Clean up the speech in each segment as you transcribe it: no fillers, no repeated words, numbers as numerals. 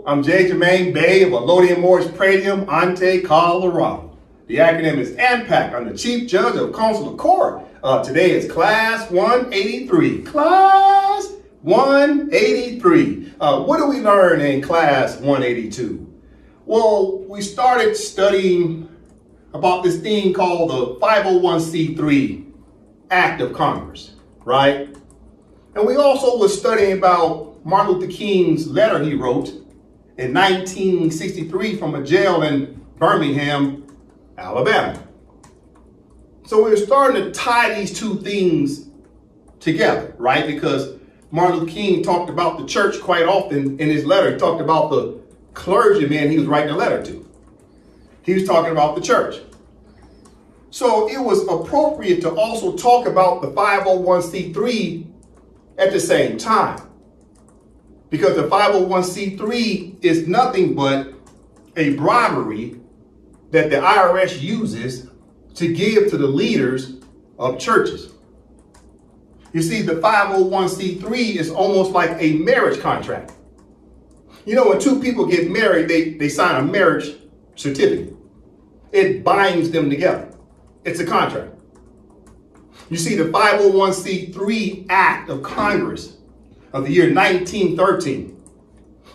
I'm J. Jermaine Bay of Elodian Moorish Pradium, Ante, Colorado. The acronym is AMPAC. I'm the Chief Judge of Consular Court. Today is Class 183. Class 183. What do we learn in Class 182? Well, we started studying about this thing called the 501c3 Act of Congress, right? And we also were studying about Martin Luther King's letter he wrote in 1963 from a jail in Birmingham, Alabama. So we were starting to tie these two things together, right? Because Martin Luther King talked about the church quite often in his letter. He talked about the clergyman he was writing a letter to. He was talking about the church. So it was appropriate to also talk about the 501c3 at the same time. Because the 501c3 is nothing but a bribery that the IRS uses to give to the leaders of churches. You see, the 501c3 is almost like a marriage contract. You know, when two people get married, they sign a marriage certificate. It binds them together. It's a contract. You see, the 501c3 Act of Congress of the year 1913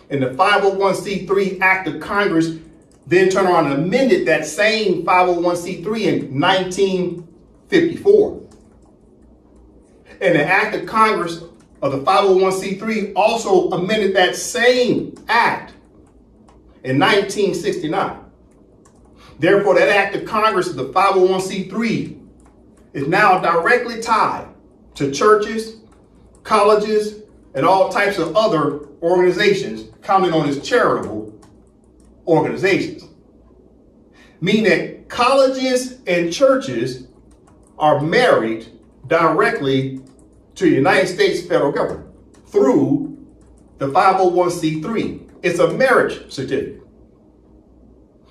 and the 501c3 Act of Congress then turned around and amended that same 501c3 in 1954. And the Act of Congress of the 501c3 also amended that same act in 1969. Therefore, that Act of Congress of the 501c3 is now directly tied to churches, colleges, and all types of other organizations counted on as charitable organizations. Meaning that colleges and churches are married directly to the United States federal government through the 501c3. It's a marriage certificate.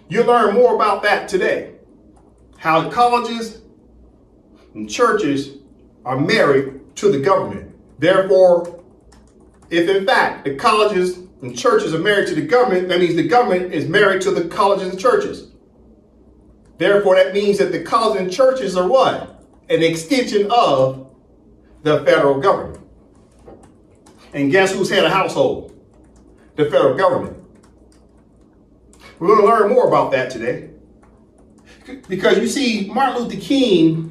You'll learn more about that today. How colleges and churches are married to the government. Therefore, if in fact the colleges and churches are married to the government, that means the government is married to the colleges and churches. Therefore, that means that the colleges and churches are what? An extension of the federal government. And guess who's head of household? The federal government. We're going to learn more about that today. Because you see, Martin Luther King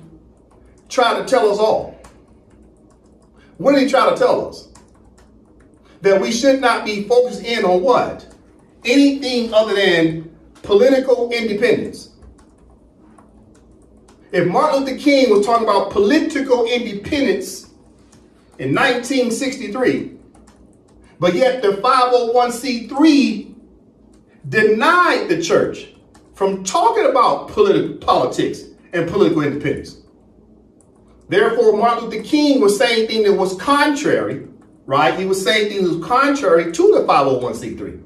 tried to tell us all. What did he try to tell us? That we should not be focused in on what? Anything other than political independence. If Martin Luther King was talking about political independence in 1963, but yet the 501c3 denied the church from talking about politics and political independence. Therefore, Martin Luther King was saying things that was contrary, right? He was saying things that was contrary to the 501c3.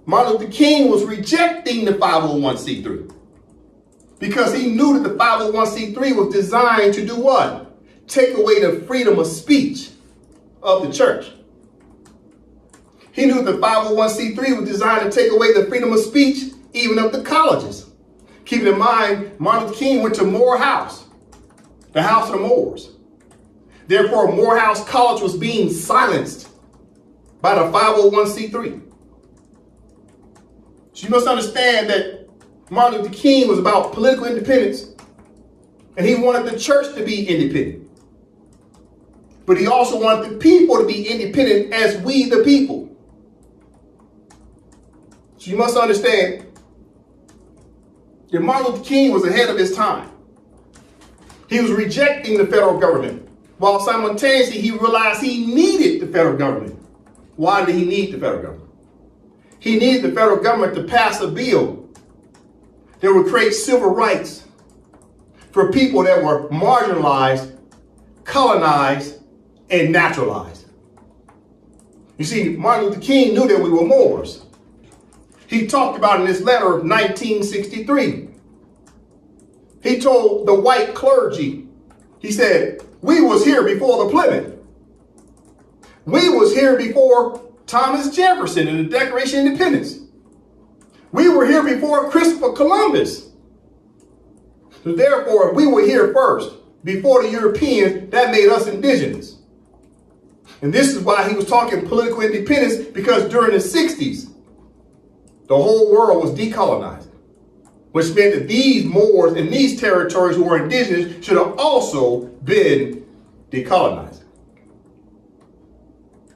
Martin Luther King was rejecting the 501c3 because he knew that the 501c3 was designed to do what? Take away the freedom of speech of the church. He knew the 501c3 was designed to take away the freedom of speech even of the colleges. Keeping in mind, Martin Luther King went to Morehouse, the house of the Moors. Therefore, Morehouse College was being silenced by the 501c3. So you must understand that Martin Luther King was about political independence, and he wanted the church to be independent. But he also wanted the people to be independent as we the people. So you must understand that Martin Luther King was ahead of his time. He was rejecting the federal government, while simultaneously he realized he needed the federal government. Why did he need the federal government? He needed the federal government to pass a bill that would create civil rights for people that were marginalized, colonized, and naturalized. You see, Martin Luther King knew that we were Moors. He talked about in his letter of 1963. He told the white clergy, he said, we was here before the Plymouth. We was here before Thomas Jefferson and the Declaration of Independence. We were here before Christopher Columbus. So therefore, if we were here first, before the Europeans, that made us indigenous. And this is why he was talking political independence, because during the 60s, the whole world was decolonizing, which meant that these Moors in these territories who were indigenous should have also been decolonized.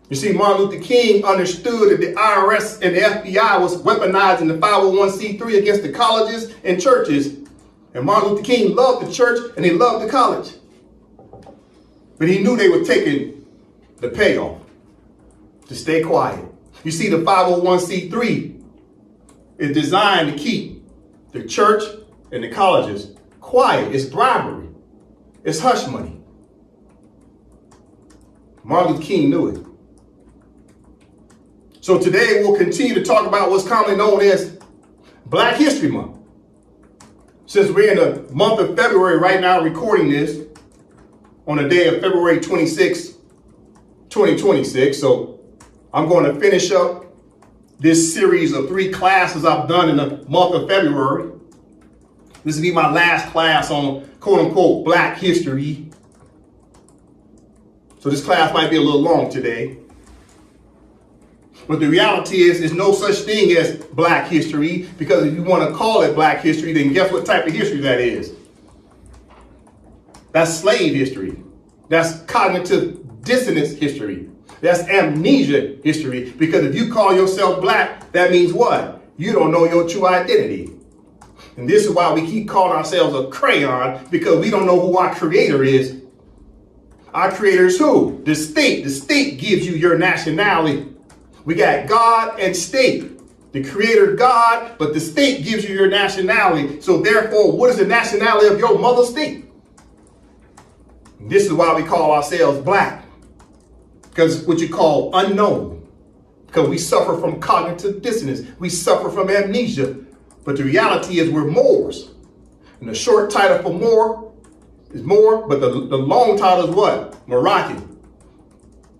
You see, Martin Luther King understood that the IRS and the FBI was weaponizing the 501c3 against the colleges and churches. And Martin Luther King loved the church and he loved the college. But he knew they were taking the payoff to stay quiet. You see, the 501c3 is designed to keep the church and the colleges quiet. It's bribery. It's hush money. Martin Luther King knew it. So today we'll continue to talk about what's commonly known as Black History Month. Since we're in the month of February right now, recording this on the day of February 26, 2026. So I'm going to finish up this series of 3 classes I've done in the month of February. This will be my last class on quote unquote Black history. So this class might be a little long today. But the reality is, there's no such thing as Black history, because if you want to call it Black history, then guess what type of history that is? That's slave history. That's cognitive dissonance history. That's amnesia history. Because if you call yourself Black, that means what? You don't know your true identity. And this is why we keep calling ourselves a crayon, because we don't know who our creator is. Our creator is who? The state. The state gives you your nationality. We got God and state. The creator God, but the state gives you your nationality. So therefore, what is the nationality of your mother state? And this is why we call ourselves Black. Because what you call unknown. Because we suffer from cognitive dissonance. We suffer from amnesia. But the reality is we're Moors. And the short title for Moor is Moor, but the long title is what? Moroccan.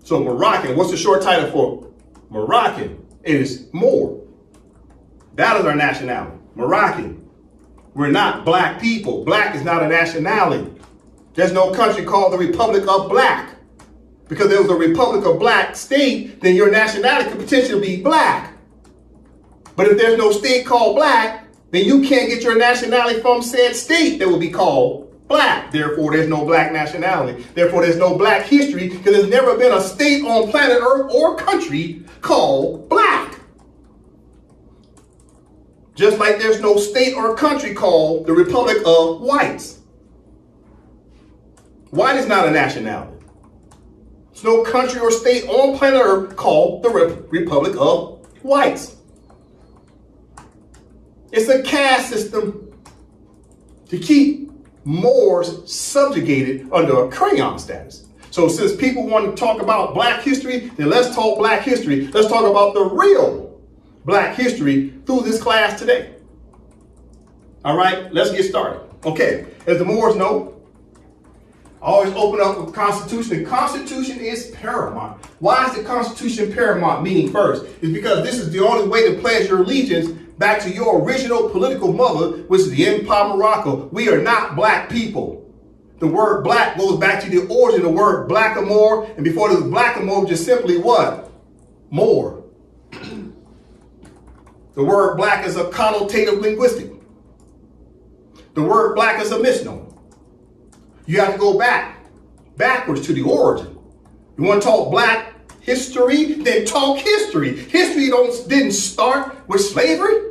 So Moroccan, what's the short title for Moroccan? It is Moor. That is our nationality, Moroccan. We're not Black people. Black is not a nationality. There's no country called the Republic of Black. Because there was a Republic of Black state, then your nationality could potentially be Black. But if there's no state called Black, then you can't get your nationality from said state that will be called Black. Therefore, there's no Black nationality. Therefore, there's no Black history, because there's never been a state on planet Earth or country called Black. Just like there's no state or country called the Republic of Whites. White is not a nationality. There's no country or state on planet Earth called the Republic of Whites. It's a caste system to keep Moors subjugated under a crayon status. So since people want to talk about Black history, then let's talk Black history. Let's talk about the real Black history through this class today. All right, let's get started. Okay, as the Moors know, I always open up with the Constitution. The Constitution is paramount. Why is the Constitution paramount, meaning first? It's because this is the only way to pledge your allegiance back to your original political mother, which is the Empire Morocco. We are not Black people. The word Black goes back to the origin of the word blackamoor, and before this blackamoor, just simply what? Moor. The word Black is a connotative linguistic. The word Black is a misnomer. You have to go backwards to the origin. You want to talk Black history? Then talk history. History didn't start with slavery.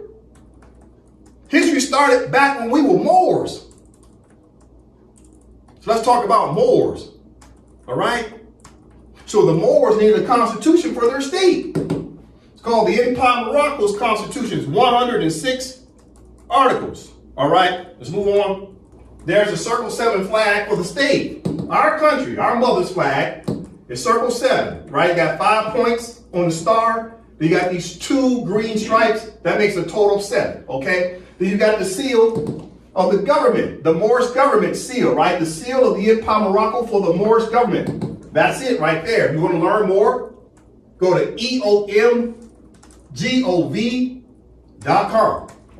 History started back when we were Moors. So let's talk about Moors. All right? So the Moors needed a constitution for their state. It's called the Empire Morocco's constitution. It's 106 articles. All right? Let's move on. There's a Circle 7 flag for the state. Our country, our mother's flag, is Circle 7, right? You got 5 points on the star. Then you got these 2 green stripes. That makes a total of 7, okay? Then you got the seal of the government, the Moorish government seal, right? The seal of the Empire Morocco for the Moorish government. That's it right there. If you want to learn more, go to eomgov.com.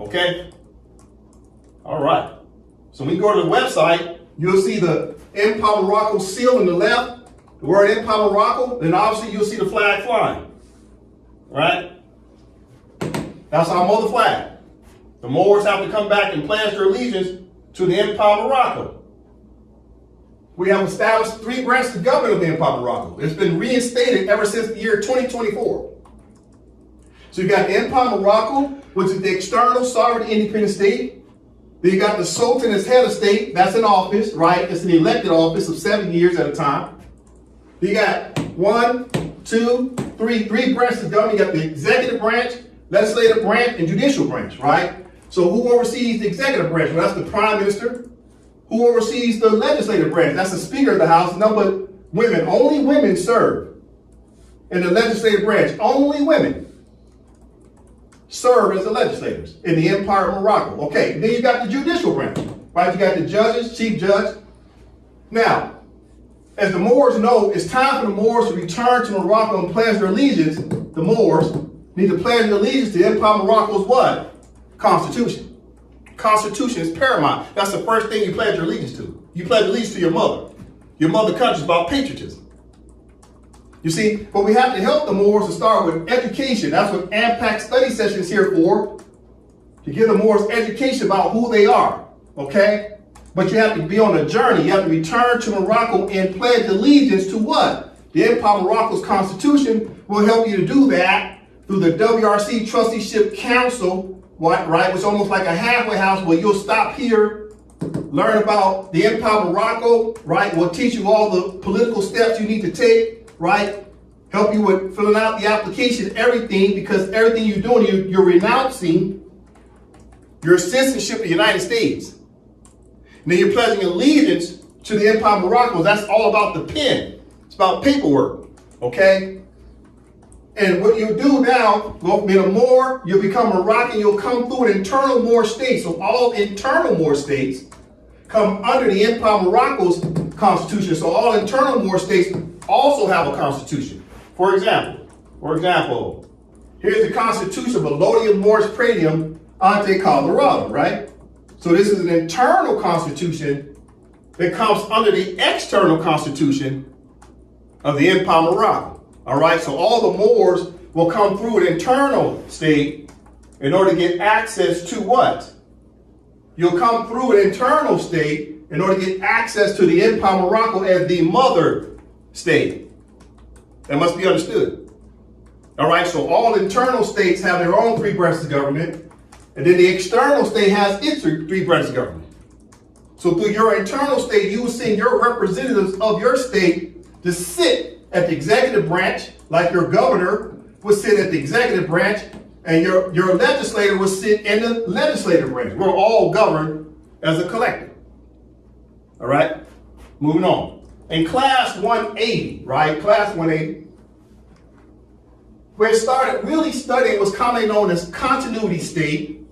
Okay? All right. So when you go to the website, you'll see the Empire Morocco seal on the left, the word Empire Morocco, then obviously you'll see the flag flying. Right? That's our mother flag. The Moors have to come back and pledge their allegiance to the Empire Morocco. We have established 3 branches of government of the Empire Morocco. It's been reinstated ever since the year 2024. So you got the Empire Morocco, which is the external sovereign independent state. Then you got the Sultan as head of state. That's an office, right? It's an elected office of 7 years at a time. Then you got 3 branches of government. You got the executive branch, legislative branch, and judicial branch, right? So who oversees the executive branch? Well, that's the prime minister. Who oversees the legislative branch? That's the speaker of the house. No, but women, only women serve in the legislative branch. Only women serve as the legislators in the Empire of Morocco. Okay, then you got the judicial branch, right? You got the judges, chief judge. Now, as the Moors know, it's time for the Moors to return to Morocco and pledge their allegiance. The Moors need to pledge their allegiance to Empire of Morocco's what? Constitution. Constitution is paramount. That's the first thing you pledge your allegiance to. You pledge allegiance to your mother. Your mother country is about patriotism. You see, but we have to help the Moors to start with education. That's what AMPAC study session is here for, to give the Moors education about who they are, okay? But you have to be on a journey. You have to return to Morocco and pledge allegiance to what? The Empire of Morocco's constitution will help you to do that through the WRC Trusteeship Council, right? Which is almost like a halfway house where you'll stop here, learn about the Empire of Morocco, right? We'll teach you all the political steps you need to take, right? Help you with filling out the application, everything, because everything you're doing, you're renouncing your citizenship of the United States. And then you're pledging allegiance to the Empire of Morocco. That's all about the pen. It's about paperwork, okay? And what you do now, being a Moor, you'll become Moroccan, you'll come through an internal Moor state. So all internal Moor states come under the Empire of Morocco's constitution. So all internal Moor states also have a constitution. For example, here's the constitution of Elodium Moorish Pradium ante Colorado, right? So this is an internal constitution that comes under the external constitution of the Empire of Morocco. All right, so all the Moors will come through an internal state in order to get access to what? You'll come through an internal state in order to get access to the Empire of Morocco as the mother state. That must be understood. All right, so all internal states have their own 3 branches of government, and then the external state has its 3 branches of government. So through your internal state, you will send your representatives of your state to sit at the executive branch, like your governor would sit at the executive branch, and your legislator would sit in the legislative branch. We're all governed as a collective. All right, moving on. In class 180, right, class 180, where it started really studying what's commonly known as continuity state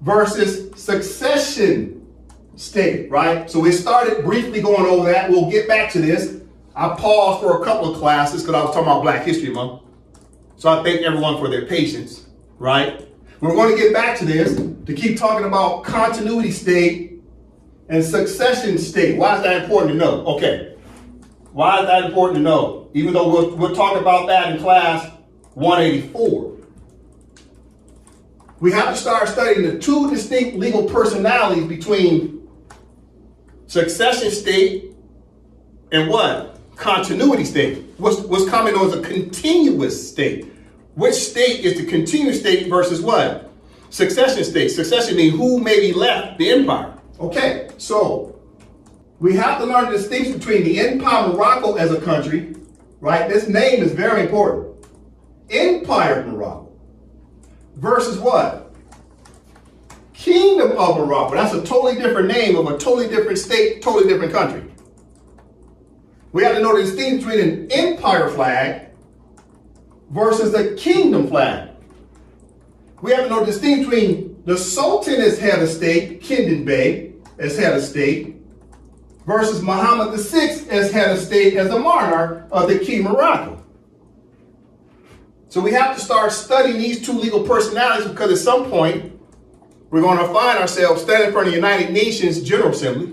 versus succession state, right? So we started briefly going over that. We'll get back to this. I paused for a couple of classes because I was talking about Black History Month. So I thank everyone for their patience, right? We're going to get back to this to keep talking about continuity state and succession state. Why is that important to know? Okay. Why is that important to know? Even though we'll talk about that in class 184. We have to start studying the 2 distinct legal personalities between succession state and what? Continuity state. What's commonly known as a continuous state. Which state is the continuous state versus what? Succession state. Succession means who maybe left the empire. Okay, so we have to learn the distinction between the Empire of Morocco as a country, right? This name is very important. Empire of Morocco versus what? Kingdom of Morocco. That's a totally different name of a totally different state, totally different country. We have to know the distinction between an empire flag versus the kingdom flag. We have to know the distinction between the Sultan as head of state, Kindon Bey as head of state, versus Muhammad VI as head of state as the monarch of the Key Morocco. So we have to start studying these two legal personalities, because at some point we're going to find ourselves standing in front of the United Nations General Assembly,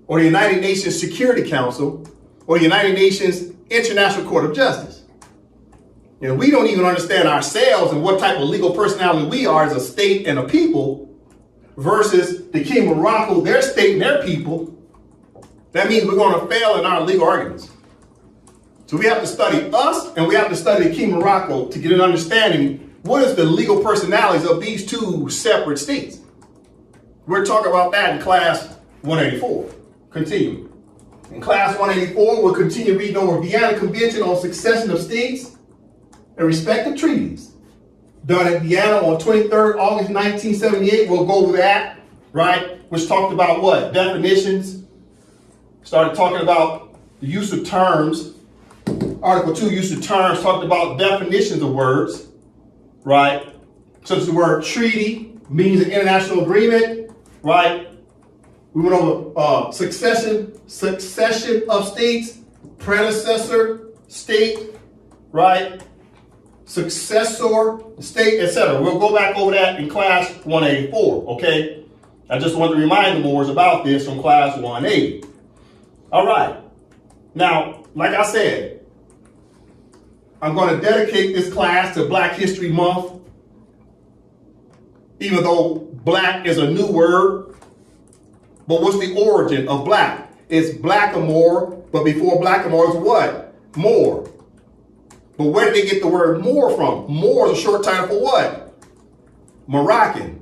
or the United Nations Security Council, or the United Nations International Court of Justice. And we don't even understand ourselves and what type of legal personality we are as a state and a people versus the King of Morocco, their state and their people. That means we're going to fail in our legal arguments. So we have to study us, and we have to study the King of Morocco to get an understanding what is the legal personalities of these two separate states. We're talking about that in class 184. Continue. In class 184, we'll continue reading over Vienna Convention on Succession of States and Respective Treaties. Done at Vienna on 23rd August 1978. We'll go over that, right? Which talked about what? Definitions. Started talking about the use of terms. Article 2, use of terms, talked about definitions of words, right? Such as the word treaty means an international agreement, right? We went over succession of states, predecessor state, right? Successor state, etc. We'll go back over that in class 184, okay? I just want to remind the Moors about this from class 180. All right. Now, like I said, I'm going to dedicate this class to Black History Month, even though black is a new word. But what's the origin of black? It's blackamoor, but before blackamoor is what? Moor. But where did they get the word Moor from? Moor is a short title for what? Moroccan.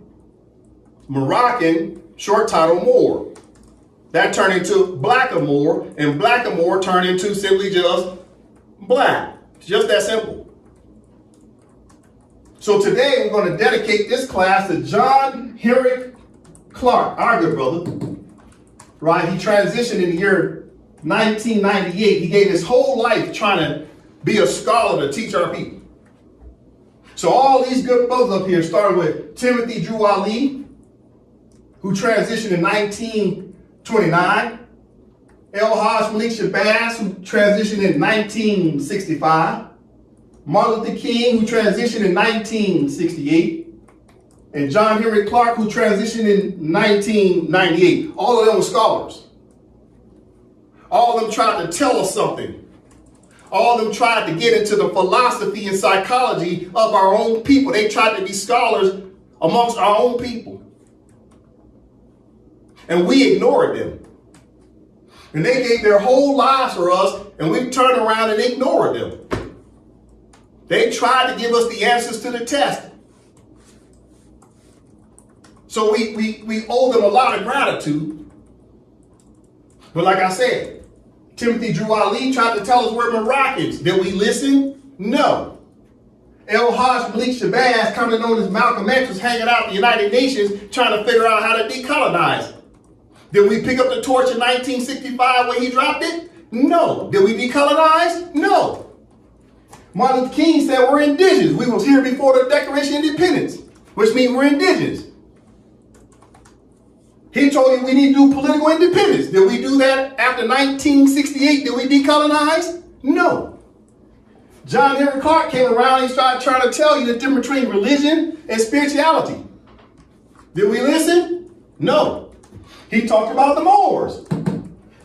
Moroccan, short title Moor. That turned into blackamoor, and blackamoor turned into simply just black. Just that simple. So today we're going to dedicate this class to John Henrik Clarke, our good brother. Right? He transitioned in the year 1998. He gave his whole life trying to be a scholar to teach our people. So all these good brothers up here, starting with Timothy Drew Ali, who transitioned in 1929. El-Haj Malik Shabazz, who transitioned in 1965. Martin Luther King, who transitioned in 1968. And John Henrik Clarke, who transitioned in 1998. All of them were scholars. All of them tried to tell us something. All of them tried to get into the philosophy and psychology of our own people. They tried to be scholars amongst our own people. And we ignored them. And they gave their whole lives for us, and we turned around and ignored them. They tried to give us the answers to the test. So we owe them a lot of gratitude. But like I said, Timothy Drew Ali tried to tell us we're Moroccans. Did we listen? No. El-Haj Malik Shabazz, commonly known as Malcolm X, was hanging out in the United Nations trying to figure out how to decolonize. Did we pick up the torch in 1965 when he dropped it? No. Did we decolonize? No. Martin Luther King said we're indigenous. We was here before the Declaration of Independence, which means we're indigenous. He told you we need to do political independence. Did we do that after 1968? Did we decolonize? No. John Henrik Clarke came around and started trying to tell you the difference between religion and spirituality. Did we listen? No. He talked about the Moors.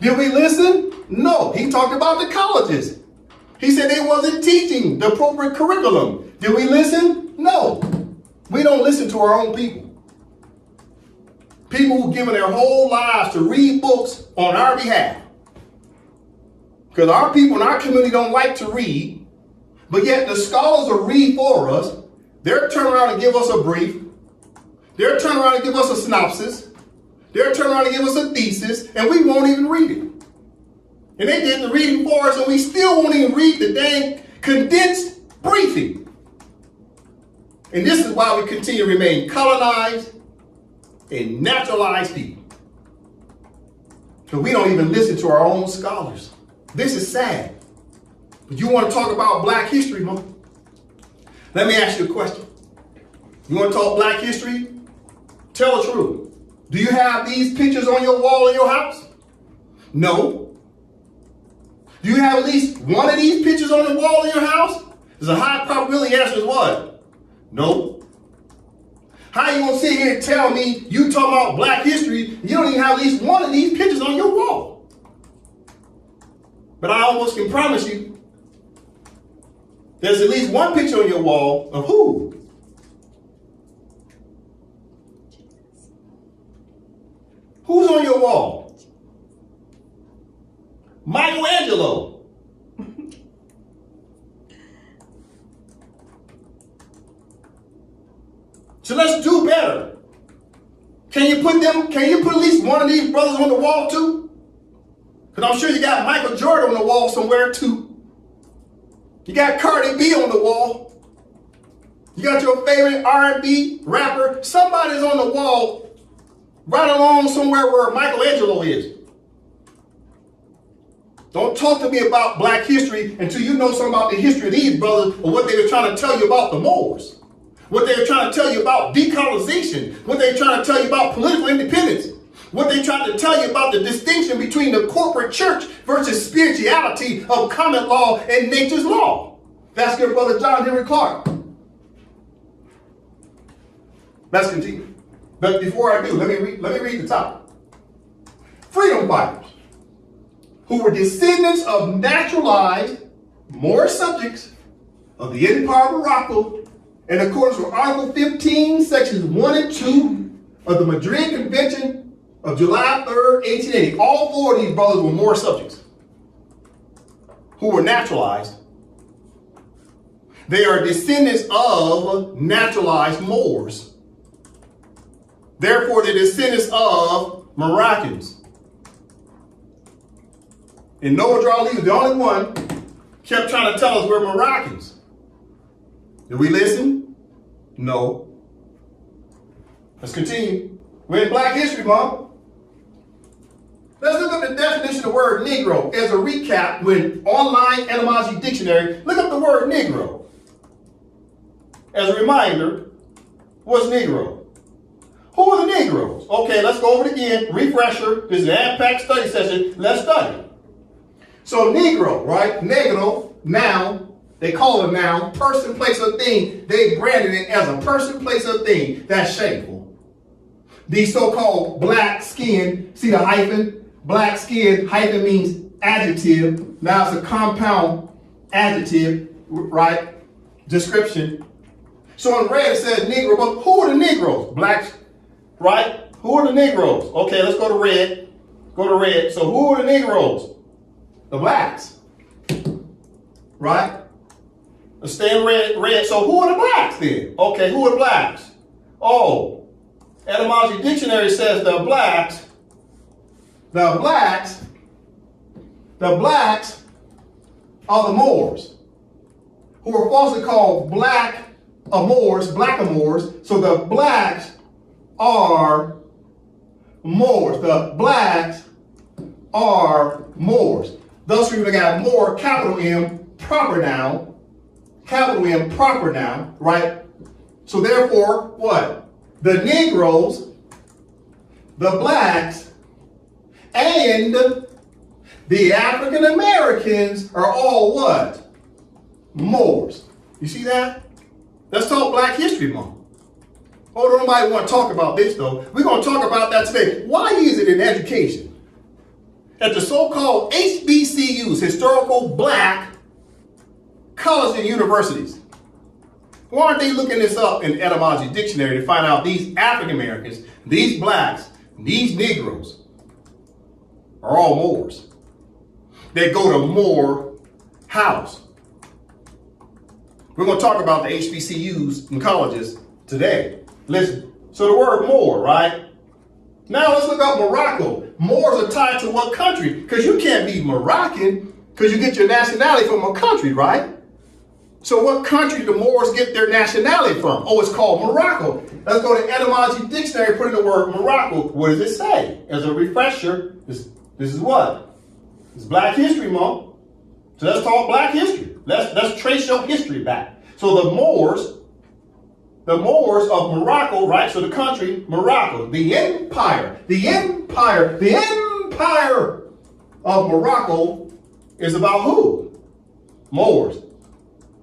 Did we listen? No. He talked about the colleges. He said they wasn't teaching the appropriate curriculum. Did we listen? No. We don't listen to our own people. People who've given their whole lives to read books on our behalf. Because our people in our community don't like to read, but yet the scholars will read for us. They'll turn around and give us a brief. They'll turn around and give us a synopsis. They'll turn around and give us a thesis, and we won't even read it. And they did the reading for us, and we still won't even read the dang condensed briefing. And this is why we continue to remain colonized and naturalized people. Because we don't even listen to our own scholars. This is sad. But you want to talk about Black History Month? Let me ask you a question. You want to talk Black history? Tell the truth. Do you have these pictures on your wall in your house? No. Do you have at least one of these pictures on the wall in your house? There's a high probability answer is what? No. How you gonna sit here and tell me you talking about black history, you don't even have at least one of these pictures on your wall? But I almost can promise you, there's at least one picture on your wall of who? Who's on your wall? Michelangelo. So let's do better. Can you put at least one of these brothers on the wall too? Because I'm sure you got Michael Jordan on the wall somewhere too. You got Cardi B on the wall. You got your favorite R&B rapper. Somebody's on the wall right along somewhere where Michelangelo is. Don't talk to me about black history until you know something about the history of these brothers or what they were trying to tell you about the Moors. What they were trying to tell you about decolonization. What they were trying to tell you about political independence. What they tried to tell you about the distinction between the corporate church versus spirituality of common law and nature's law. That's good, Brother John Henry Clark. Let's continue. But before I do, let me read the top. Freedom fighters who were descendants of naturalized Moorish subjects of the Empire of Morocco in accordance with Article 15, Sections 1 and 2 of the Madrid Convention of July 3rd, 1880. All four of these brothers were Moorish subjects who were naturalized. They are descendants of naturalized Moors. Therefore, they're descendants of Moroccans. And Noah Drawley was the only one kept trying to tell us we're Moroccans. Did we listen? No. Let's continue. We're in Black History Month. Let's look up the definition of the word Negro as a recap with online etymology dictionary. Look up the word Negro. As a reminder, what's Negro? Who are the Negroes? Okay, let's go over it again. Refresher. This is an AMPAC study session. Let's study. So Negro, right? Negro, noun. They call it a noun. Person, place, or thing. They branded it as a person, place, or thing. That's shameful. The so-called black skin, see the hyphen? Black skin, hyphen means adjective. Now it's a compound adjective, right? Description. So in red it says Negro, but who are the Negroes? Blacks, right? Who are the Negroes? Okay, let's go to red. Go to red. So who are the Negroes? The blacks, right? Let's stay in red. So who are the blacks then? Okay, who are the blacks? Oh, etymology dictionary says the blacks are the Moors, who are falsely called blackamoors. So the blacks are Moors. The blacks are Moors. Thus we got Moor, capital M, proper noun, capital M, proper noun, right? So therefore, what? The Negroes, the blacks, and the African Americans are all what? Moors. You see that? Let's talk Black History Month. Oh, don't nobody want to talk about this though. We're going to talk about that today. Why is it in education that the so-called HBCUs, historical black colleges and universities, why aren't they looking this up in etymology dictionary to find out these African Americans, these blacks, these Negroes are all Moors? They go to Moor House. We're going to talk about the HBCUs and colleges today. Listen, so the word Moor, right? Now let's look up Morocco. Moors are tied to what country? Because you can't be Moroccan because you get your nationality from a country, right? So what country do Moors get their nationality from? Oh, it's called Morocco. Let's go to etymology dictionary, put in the word Morocco. What does it say? As a refresher, this is what? It's Black History Month. So let's talk Black history. Let's trace your history back. So the Moors of Morocco, right? So the country, Morocco, the empire of Morocco is about who? Moors.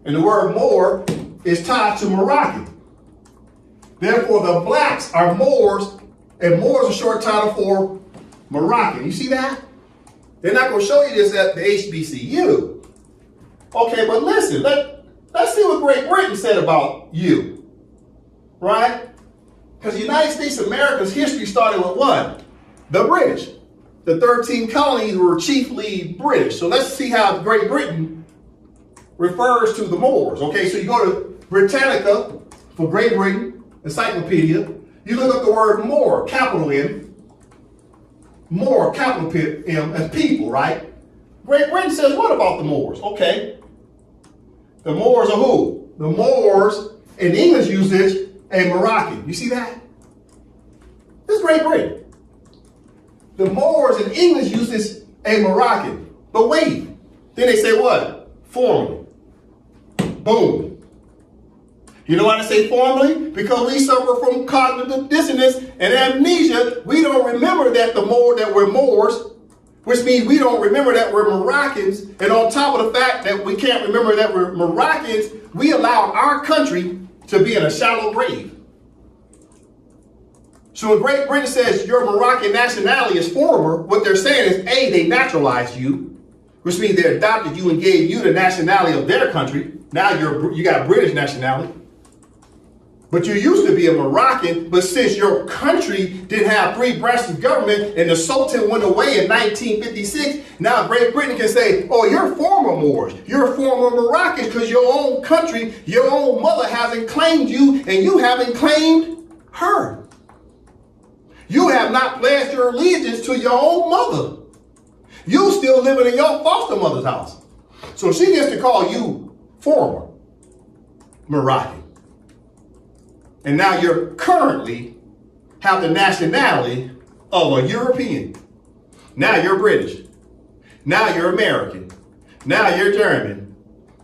And the word Moor is tied to Moroccan. Therefore, the blacks are Moors, and Moor is a short title for Moroccan. You see that? They're not going to show you this at the HBCU. Okay, but listen, let's see what Great Britain said about you, right? Because the United States of America's history started with what? The British. The 13 colonies were chiefly British. So let's see how Great Britain refers to the Moors. Okay, so you go to Britannica for Great Britain, encyclopedia. You look up the word Moor, capital M. Moor, capital M, as people, right? Great Britain says what about the Moors? Okay. The Moors are who? The Moors, in English usage, a Moroccan. You see that? This is Great Britain. The Moors in English uses a Moroccan. But wait, then they say what? Formerly. Boom. You know why they say formerly? Because we suffer from cognitive dissonance and amnesia. We don't remember that we're Moors, which means we don't remember that we're Moroccans. And on top of the fact that we can't remember that we're Moroccans, we allowed our country to be in a shallow grave. So when Great Britain says your Moroccan nationality is former, what they're saying is, A, they naturalized you, which means they adopted you and gave you the nationality of their country. Now you got British nationality. But you used to be a Moroccan, but since your country didn't have three branches of government and the Sultan went away in 1956, now Great Britain can say, oh, you're former Moors, you're former Moroccans, because your own country, your own mother hasn't claimed you and you haven't claimed her. You have not pledged your allegiance to your own mother. You still living in your foster mother's house. So she gets to call you former Moroccan. And now you're currently have the nationality of a European. Now you're British. Now you're American. Now you're German.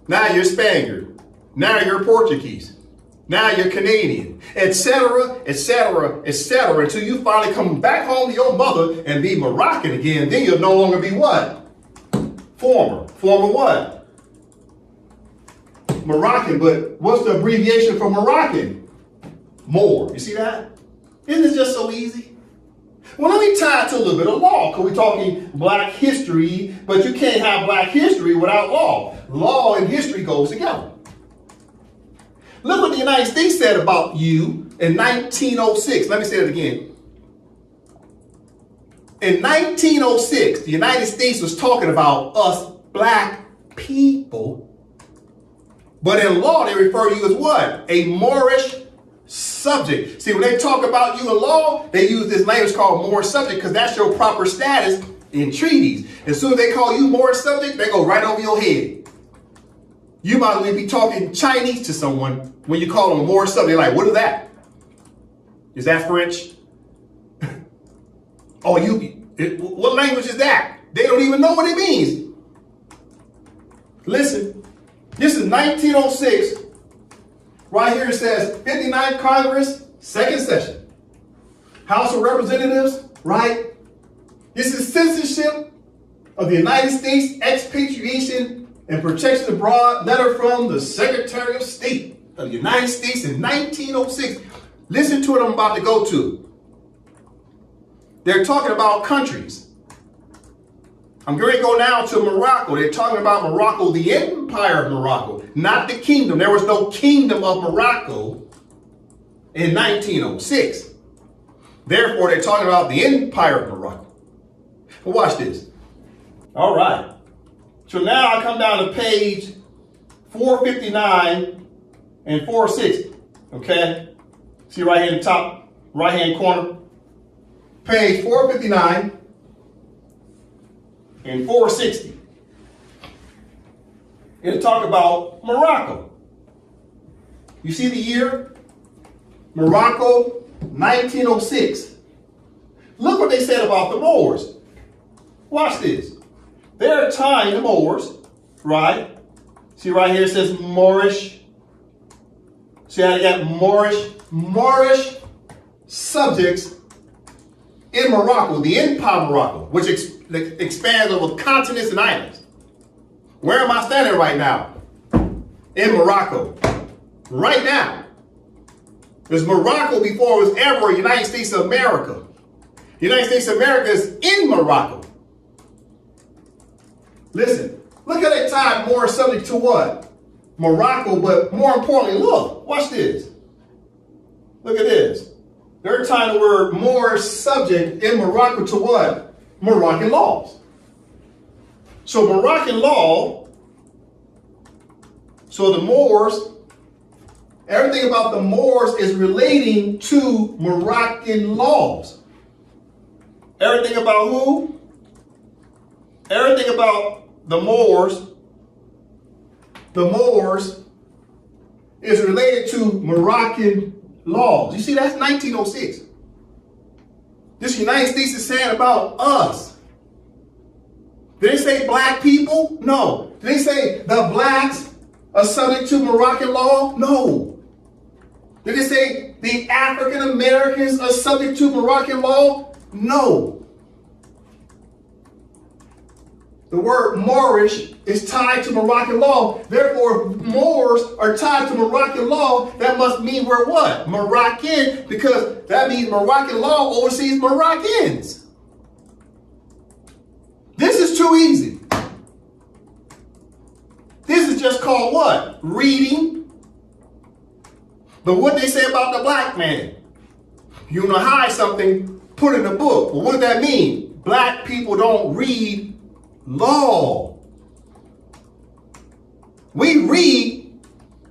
Now you're Spaniard. Now you're Portuguese. Now you're Canadian, etc., etc., etc., until you finally come back home to your mother and be Moroccan again. Then you'll no longer be what? Former. Former what? Moroccan, but what's the abbreviation for Moroccan? Moor. You see that? Isn't it just so easy? Well, let me tie it to a little bit of law, because we're talking black history, but you can't have black history without law. Law and history goes together. Look what the United States said about you in 1906. Let me say that again. In 1906, the United States was talking about us black people, but in law they refer to you as what? A Moorish subject. See, when they talk about you in law, they use this language called Moorish subject because that's your proper status in treaties. As soon as they call you Moorish subject, they go right over your head. You might as well be talking Chinese to someone when you call them a Moorish subject. Like, what is that? Is that French? Oh, what language is that? They don't even know what it means. Listen, this is 1906. Right here it says 59th Congress, second session. House of Representatives, right? This is censorship of the United States, expatriation and protection abroad, letter from the Secretary of State of the United States in 1906. Listen to what I'm about to go to. They're talking about countries. I'm going to go now to Morocco. They're talking about Morocco, the Empire of Morocco, not the kingdom. There was no kingdom of Morocco in 1906. Therefore, they're talking about the Empire of Morocco. But watch this. All right. So now I come down to page 459 and 460. Okay? See right here in the top right-hand corner. Page 459 and 460. It'll talk about Morocco. You see the year? Morocco, 1906. Look what they said about the Moors. Watch this. They're tying the Moors, right? See right here it says Moorish. See how they got Moorish subjects in Morocco, the Empire of Morocco, which expands over continents and islands. Where am I standing right now? in Morocco. Right now. There's Morocco before it was ever United States of America. The United States of America is in Morocco. Listen, look how they tied Moorish subject to what? Morocco, but more importantly, look, watch this. Look at this. They're tying the word Moorish subject in Morocco to what? Moroccan laws. So Moroccan law, so the Moors, everything about the Moors is relating to Moroccan laws. Everything about who? Everything about the Moors is related to Moroccan laws. You see, that's 1906. This United States is saying about us. Did they say black people? No. Did they say the blacks are subject to Moroccan law? No. Did they say the African Americans are subject to Moroccan law? No. The word Moorish is tied to Moroccan law. Therefore, if Moors are tied to Moroccan law, that must mean we're what? Moroccan, because that means Moroccan law oversees Moroccans. This is too easy. This is just called what? Reading. But what they say about the black man? You want to hide something, put it in a book. Well, what does that mean? Black people don't read law. We read,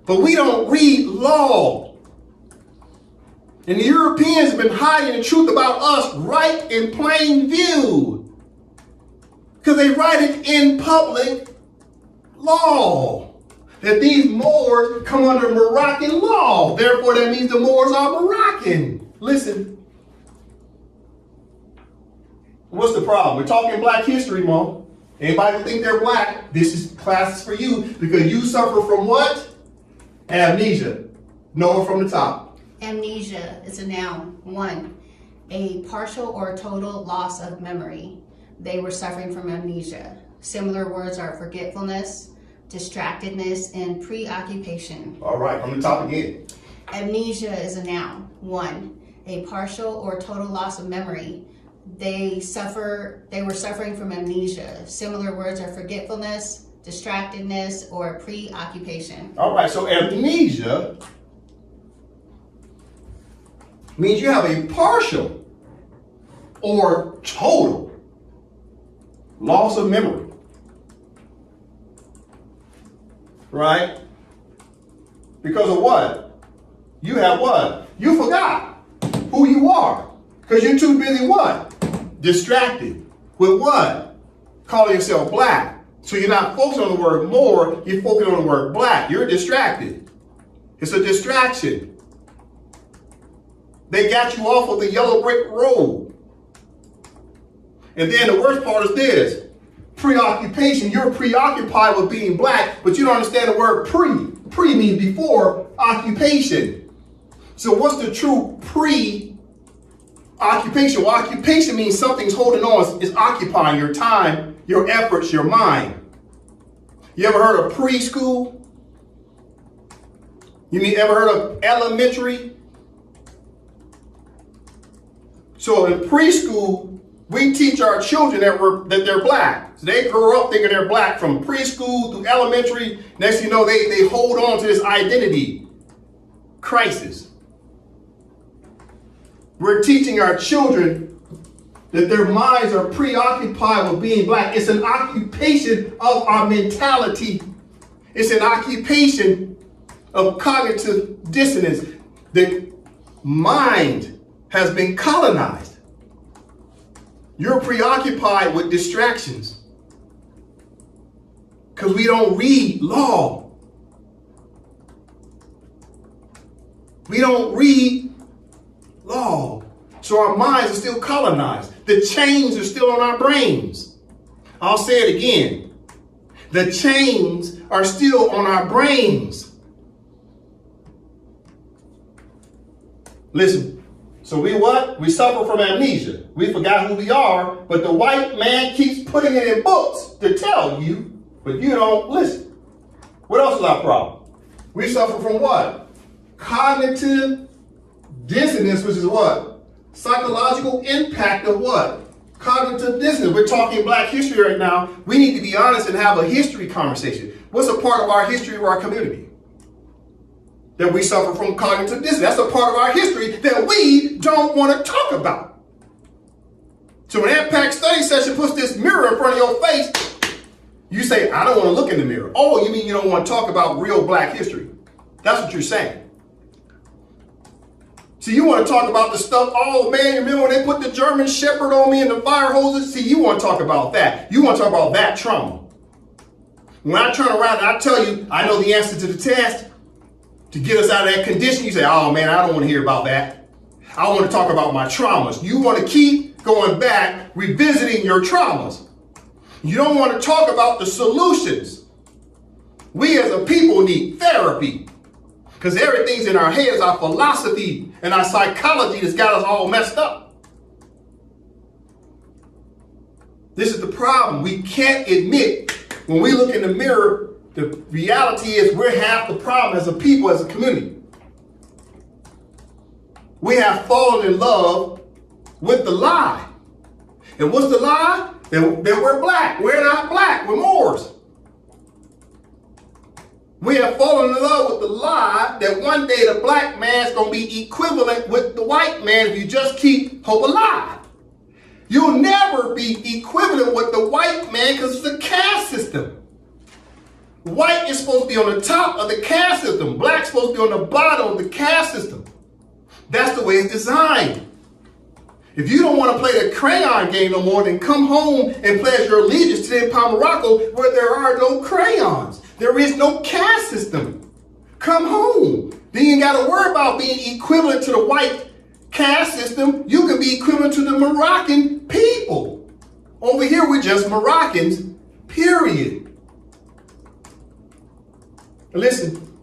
but we don't read law. And the Europeans have been hiding the truth about us right in plain view, because they write it in public law that these Moors come under Moroccan law. Therefore, that means the Moors are Moroccan. Listen. What's the problem? We're talking Black History Month. Anybody who think they're black, this is classes for you, because you suffer from what? Amnesia. Noah from the top. Amnesia is a noun. 1, a partial or total loss of memory. They were suffering from amnesia. Similar words are forgetfulness, distractedness, and preoccupation. All right, from the top again. Amnesia is a noun. 1, a partial or total loss of memory. They were suffering from amnesia. Similar words are forgetfulness, distractedness, or preoccupation. All right, so amnesia means you have a partial or total loss of memory. Right? Because of what? You have what? You forgot who you are. Because you're too busy what? Distracted with what? Calling yourself black. So you're not focused on the word more, you're focused on the word black. You're distracted. It's a distraction. They got you off of the yellow brick road. And then the worst part is this. Preoccupation. You're preoccupied with being black, but you don't understand the word pre. Pre means before occupation. So what's the true pre-occupation? Well, occupation means something's holding on. It's occupying your time, your efforts, your mind. You ever heard of preschool? You ever heard of elementary? So in preschool, we teach our children that they're black. So they grow up thinking they're black from preschool through elementary. Next thing you know, they hold on to this identity crisis. We're teaching our children that their minds are preoccupied with being black. It's an occupation of our mentality. It's an occupation of cognitive dissonance. The mind has been colonized. You're preoccupied with distractions because we don't read law. We don't read law. So our minds are still colonized. The chains are still on our brains. I'll say it again. The chains are still on our brains. Listen. So we what? We suffer from amnesia. We forgot who we are, but the white man keeps putting it in books to tell you, but you don't listen. What else is our problem? We suffer from what? Cognitive dissonance, which is what? Psychological impact of what? Cognitive dissonance. We're talking Black history right now. We need to be honest and have a history conversation. What's a part of our history of our community? That we suffer from cognitive dissonance. That's a part of our history that we don't want to talk about. So when AMPAC study session puts this mirror in front of your face, you say, I don't want to look in the mirror. Oh, you mean you don't want to talk about real Black history? That's what you're saying. See, you want to talk about the stuff, oh man, you remember when they put the German Shepherd on me and the fire hoses? See, you want to talk about that. You want to talk about that trauma. When I turn around and I tell you, I know the answer to the test, to get us out of that condition, you say, oh man, I don't want to hear about that. I want to talk about my traumas. You want to keep going back, revisiting your traumas. You don't want to talk about the solutions. We as a people need therapy. Because everything's in our heads, our philosophy and our psychology that's got us all messed up. This is the problem. We can't admit when we look in the mirror, the reality is we're half the problem as a people, as a community. We have fallen in love with the lie. And what's the lie? That we're Black. We're not Black. We're Moors. We have fallen in love with the lie that one day the Black man's going to be equivalent with the white man if you just keep hope alive. You'll never be equivalent with the white man because it's a caste system. White is supposed to be on the top of the caste system. Black's supposed to be on the bottom of the caste system. That's the way it's designed. If you don't want to play the crayon game no more, then come home and pledge your allegiance to the Empire of Morocco where there are no crayons. There is no caste system. Come home. Then you ain't got to worry about being equivalent to the white caste system. You can be equivalent to the Moroccan people. Over here, we're just Moroccans, period. Listen,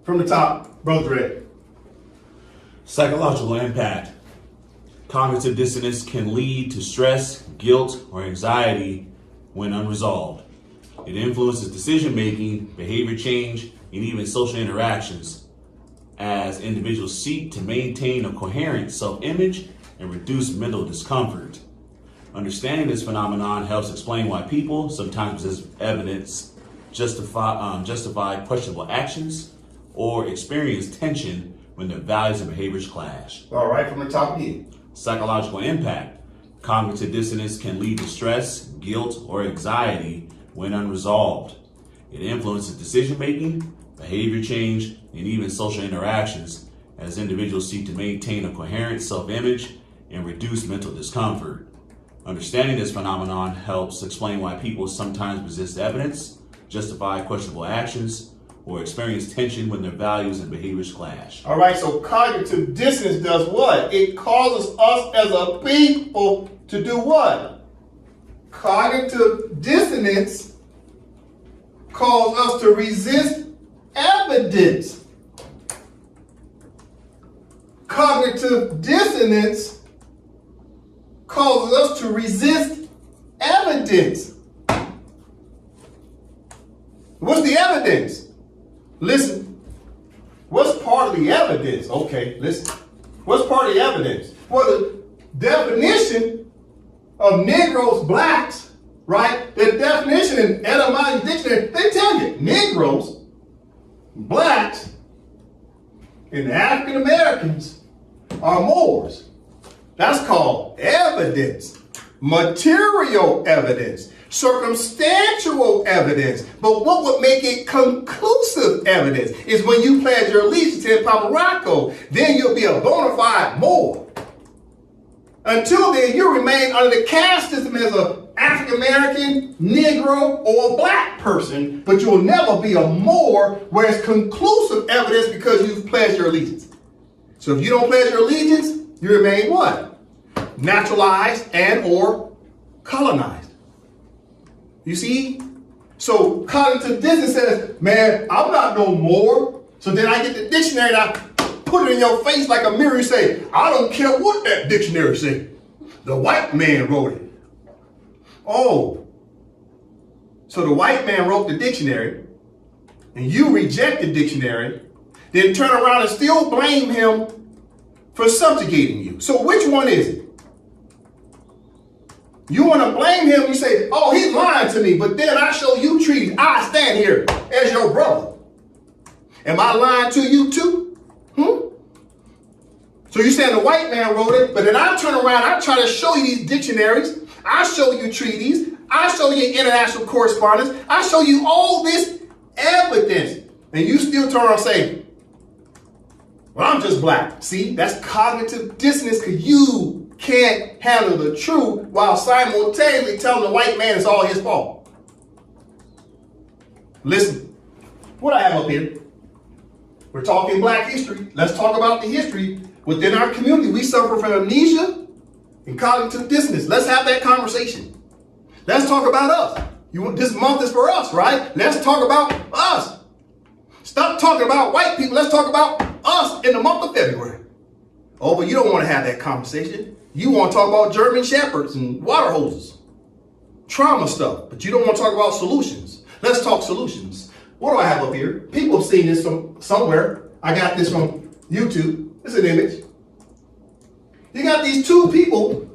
from the top, Brother Dre. Psychological impact. Cognitive dissonance can lead to stress, guilt, or anxiety when unresolved. It influences decision-making, behavior change, and even social interactions as individuals seek to maintain a coherent self-image and reduce mental discomfort. Understanding this phenomenon helps explain why people sometimes as evidence justify questionable actions or experience tension when their values and behaviors clash. All right, from the top again. Psychological impact. Cognitive dissonance can lead to stress, guilt, or anxiety when unresolved. It influences decision-making, behavior change, and even social interactions as individuals seek to maintain a coherent self-image and reduce mental discomfort. Understanding this phenomenon helps explain why people sometimes resist evidence, justify questionable actions, or experience tension when their values and behaviors clash. All right, so cognitive dissonance does what? It causes us as a people to do what? Cognitive dissonance causes us to resist evidence. Cognitive dissonance causes us to resist evidence. What's the evidence? Listen, what's part of the evidence? Okay, listen. What's part of the evidence? Well, the definition of Negroes, Blacks, right? The definition in etymology dictionary, they tell you Negroes, Blacks, and African Americans are Moors. That's called evidence. Material evidence. Circumstantial evidence. But what would make it conclusive evidence is when you pledge your allegiance to Empire Morocco, then you'll be a bona fide Moor. Until then, you remain under the caste system as an African American, Negro, or a Black person, but you'll never be a Moor where it's conclusive evidence because you've pledged your allegiance. So if you don't pledge your allegiance, you remain what? Naturalized and or colonized. You see? So cognitive dissonance says, man, I'm not no more. So then I get the dictionary and I put it in your face like a mirror and say, I don't care what that dictionary says. The white man wrote it. Oh. So the white man wrote the dictionary and you reject the dictionary, then turn around and still blame him for subjugating you. So which one is it? You want to blame him, you say, oh, he's lying to me, but then I show you treaties. I stand here as your brother. Am I lying to you too? So you're saying the white man wrote it, but then I turn around, I try to show you these dictionaries, I show you treaties, I show you international correspondence, I show you all this evidence, and you still turn around and say, well, I'm just black. See, that's cognitive dissonance because you can't handle the truth while simultaneously telling the white man it's all his fault. Listen, what I have up here, we're talking black history. Let's talk about the history. Within our community, we suffer from amnesia and cognitive dissonance. Let's have that conversation. Let's talk about us. This month is for us, right? Let's talk about us. Stop talking about white people. Let's talk about us in the month of February. Oh, but you don't want to have that conversation. You want to talk about German shepherds and water hoses, trauma stuff, but you don't want to talk about solutions. Let's talk solutions. What do I have up here? People have seen this from somewhere. I got this from YouTube. It's an image. You got these two people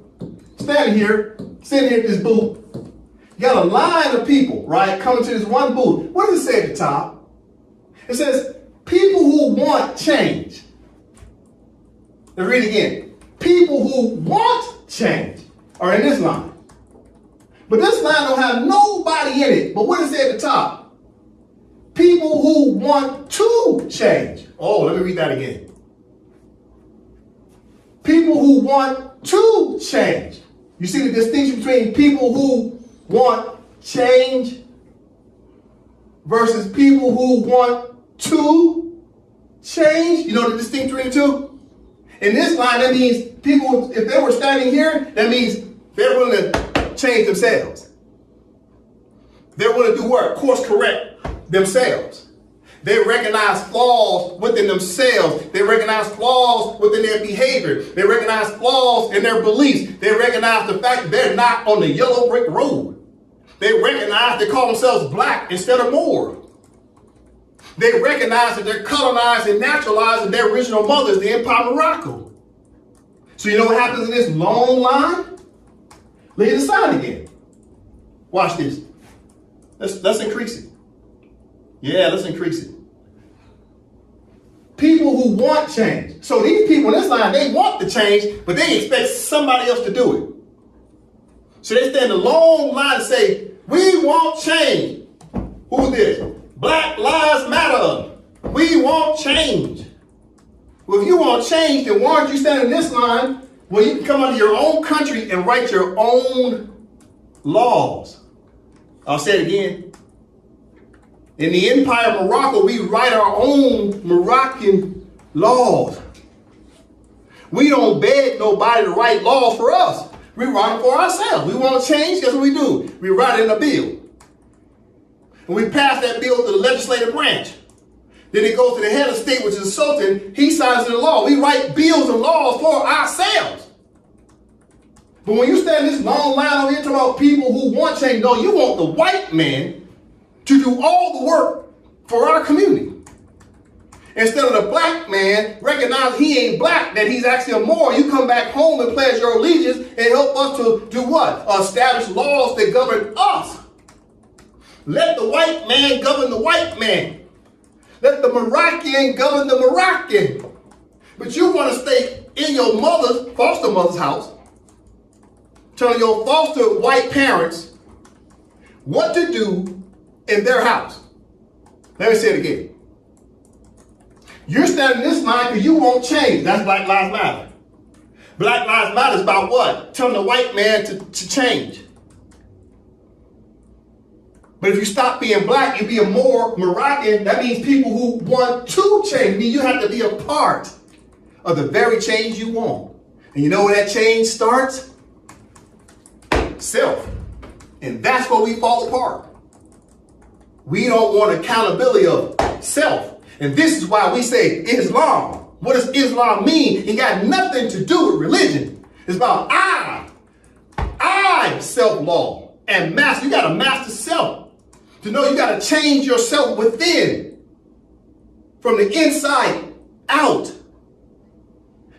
standing here, sitting here at this booth. You got a line of people, right, coming to this one booth. What does it say at the top? It says, people who want change. Let's read it again. People who want change are in this line. But this line don't have nobody in it. But what does it say at the top? People who want to change. Oh, let me read that again. People who want to change. You see the distinction between people who want change versus people who want to change? You know the distinction between the two? In this line, that means people, if they were standing here, that means they're willing to change themselves. They're willing to do what? Course correct themselves. They recognize flaws within themselves. They recognize flaws within their behavior. They recognize flaws in their beliefs. They recognize the fact that they're not on the yellow brick road. They recognize they call themselves black instead of Moor. They recognize that they're colonized and naturalized in their original mothers, the Empire of Morocco. So you know what happens in this long line? Lay it aside again. Watch this. Let's increase it. Yeah, let's increase it. People who want change. So these people in this line, they want the change, but they expect somebody else to do it. So they stand in a long line and say, we want change. Who's this? Black Lives Matter. We want change. Well, if you want change, then why aren't you standing in this line where you can come out of your own country and write your own laws? I'll say it again. In the Empire of Morocco, we write our own Moroccan laws. We don't beg nobody to write laws for us. We write it for ourselves. We want to change, guess what we do? We write it in a bill. And we pass that bill to the legislative branch. Then it goes to the head of state, which is the Sultan. He signs the law. We write bills and laws for ourselves. But when you stand in this long line over here talking about people who want change, no, you want the white man to do all the work for our community. Instead of the black man recognize he ain't black, that he's actually a Moor, you come back home and pledge your allegiance and help us to do what? Establish laws that govern us. Let the white man govern the white man. Let the Moroccan govern the Moroccan. But you want to stay in your foster mother's house, telling your foster white parents what to do in their house. Let me say it again. You're standing in this line because you won't change. That's Black Lives Matter. Black Lives Matter is about what? Telling the white man to change. But if you stop being black and be a more Moroccan, that means people who want to change. I mean, you have to be a part of the very change you want. And you know where that change starts? Self. And that's where we fall apart. We don't want accountability of self. And this is why we say Islam. What does Islam mean? It got nothing to do with religion. It's about I self-law and master. You got to master self. To know you got to change yourself within, from the inside out.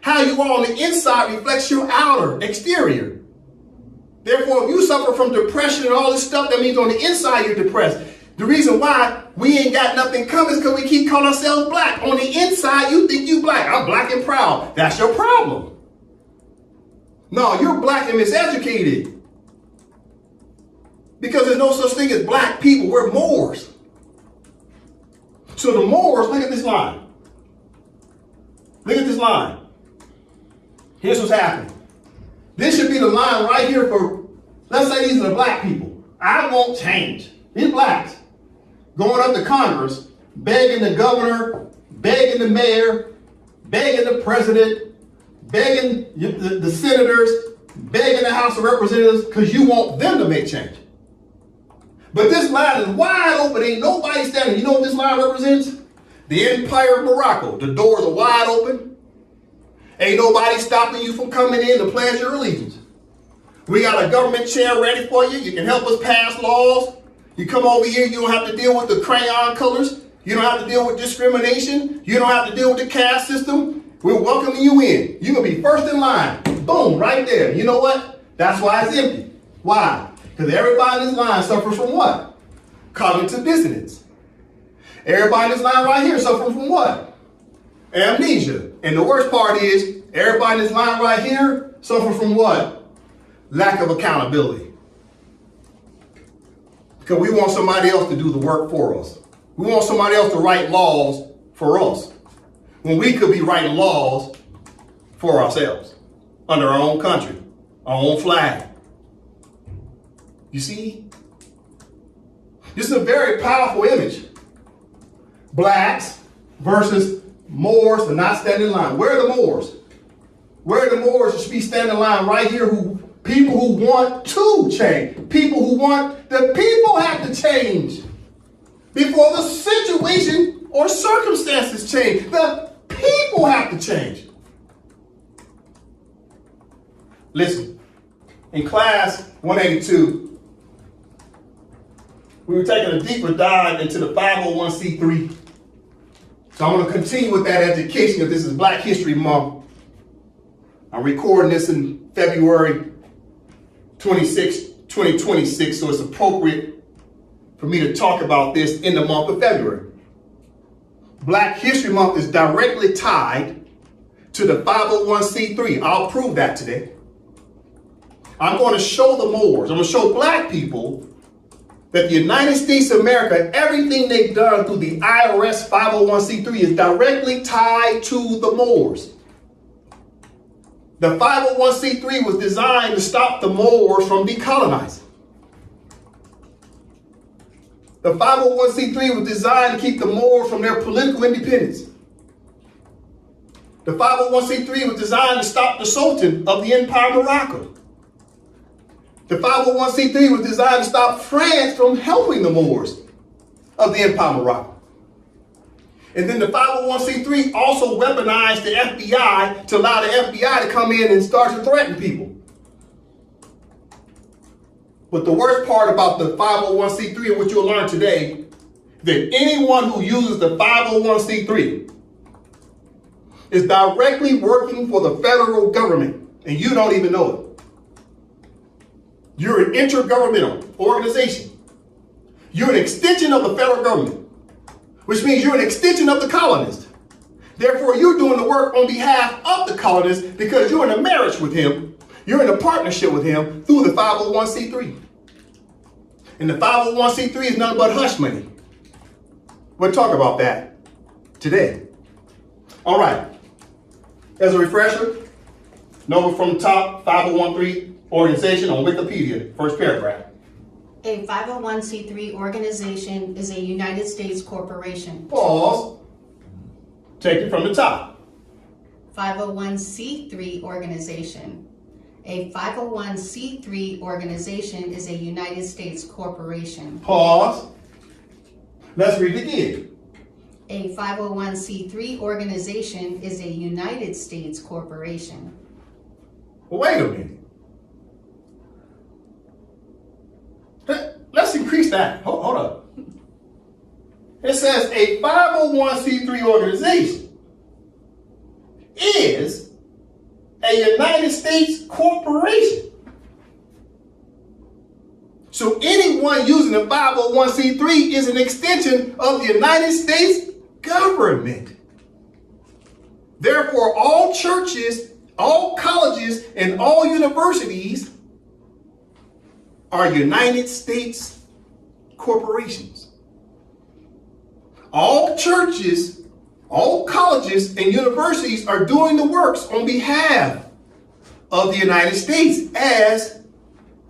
How you are on the inside reflects your outer, exterior. Therefore, if you suffer from depression and all this stuff, that means on the inside you're depressed. The reason why we ain't got nothing coming is because we keep calling ourselves black. On the inside, you think you black. I'm black and proud. That's your problem. No, you're black and miseducated. Because there's no such thing as black people. We're Moors. So the Moors, look at this line. Look at this line. Here's what's happening. This should be the line right here for, let's say these are the black people. I won't change. These blacks going up to Congress, begging the governor, begging the mayor, begging the president, begging the senators, begging the House of Representatives, because you want them to make change. But this line is wide open. Ain't nobody standing. You know what this line represents? The Empire of Morocco. The doors are wide open. Ain't nobody stopping you from coming in to pledge your allegiance. We got a government chair ready for you. You can help us pass laws. You come over here, you don't have to deal with the crayon colors. You don't have to deal with discrimination. You don't have to deal with the caste system. We're welcoming you in. You're going to be first in line. Boom, right there. You know what? That's why it's empty. Why? Because everybody in this line suffers from what? Cognitive dissonance. Everybody in this line right here suffers from what? Amnesia. And the worst part is, everybody in this line right here suffers from what? Lack of accountability. Because we want somebody else to do the work for us. We want somebody else to write laws for us, when we could be writing laws for ourselves, under our own country, our own flag. You see? This is a very powerful image. Blacks versus Moors are not standing in line. Where are the Moors? Where are the Moors that should be standing in line right here? People who want to change. People who want, the people have to change before the situation or circumstances change. The people have to change. Listen, in class 182, we were taking a deeper dive into the 501c3. So I'm going to continue with that education, because this is Black History Month. I'm recording this in February 26, 2026, so it's appropriate for me to talk about this in the month of February. Black History Month is directly tied to the 501c3. I'll prove that today. I'm going to show the Moors, I'm going to show black people that the United States of America, everything they've done through the IRS 501c3 is directly tied to the Moors. The 501c3 was designed to stop the Moors from decolonizing. The 501c3 was designed to keep the Moors from their political independence. The 501c3 was designed to stop the Sultan of the Empire of Morocco. The 501c3 was designed to stop France from helping the Moors of the Empire of Morocco. And then the 501c3 also weaponized the FBI to allow the FBI to come in and start to threaten people. But the worst part about the 501c3, and what you'll learn today, that anyone who uses the 501c3 is directly working for the federal government, and you don't even know it. You're an intergovernmental organization. You're an extension of the federal government, which means you're an extension of the colonist. Therefore, you're doing the work on behalf of the colonist because you're in a marriage with him. You're in a partnership with him through the 501c3. And the 501c3 is nothing but hush money. We'll talk about that today. All right. As a refresher, number from the top, 501c3 organization on Wikipedia, first paragraph. A 501c3 organization is a United States corporation. Pause. Take it from the top. 501c3 organization. A 501c3 organization is a United States corporation. Pause. Let's read it again. A 501c3 organization is a United States corporation. Well, wait a minute. Let's increase that. Hold up. It says a 501c3 organization is a United States corporation. So anyone using a 501c3 is an extension of the United States government. Therefore, all churches, all colleges, and all universities are United States corporations. All churches, all colleges, and universities are doing the works on behalf of the United States as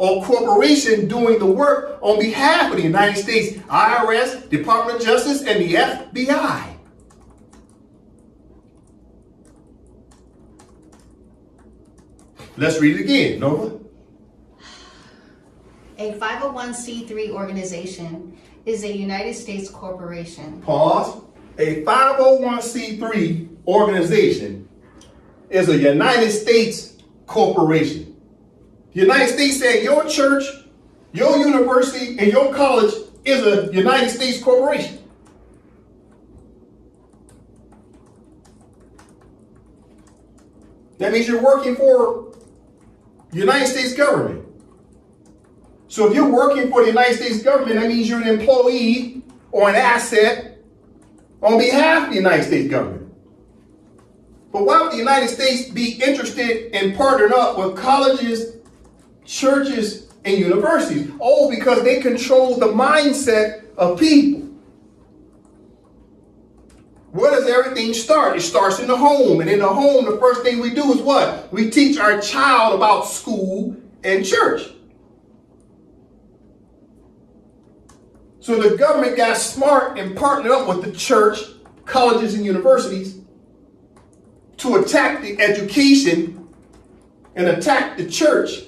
a corporation doing the work on behalf of the United States IRS, Department of Justice, and the FBI. Let's read it again, Nova. A 501c3 organization is a United States corporation. Pause. A 501c3 organization is a United States corporation. The United States said your church, your university, and your college is a United States corporation. That means you're working for the United States government. So if you're working for the United States government, that means you're an employee or an asset on behalf of the United States government. But why would the United States be interested in partnering up with colleges, churches, and universities? Oh, because they control the mindset of people. Where does everything start? It starts in the home. And in the home, the first thing we do is what? We teach our child about school and church. So the government got smart and partnered up with the church, colleges, and universities to attack the education and attack the church,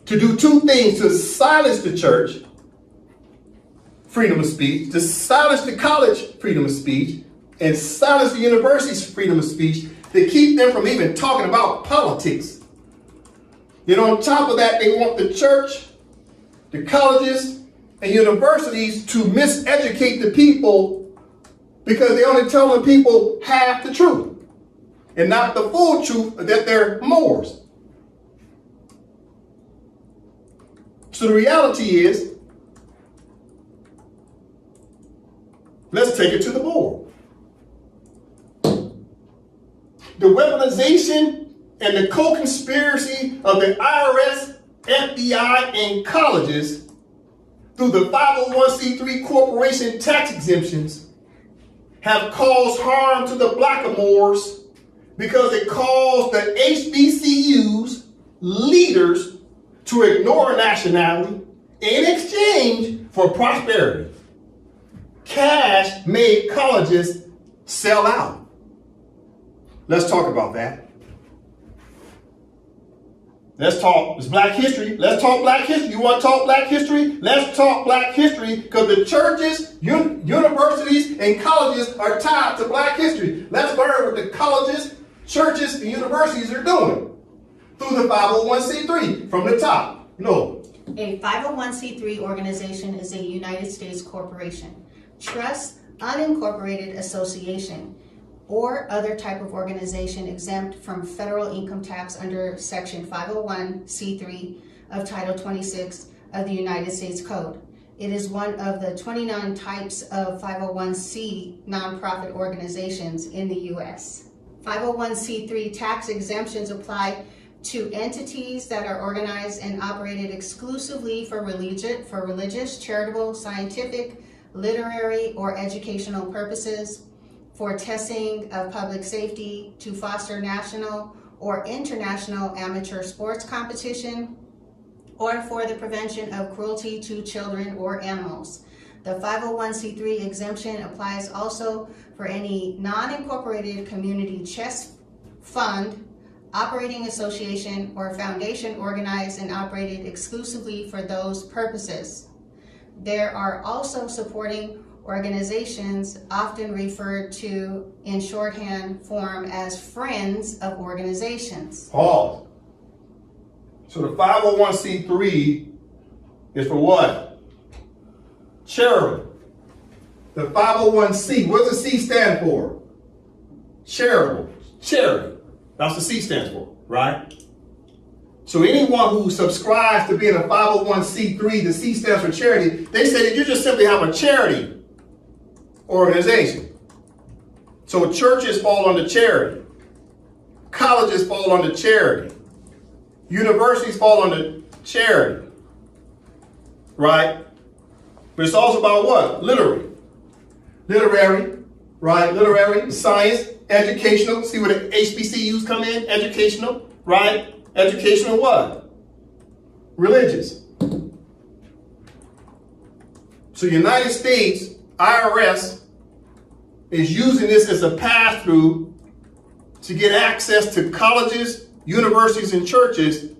to do two things: to silence the church, freedom of speech, to silence the college, freedom of speech, and silence the university's freedom of speech, to keep them from even talking about politics. Then on top of that, they want the church, the colleges, and universities to miseducate the people because they're only telling people half the truth and not the full truth that they're Moors. So the reality is, let's take it to the board. The weaponization and the co-conspiracy of the IRS, FBI, and colleges through the 501c3 corporation tax exemptions have caused harm to the blackamoors because it caused the HBCU's leaders to ignore nationality in exchange for prosperity. Cash made colleges sell out. Let's talk about that. Let's talk, it's Black history. Let's talk Black history. You want to talk Black history? Let's talk Black history, because the churches, universities, and colleges are tied to Black history. Let's learn what the colleges, churches, and universities are doing through the 501c3 from the top. No. A 501c3 organization is a United States corporation, trust, unincorporated association, or other type of organization exempt from federal income tax under Section 501c3 of Title 26 of the United States Code. It is one of the 29 types of 501c nonprofit organizations in the U.S. 501c3 tax exemptions apply to entities that are organized and operated exclusively for religious, charitable, scientific, literary, or educational purposes, for testing of public safety, to foster national or international amateur sports competition, or for the prevention of cruelty to children or animals. The 501c3 exemption applies also for any non-incorporated community chest fund, operating association, or foundation organized and operated exclusively for those purposes. There are also supporting organizations, often referred to in shorthand form as friends of organizations. Pause. So the 501c3 is for what? Charity. The 501c, what does the C stand for? Charitable. Charity. That's what C stands for, right? So anyone who subscribes to being a 501c3, the C stands for charity, they say that you just simply have a charity organization. So churches fall under charity. Colleges fall under charity. Universities fall under charity. Right? But it's also about what? Literary, right? Literary, science, educational. See where the HBCUs come in? Educational, right? Educational what? Religious. So United States IRS is using this as a pass-through to get access to colleges, universities, and churches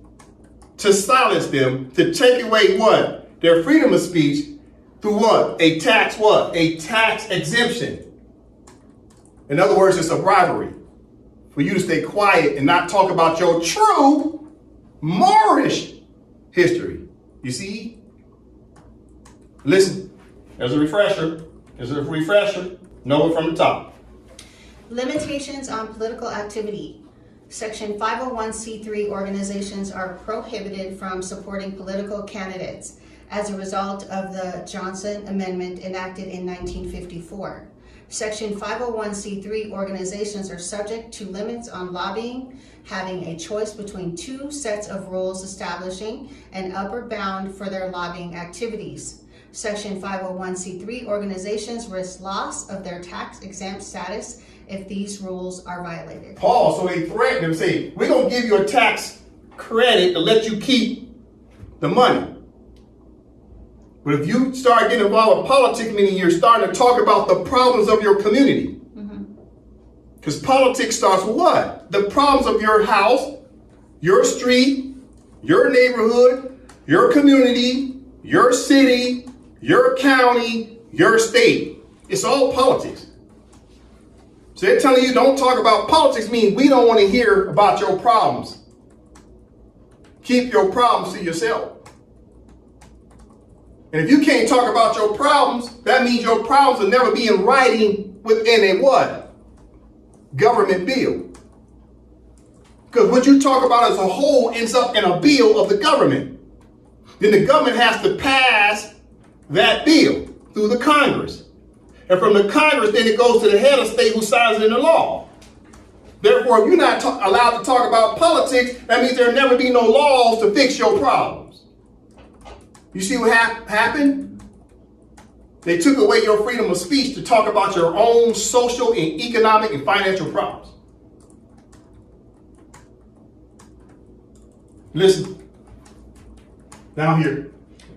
to silence them, to take away what? Their freedom of speech through what? A tax what? A tax exemption. In other words, it's a bribery for you to stay quiet and not talk about your true Moorish history. You see? Listen, there's a refresher. Know it from the top. Limitations on political activity. Section 501c3 organizations are prohibited from supporting political candidates as a result of the Johnson Amendment enacted in 1954. Section 501c3 organizations are subject to limits on lobbying, having a choice between two sets of rules establishing an upper bound for their lobbying activities. Section 501c3 organizations risk loss of their tax-exempt status if these rules are violated. Paul, so they threaten them, say, we're going to give you a tax credit to let you keep the money. But if you start getting involved with politics, meaning you're starting to talk about the problems of your community. Because politics starts with what? The problems of your house, your street, your neighborhood, your community, your city, your county, your state. It's all politics. So they're telling you don't talk about politics, meaning we don't want to hear about your problems. Keep your problems to yourself. And if you can't talk about your problems, that means your problems will never be in writing within a what? Government bill. Because what you talk about as a whole ends up in a bill of the government. Then the government has to pass that bill through the Congress. And from the Congress, then it goes to the head of state who signs it into law. Therefore, if you're not allowed to talk about politics, that means there'll never be no laws to fix your problems. You see what happened? They took away your freedom of speech to talk about your own social and economic and financial problems. Listen. Down here.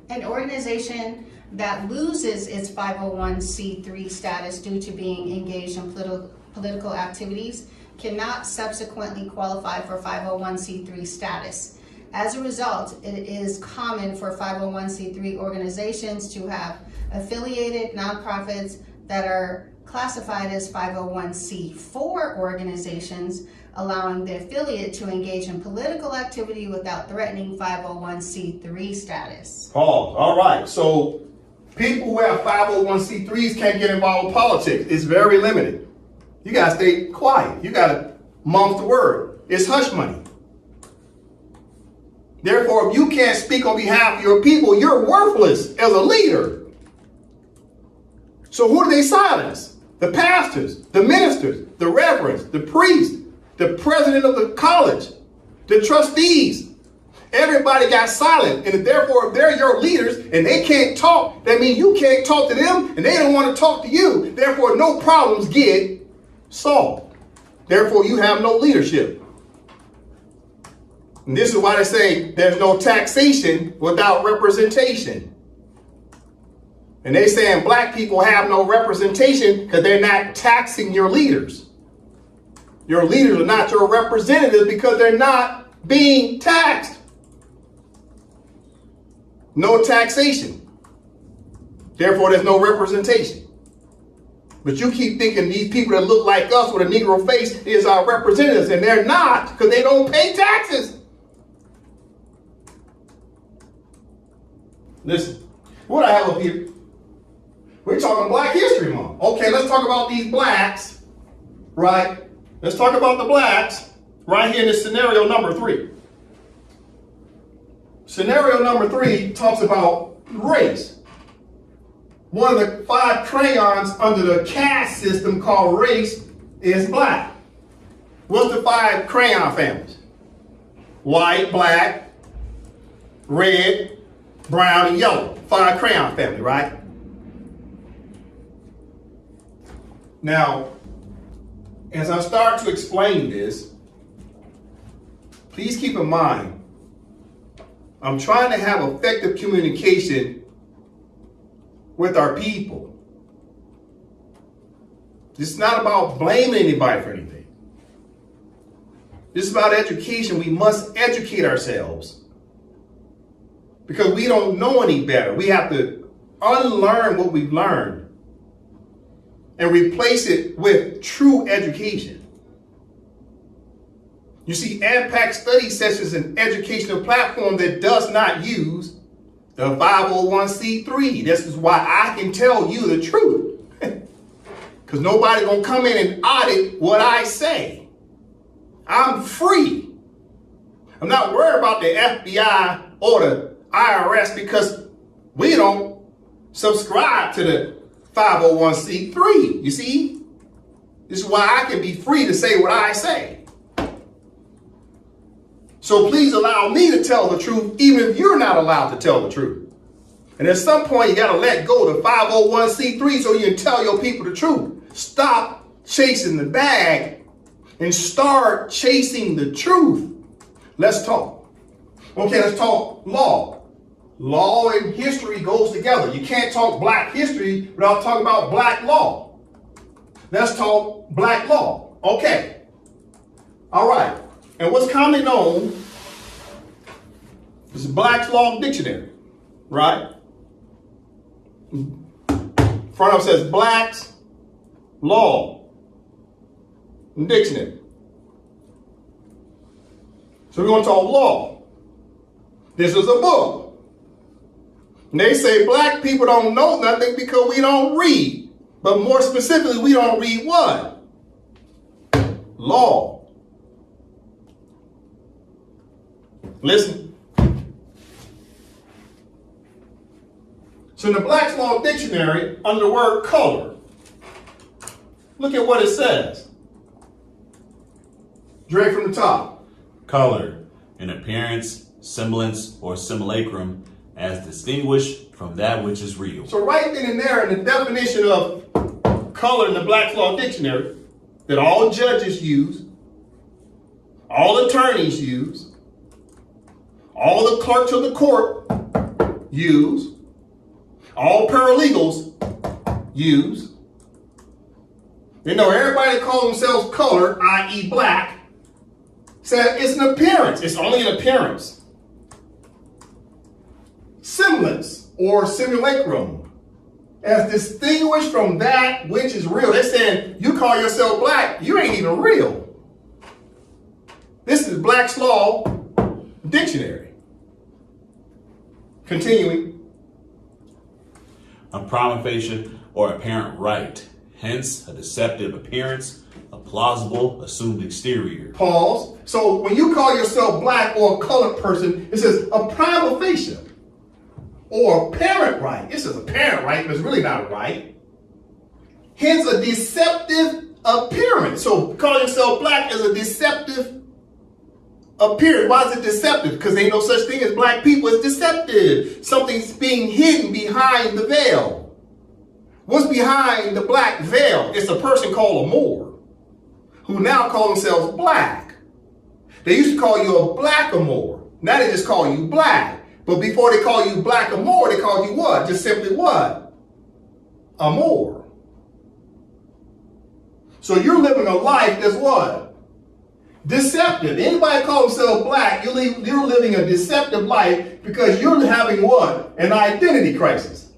An organization that loses its 501c3 status due to being engaged in political activities cannot subsequently qualify for 501c3 status. As a result, it is common for 501c3 organizations to have affiliated nonprofits that are classified as 501c4 organizations, allowing the affiliate to engage in political activity without threatening 501c3 status. Pause. All right. So people who have 501c3s can't get involved with politics. It's very limited. You got to stay quiet. You got to mumble the word. It's hush money. Therefore, if you can't speak on behalf of your people, you're worthless as a leader. So who do they silence? The pastors, the ministers, the reverends, the priests, the president of the college, the trustees. Everybody got silent. And therefore, if they're your leaders and they can't talk, that means you can't talk to them and they don't want to talk to you. Therefore, no problems get solved. Therefore, you have no leadership. And this is why they say there's no taxation without representation. And they saying black people have no representation because they're not taxing your leaders. Your leaders are not your representatives because they're not being taxed. No taxation. Therefore, there's no representation. But you keep thinking these people that look like us with a Negro face is our representatives, and they're not because they don't pay taxes. Listen, what I have up here, We're talking Black History Month. Okay, let's talk about these blacks, right? Let's talk about the blacks right here in this scenario number 3. Scenario number 3 talks about race. One of the 5 crayons under the caste system called race is black. What's the 5 crayon families? White, black, red, brown, and yellow. 5 crayon family, right? Now, as I start to explain this, please keep in mind, I'm trying to have effective communication with our people. This is not about blaming anybody for anything. This is about education. We must educate ourselves because we don't know any better. We have to unlearn what we've learned and replace it with true education. You see, AMPAC study sessions is an educational platform that does not use the 501c3. This is why I can tell you the truth. Because nobody's going to come in and audit what I say. I'm free. I'm not worried about the FBI or the IRS because we don't subscribe to the 501c3. You see? This is why I can be free to say what I say. So please allow me to tell the truth, even if you're not allowed to tell the truth. And at some point, you got to let go of the 501c3 so you can tell your people the truth. Stop chasing the bag and start chasing the truth. Let's talk. Okay, let's talk law. Law and history goes together. You can't talk black history without talking about black law. Let's talk black law. Okay. All right. And what's commonly known is the Black's Law Dictionary, right? Front of it says Black's Law Dictionary. So we're going to talk law. This is a book. And they say black people don't know nothing because we don't read. But more specifically, we don't read what? Law. Listen. So in the Black's Law Dictionary, under the word color, look at what it says. Drake from the top. Color, an appearance, semblance, or simulacrum as distinguished from that which is real. So right then and there in the definition of color in the Black's Law Dictionary that all judges use, all attorneys use, all the clerks of the court use, all paralegals use. You know, everybody that calls themselves colored, i.e. black, said it's an appearance. It's only an appearance. Semblance or simulacrum, as distinguished from that which is real. They're saying you call yourself black, you ain't even real. This is Black's Law Dictionary. Continuing. A prima facie or apparent right, hence a deceptive appearance, a plausible assumed exterior. Pause. So when you call yourself black or a colored person, it says a prima facie or apparent right. It says apparent right, but it's really not a right. Hence a deceptive appearance. So calling yourself black is a deceptive appearance. Why is it deceptive? Because there ain't no such thing as black people. It's deceptive. Something's being hidden behind the veil. What's behind the black veil? It's a person called a Moor, who now call themselves black. They used to call you a blackamoor. Now they just call you black. But before they call you blackamoor, they call you what? Just simply what? A Moor. So you're living a life that's what? Deceptive. Anybody call themselves black, you're living a deceptive life because you're having what? An identity crisis.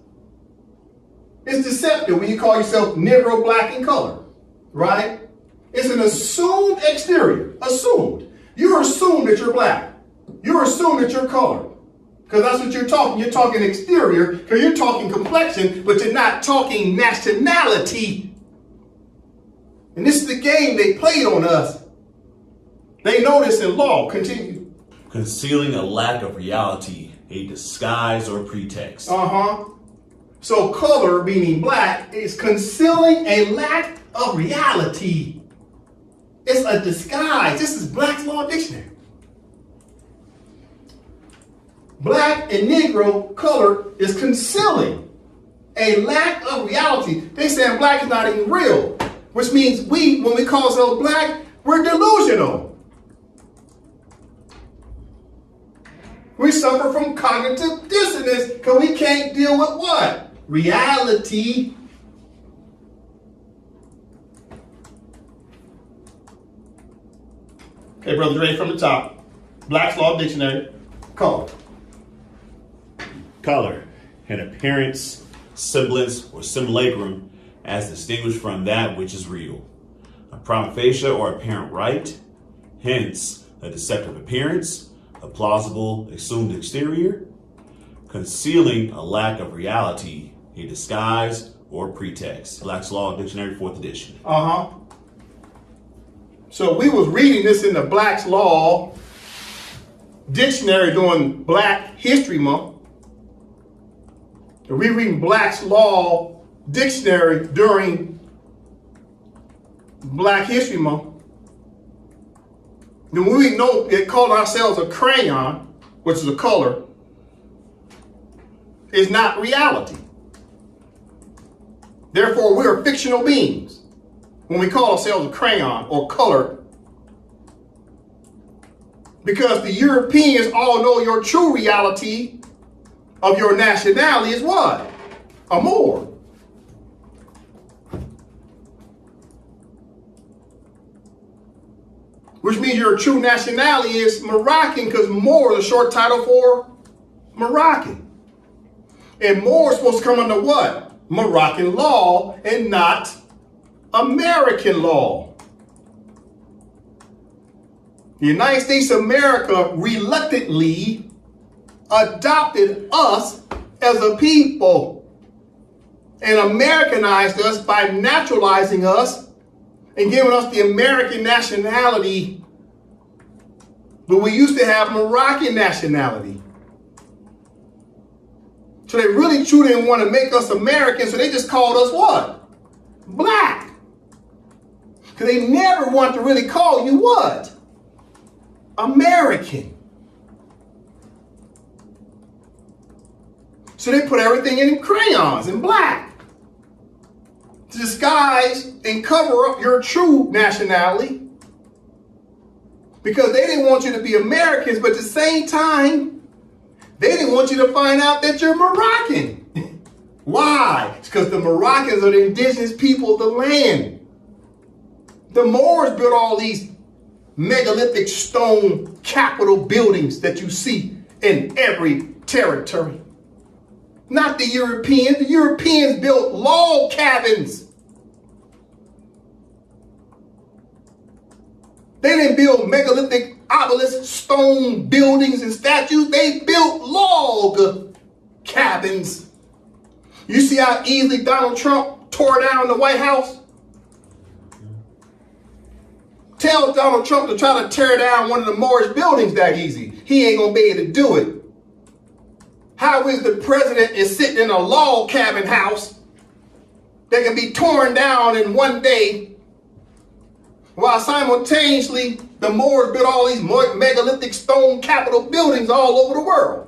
It's deceptive when you call yourself Negro, black, and color, right? It's an assumed exterior. Assumed. You assume that you're black. You assume that you're colored. Because that's what you're talking. You're talking exterior, because you're talking complexion, but you're not talking nationality. And this is the game they played on us. They know this in law. Continue. Concealing a lack of reality, a disguise or pretext. So color, meaning black, is concealing a lack of reality. It's a disguise. This is Black's Law Dictionary. Black and Negro color is concealing a lack of reality. They saying black is not even real, which means when we call ourselves black, we're delusional. We suffer from cognitive dissonance because we can't deal with what? Reality. Okay, brothers, ready from the top. Black's Law Dictionary. Color. Color, an appearance, semblance, or simulacrum as distinguished from that which is real. A prima facie or apparent right, hence a deceptive appearance, a plausible assumed exterior, concealing a lack of reality, a disguise or pretext. Black's Law Dictionary, 4th edition. So we was reading this in the Black's Law Dictionary during Black History Month. We reading Black's Law Dictionary during Black History Month. Then we know it called ourselves a crayon, which is a color, is not reality. Therefore, we are fictional beings when we call ourselves a crayon or color. Because the Europeans all know your true reality of your nationality is what? A Moor. Which means your true nationality is Moroccan, because Moor is a short title for Moroccan. And Moor is supposed to come under what? Moroccan law and not American law. The United States of America reluctantly adopted us as a people and Americanized us by naturalizing us and giving us the American nationality. But we used to have Moroccan nationality. So they really truly didn't want to make us American, so they just called us what? Black. Because they never want to really call you what? American. So they put everything in crayons in black to disguise and cover up your true nationality, because they didn't want you to be Americans, but at the same time, they didn't want you to find out that you're Moroccan. Why? It's because the Moroccans are the indigenous people of the land. The Moors built all these megalithic stone capitol buildings that you see in every territory. Not the Europeans. The Europeans built log cabins. They didn't build megalithic obelisk stone buildings and statues. They built log cabins. You see how easily Donald Trump tore down the White House? Tell Donald Trump to try to tear down one of the Moorish buildings that easy. He ain't gonna be able to do it. How is the president is sitting in a log cabin house that can be torn down in one day, while simultaneously the Moors built all these megalithic stone capitol buildings all over the world?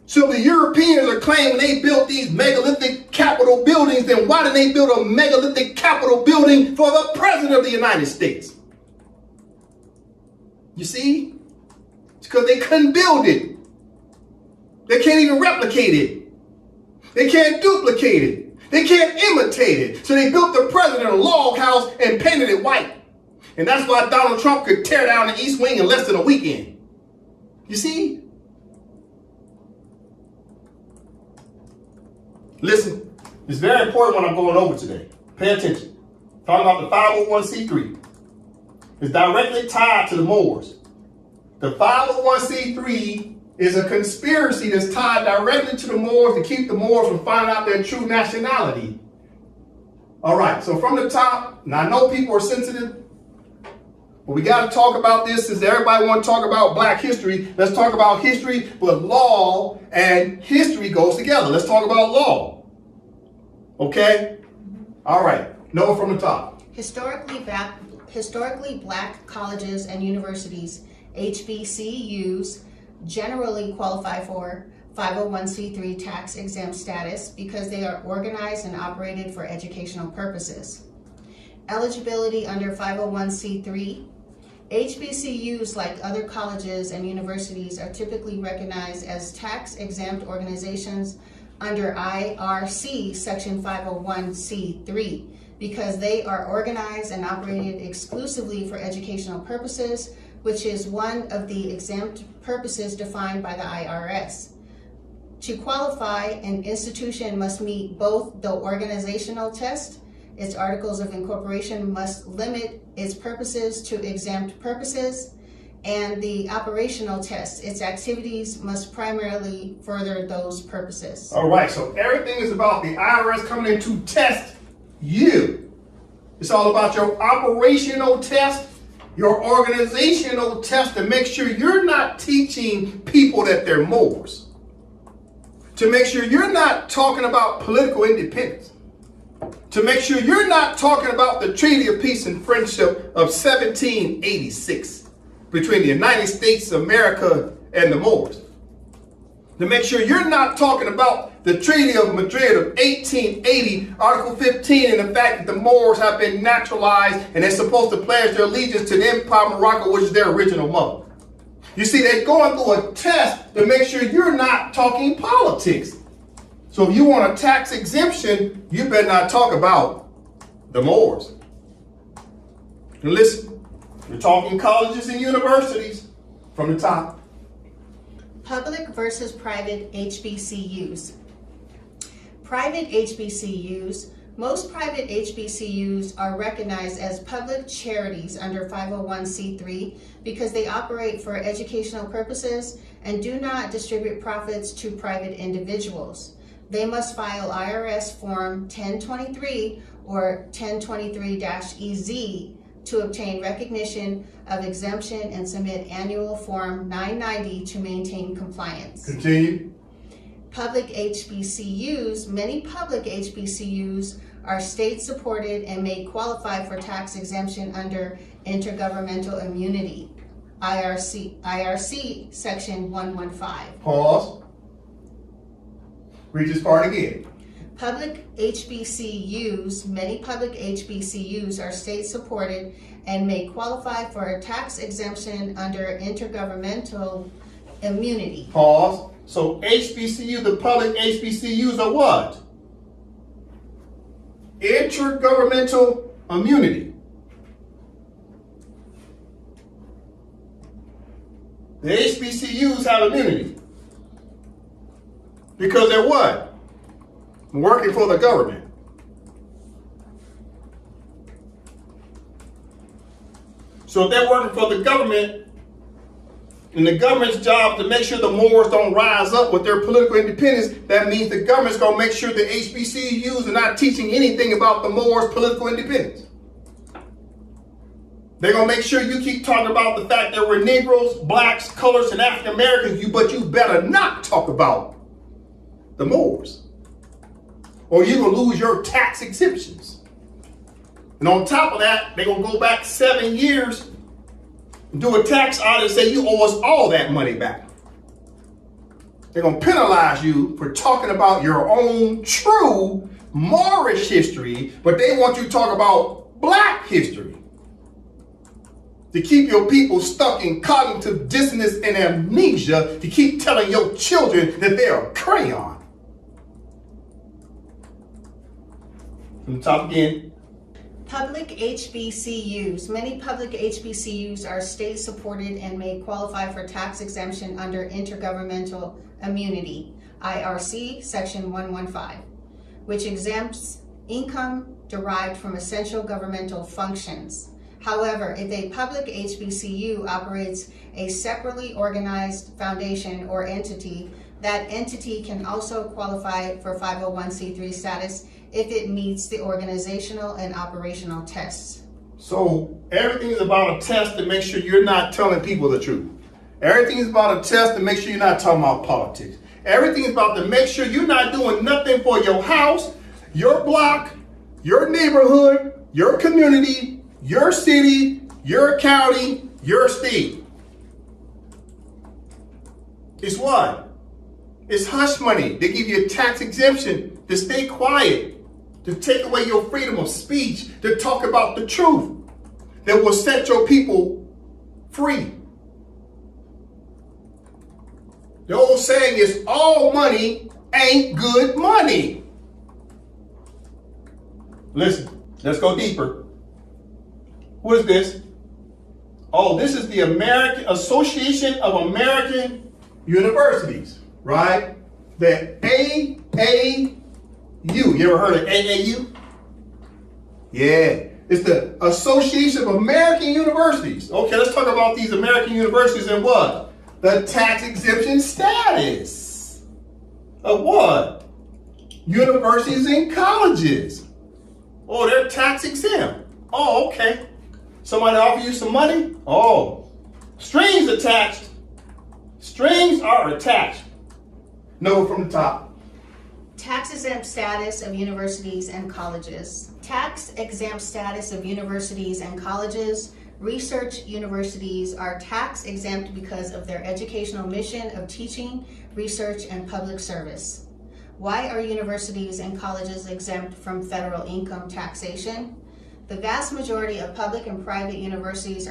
So the Europeans are claiming they built these megalithic capitol buildings, then why did they build a megalithic capitol building for the president of the United States? You see? It's because they couldn't build it. They can't even replicate it. They can't duplicate it. They can't imitate it. So they built the president a log house and painted it white. And that's why Donald Trump could tear down the East Wing in less than a weekend. You see? Listen, it's very important what I'm going over today. Pay attention. Talking about the 501c3. It's directly tied to the Moors. The 501c3 is a conspiracy that's tied directly to the Moors to keep the Moors from finding out their true nationality. All right, so from the top, now I know people are sensitive, but we got to talk about this since everybody want to talk about black history. Let's talk about history, but law and history goes together. Let's talk about law. Okay? All right, Noah from the top. Historically black colleges and universities, HBCUs, generally qualify for 501c3 tax exempt status because they are organized and operated for educational purposes. Eligibility under 501c3. HBCUs, like other colleges and universities, are typically recognized as tax exempt organizations under IRC section 501c3 because they are organized and operated exclusively for educational purposes, which is one of the exempt purposes defined by the IRS. To qualify, an institution must meet both the organizational test. Its articles of incorporation must limit its purposes to exempt purposes, and the operational test. Its activities must primarily further those purposes. All right, so everything is about the IRS coming in to test you. It's all about your operational test, your organizational test to make sure you're not teaching people that they're Moors. To make sure you're not talking about political independence. To make sure you're not talking about the Treaty of Peace and Friendship of 1786 between the United States of America and the Moors. To make sure you're not talking about the Treaty of Madrid of 1880, Article 15, and the fact that the Moors have been naturalized and they're supposed to pledge their allegiance to the Empire of Morocco, which is their original mother. You see, they're going through a test to make sure you're not talking politics. So if you want a tax exemption, you better not talk about the Moors. And listen, we're talking colleges and universities from the top. Public versus private HBCUs. Private HBCUs. Most private HBCUs are recognized as public charities under 501c3 because they operate for educational purposes and do not distribute profits to private individuals. They must file IRS Form 1023 or 1023-EZ to obtain recognition of exemption and submit annual Form 990 to maintain compliance. Continue. Public HBCUs, many public HBCUs are state-supported and may qualify for tax exemption under Intergovernmental Immunity, IRC Section 115. Pause. Read this part again. Public HBCUs, many public HBCUs are state-supported and may qualify for a tax exemption under Intergovernmental Immunity. Pause. So HBCU, the public HBCUs are what? Intergovernmental immunity. The HBCUs have immunity. Because they're what? Working for the government. So if they're working for the government, and the government's job to make sure the Moors don't rise up with their political independence, that means the government's going to make sure the HBCUs are not teaching anything about the Moors' political independence. They're going to make sure you keep talking about the fact that we're Negroes, blacks, colors, and African Americans, but you better not talk about the Moors, or you're going to lose your tax exemptions. And on top of that, they're going to go back 7 years and do a tax audit and say you owe us all that money back. They're going to penalize you for talking about your own true Moorish history, but they want you to talk about black history to keep your people stuck in cognitive dissonance and amnesia, to keep telling your children that they're a crayon. From the top again. Public HBCUs. Many public HBCUs are state-supported and may qualify for tax exemption under Intergovernmental Immunity, IRC Section 115, which exempts income derived from essential governmental functions. However, if a public HBCU operates a separately organized foundation or entity, that entity can also qualify for 501c3 status if it meets the organizational and operational tests. So everything is about a test to make sure you're not telling people the truth. Everything is about a test to make sure you're not talking about politics. Everything is about to make sure you're not doing nothing for your house, your block, your neighborhood, your community, your city, your county, your state. It's what? It's hush money. They give you a tax exemption to stay quiet, to take away your freedom of speech, to talk about the truth that will set your people free. The old saying is, all money ain't good money. Listen, let's go deeper. What is this? Oh, this is the American Association of American Universities, right? The AAU. You ever heard of AAU? Yeah, it's the Association of American Universities. Okay, let's talk about these American universities and what? The tax exemption status of what? Universities and colleges. Oh, they're tax exempt. Oh, okay. Somebody offer you some money? Oh, strings attached. Strings are attached. No, from the top. Tax exempt status of universities and colleges. Tax exempt status of universities and colleges. Research universities are tax exempt because of their educational mission of teaching, research, and public service. Why are universities and colleges exempt from federal income taxation? The vast majority of public and private universities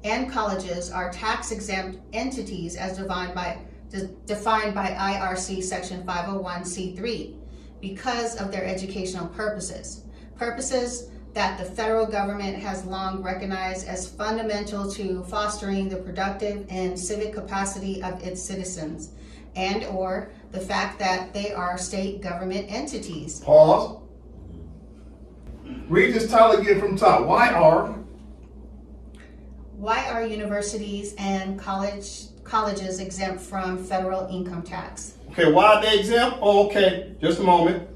and colleges are tax exempt entities as defined by IRC section 501c3 because of their educational purposes. Purposes that the federal government has long recognized as fundamental to fostering the productive and civic capacity of its citizens, and or the fact that they are state government entities. Pause. Read this title again from top. Why are universities and colleges exempt from federal income tax? Okay, why are they exempt? Oh, okay, just a moment.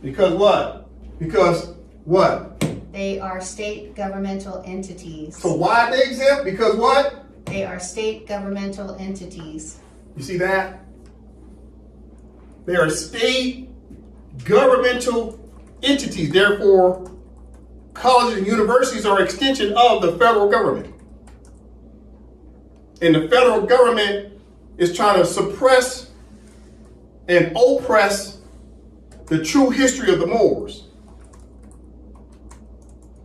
Because what? Because what? They are state governmental entities. So why are they exempt? Because what? They are state governmental entities. You see that? They are state governmental entities. Therefore, colleges and universities are an extension of the federal government. And the federal government is trying to suppress and oppress the true history of the Moors.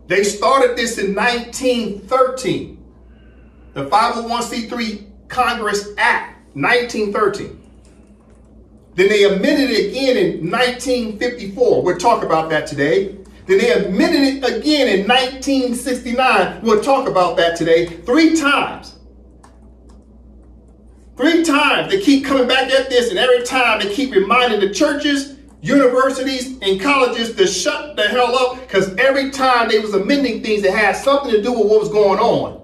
They started this in 1913. The 501c3 Congress Act, 1913. Then they amended it again in 1954. We'll talk about that today. Then they amended it again in 1969. We'll talk about that today. 3 times. 3 times they keep coming back at this, and every time they keep reminding the churches, universities, and colleges to shut the hell up, because every time they was amending things that had something to do with what was going on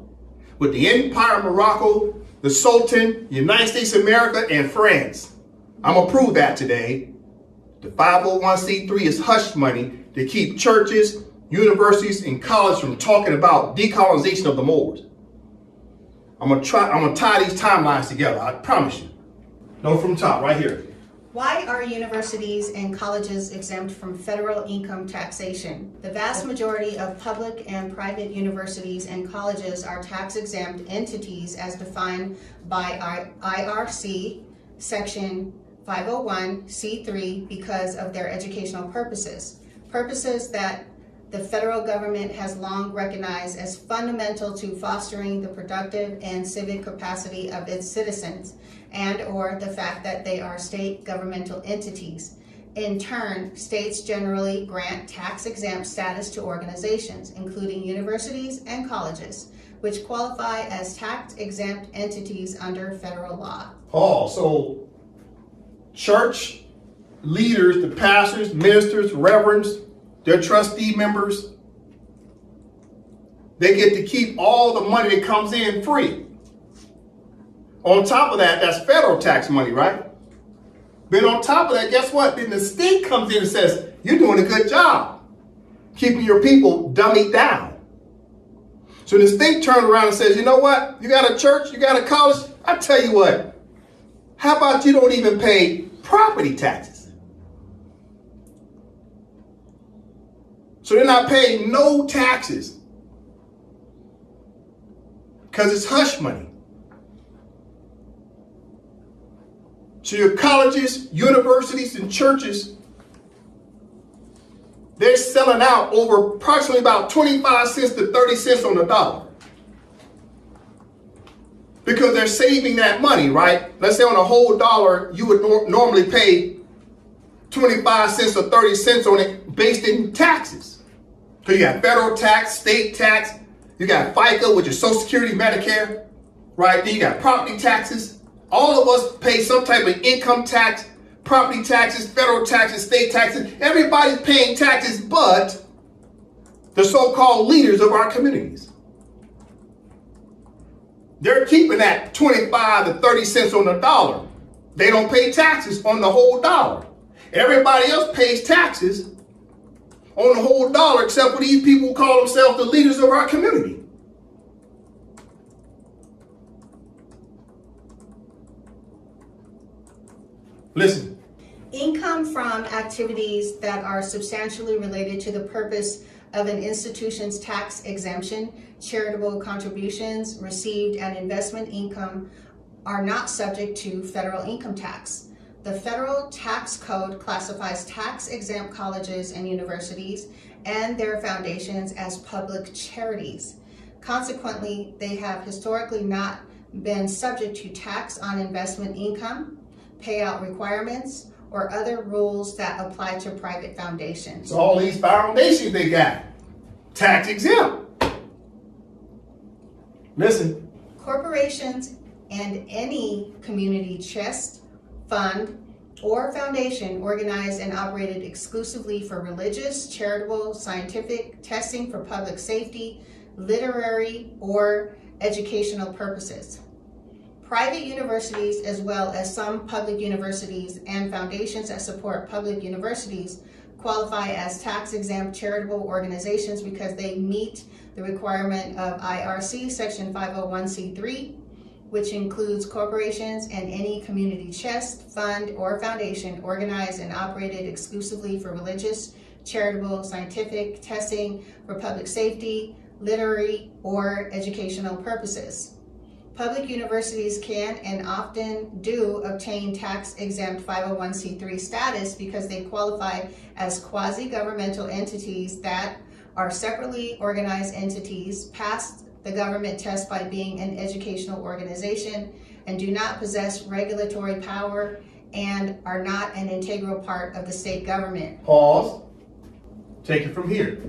with the Empire of Morocco, the Sultan, United States of America, and France. I'm gonna prove that today. The 501c3 is hush money to keep churches, universities, and colleges from talking about decolonization of the Moors. I'm gonna tie these timelines together, I promise you. No, from the top, right here. Why are universities and colleges exempt from federal income taxation? The vast majority of public and private universities and colleges are tax exempt entities as defined by IRC section 501c3 because of their educational purposes. Purposes that the federal government has long recognized as fundamental to fostering the productive and civic capacity of its citizens, and or the fact that they are state governmental entities. In turn, states generally grant tax-exempt status to organizations, including universities and colleges, which qualify as tax-exempt entities under federal law. So church leaders, the pastors, ministers, reverends, their trustee members, they get to keep all the money that comes in free. On top of that, that's federal tax money, right? But on top of that, guess what? Then the state comes in and says, you're doing a good job keeping your people dummied down. So the state turns around and says, you know what? You got a church, you got a college. I tell you what, how about you don't even pay property taxes? So they're not paying no taxes because it's hush money. So your colleges, universities, and churches, they're selling out over approximately about 25 cents to 30 cents on the dollar. Because they're saving that money, right? Let's say on a whole dollar, you would normally pay 25 cents or 30 cents on it based in taxes. So you got federal tax, state tax, you got FICA, which is Social Security, Medicare, right? Then you got property taxes. All of us pay some type of income tax, property taxes, federal taxes, state taxes. Everybody's paying taxes but the so-called leaders of our communities. They're keeping that 25 to 30 cents on the dollar. They don't pay taxes on the whole dollar. Everybody else pays taxes on the whole dollar except for these people who call themselves the leaders of our community. Listen. Income from activities that are substantially related to the purpose of an institution's tax exemption, charitable contributions received, and investment income are not subject to federal income tax. The federal tax code classifies tax-exempt colleges and universities and their foundations as public charities. Consequently, they have historically not been subject to tax on investment income, payout requirements, or other rules that apply to private foundations. So all these foundations they got, tax exempt. Listen. Corporations and any community trust, fund, or foundation organized and operated exclusively for religious, charitable, scientific, testing for public safety, literary, or educational purposes. Private universities, as well as some public universities and foundations that support public universities, qualify as tax-exempt charitable organizations because they meet the requirement of IRC Section 501c3, which includes corporations and any community trust, fund, or foundation organized and operated exclusively for religious, charitable, scientific, testing for public safety, literary, or educational purposes. Public universities can and often do obtain tax-exempt 501c3 status because they qualify as quasi-governmental entities that are separately organized entities, pass the government test by being an educational organization, and do not possess regulatory power and are not an integral part of the state government. Pause. Take it from here.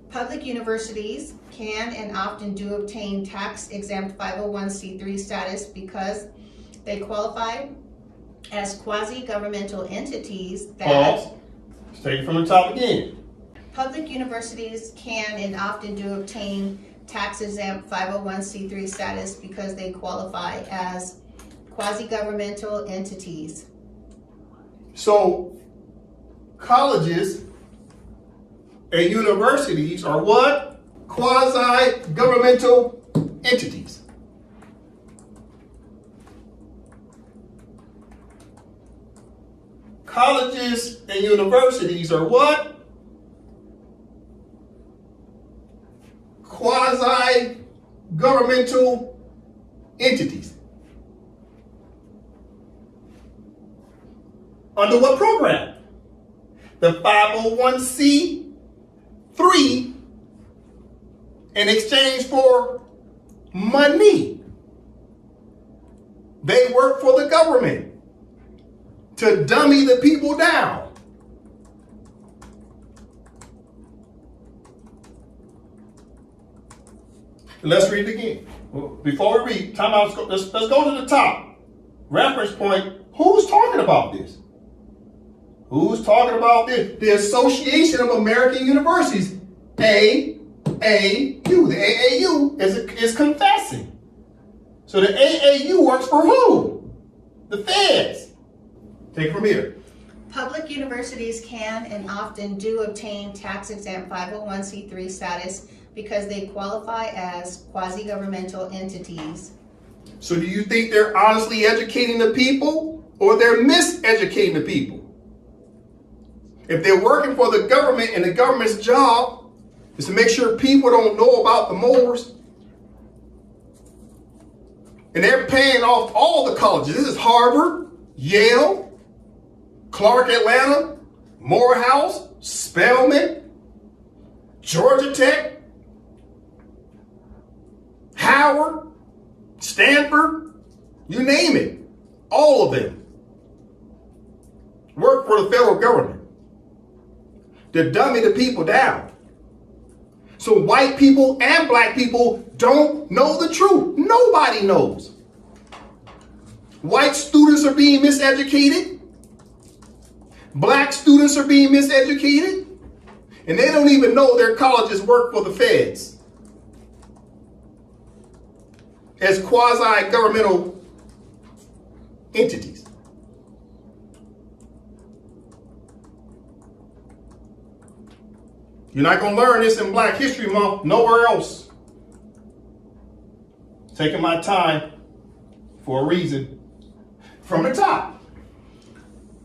Public universities can and often do obtain tax-exempt 501c3 status because they qualify as quasi-governmental entities that... Pause. Take it from the top again. Public universities can and often do obtain tax-exempt 501c3 status because they qualify as quasi-governmental entities. So, colleges and universities are what? Quasi-governmental entities. Colleges and universities are what? Quasi-governmental entities. Under what program? The 501c3 in exchange for money. They work for the government to dummy the people down. Let's read it again. Before we read, time out. Let's go to the top. Reference point. Who's talking about this? Who's talking about this? The Association of American Universities, AMPAC. AAU. The AAU is confessing. So the AAU works for who? The feds. Take it from here. Public universities can and often do obtain tax-exempt 501c3 status because they qualify as quasi-governmental entities. So do you think they're honestly educating the people or they're miseducating the people? If they're working for the government and the government's job is to make sure people don't know about the Moors, and they're paying off all the colleges. This is Harvard, Yale, Clark Atlanta, Morehouse, Spelman, Georgia Tech, Howard, Stanford, you name it. All of them work for the federal government. They're dumbing the people down. So white people and black people don't know the truth. Nobody knows. White students are being miseducated. Black students are being miseducated. And they don't even know their colleges work for the feds as quasi-governmental entities. You're not going to learn this in Black History Month nowhere else. Taking my time for a reason. From the top.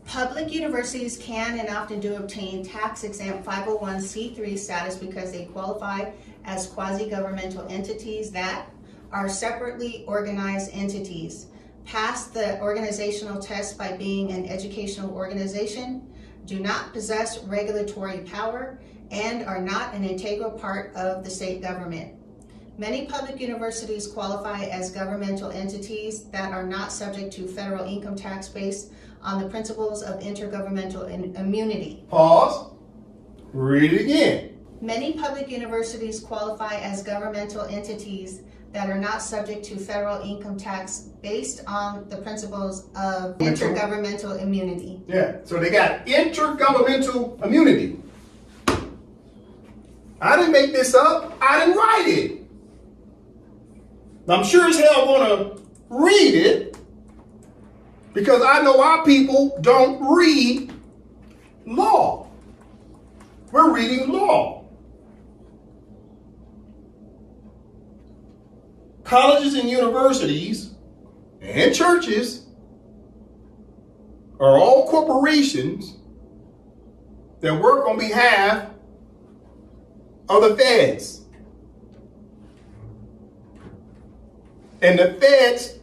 Public universities can and often do obtain tax-exempt 501c3 status because they qualify as quasi-governmental entities that are separately organized entities, pass the organizational test by being an educational organization, do not possess regulatory power, and are not an integral part of the state government. Many public universities qualify as governmental entities that are not subject to federal income tax based on the principles of intergovernmental immunity. Pause. Read it again. Many public universities qualify as governmental entities that are not subject to federal income tax based on the principles of intergovernmental immunity. Yeah, so they got intergovernmental immunity. I didn't make this up. I didn't write it. I'm sure as hell gonna read it because I know our people don't read law. We're reading law. Colleges and universities and churches are all corporations that work on behalf of the feds. And the feds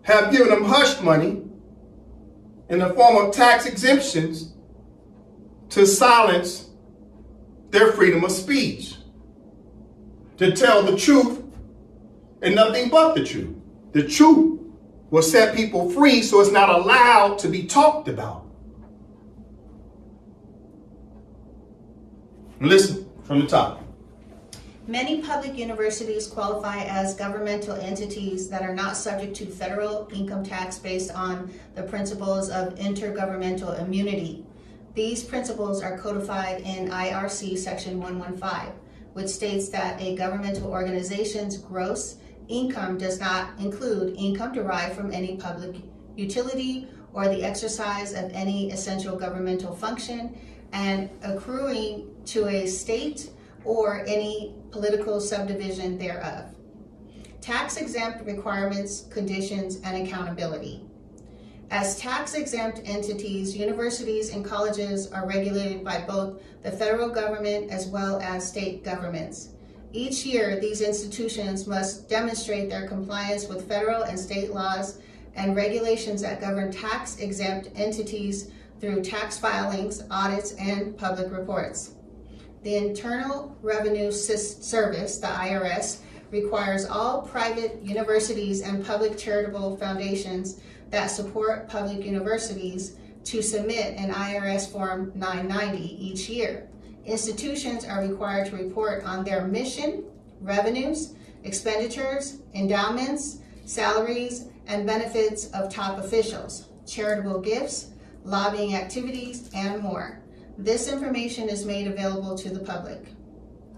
have given them hush money in the form of tax exemptions to silence their freedom of speech, to tell the truth and nothing but the truth. The truth will set people free so it's not allowed to be talked about. Listen from the top. Many public universities qualify as governmental entities that are not subject to federal income tax based on the principles of intergovernmental immunity. These principles are codified in IRC Section 115, which states that a governmental organization's gross income does not include income derived from any public utility or the exercise of any essential governmental function and accruing to a state or any political subdivision thereof. Tax-exempt requirements, conditions, and accountability. As tax-exempt entities, universities and colleges are regulated by both the federal government as well as state governments. Each year, these institutions must demonstrate their compliance with federal and state laws and regulations that govern tax-exempt entities through tax filings, audits, and public reports. The Internal Revenue Service, the IRS, requires all private universities and public charitable foundations that support public universities to submit an IRS Form 990 each year. Institutions are required to report on their mission, revenues, expenditures, endowments, salaries, and benefits of top officials, charitable gifts, lobbying activities, and more. This information is made available to the public.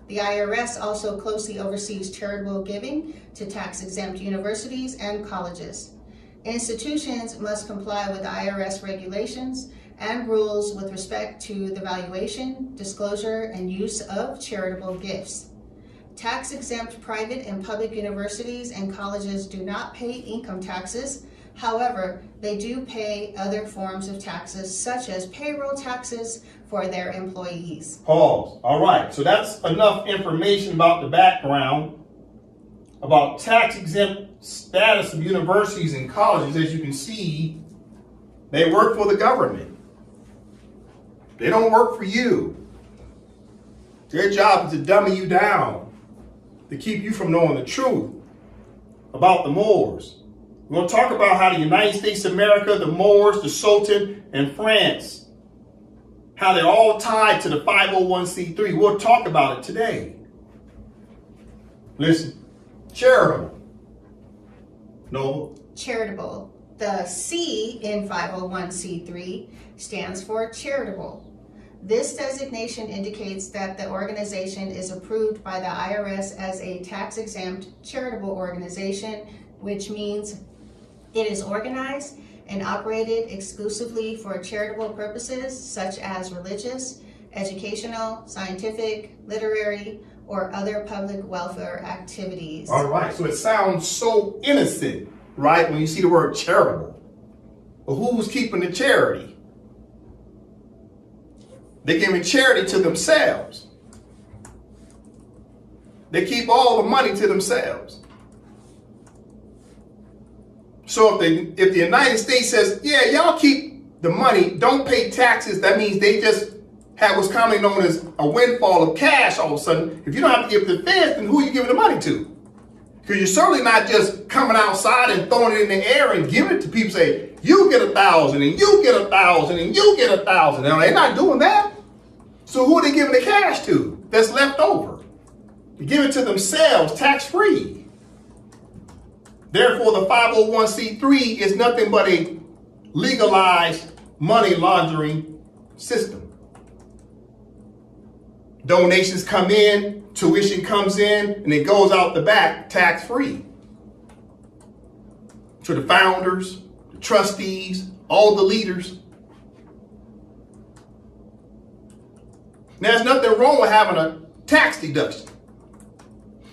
The IRS also closely oversees charitable giving to tax-exempt universities and colleges. Institutions must comply with IRS regulations and rules with respect to the valuation, disclosure, and use of charitable gifts. Tax-exempt private and public universities and colleges do not pay income taxes. However, they do pay other forms of taxes, such as payroll taxes for their employees. Pause. All right, so that's enough information about the background about tax-exempt status of universities and colleges. As you can see, they work for the government. They don't work for you. Their job is to dummy you down, to keep you from knowing the truth about the Moors. We're going to talk about how the United States of America, the Moors, the Sultan, and France, how they're all tied to the 501c3. We'll talk about it today. Listen, charitable. No. Charitable. The C in 501c3 stands for charitable. This designation indicates that the organization is approved by the IRS as a tax-exempt charitable organization, which means it is organized and operated exclusively for charitable purposes such as religious, educational, scientific, literary, or other public welfare activities. All right, so it sounds so innocent, right, when you see the word charitable. But who's keeping the charity? They're giving charity to themselves. They keep all the money to themselves. So if the United States says, yeah, y'all keep the money, don't pay taxes, that means they just have what's commonly known as a windfall of cash all of a sudden. If you don't have to give it to the feds, then who are you giving the money to? Because you're certainly not just coming outside and throwing it in the air and giving it to people, say, you get 1,000 and you get 1,000 and you get 1,000. Now, they're not doing that. So who are they giving the cash to that's left over? They give it to themselves tax-free. Therefore, the 501c3 is nothing but a legalized money laundering system. Donations come in, tuition comes in, and it goes out the back tax-free. To the founders, the trustees, all the leaders. Now, there's nothing wrong with having a tax deduction.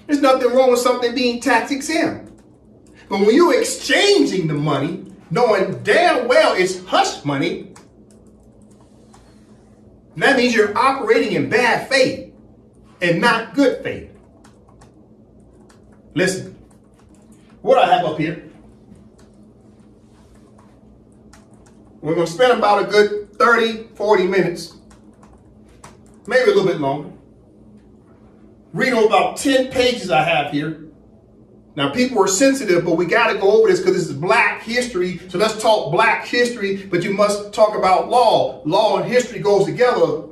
There's nothing wrong with something being tax exempt. But when you're exchanging the money, knowing damn well it's hush money, that means you're operating in bad faith and not good faith. Listen, what I have up here, we're going to spend about a good 30, 40 minutes, maybe a little bit longer, reading about 10 pages I have here. Now, people are sensitive, but we got to go over this because this is Black history. So let's talk Black history, but you must talk about law. Law and history goes together.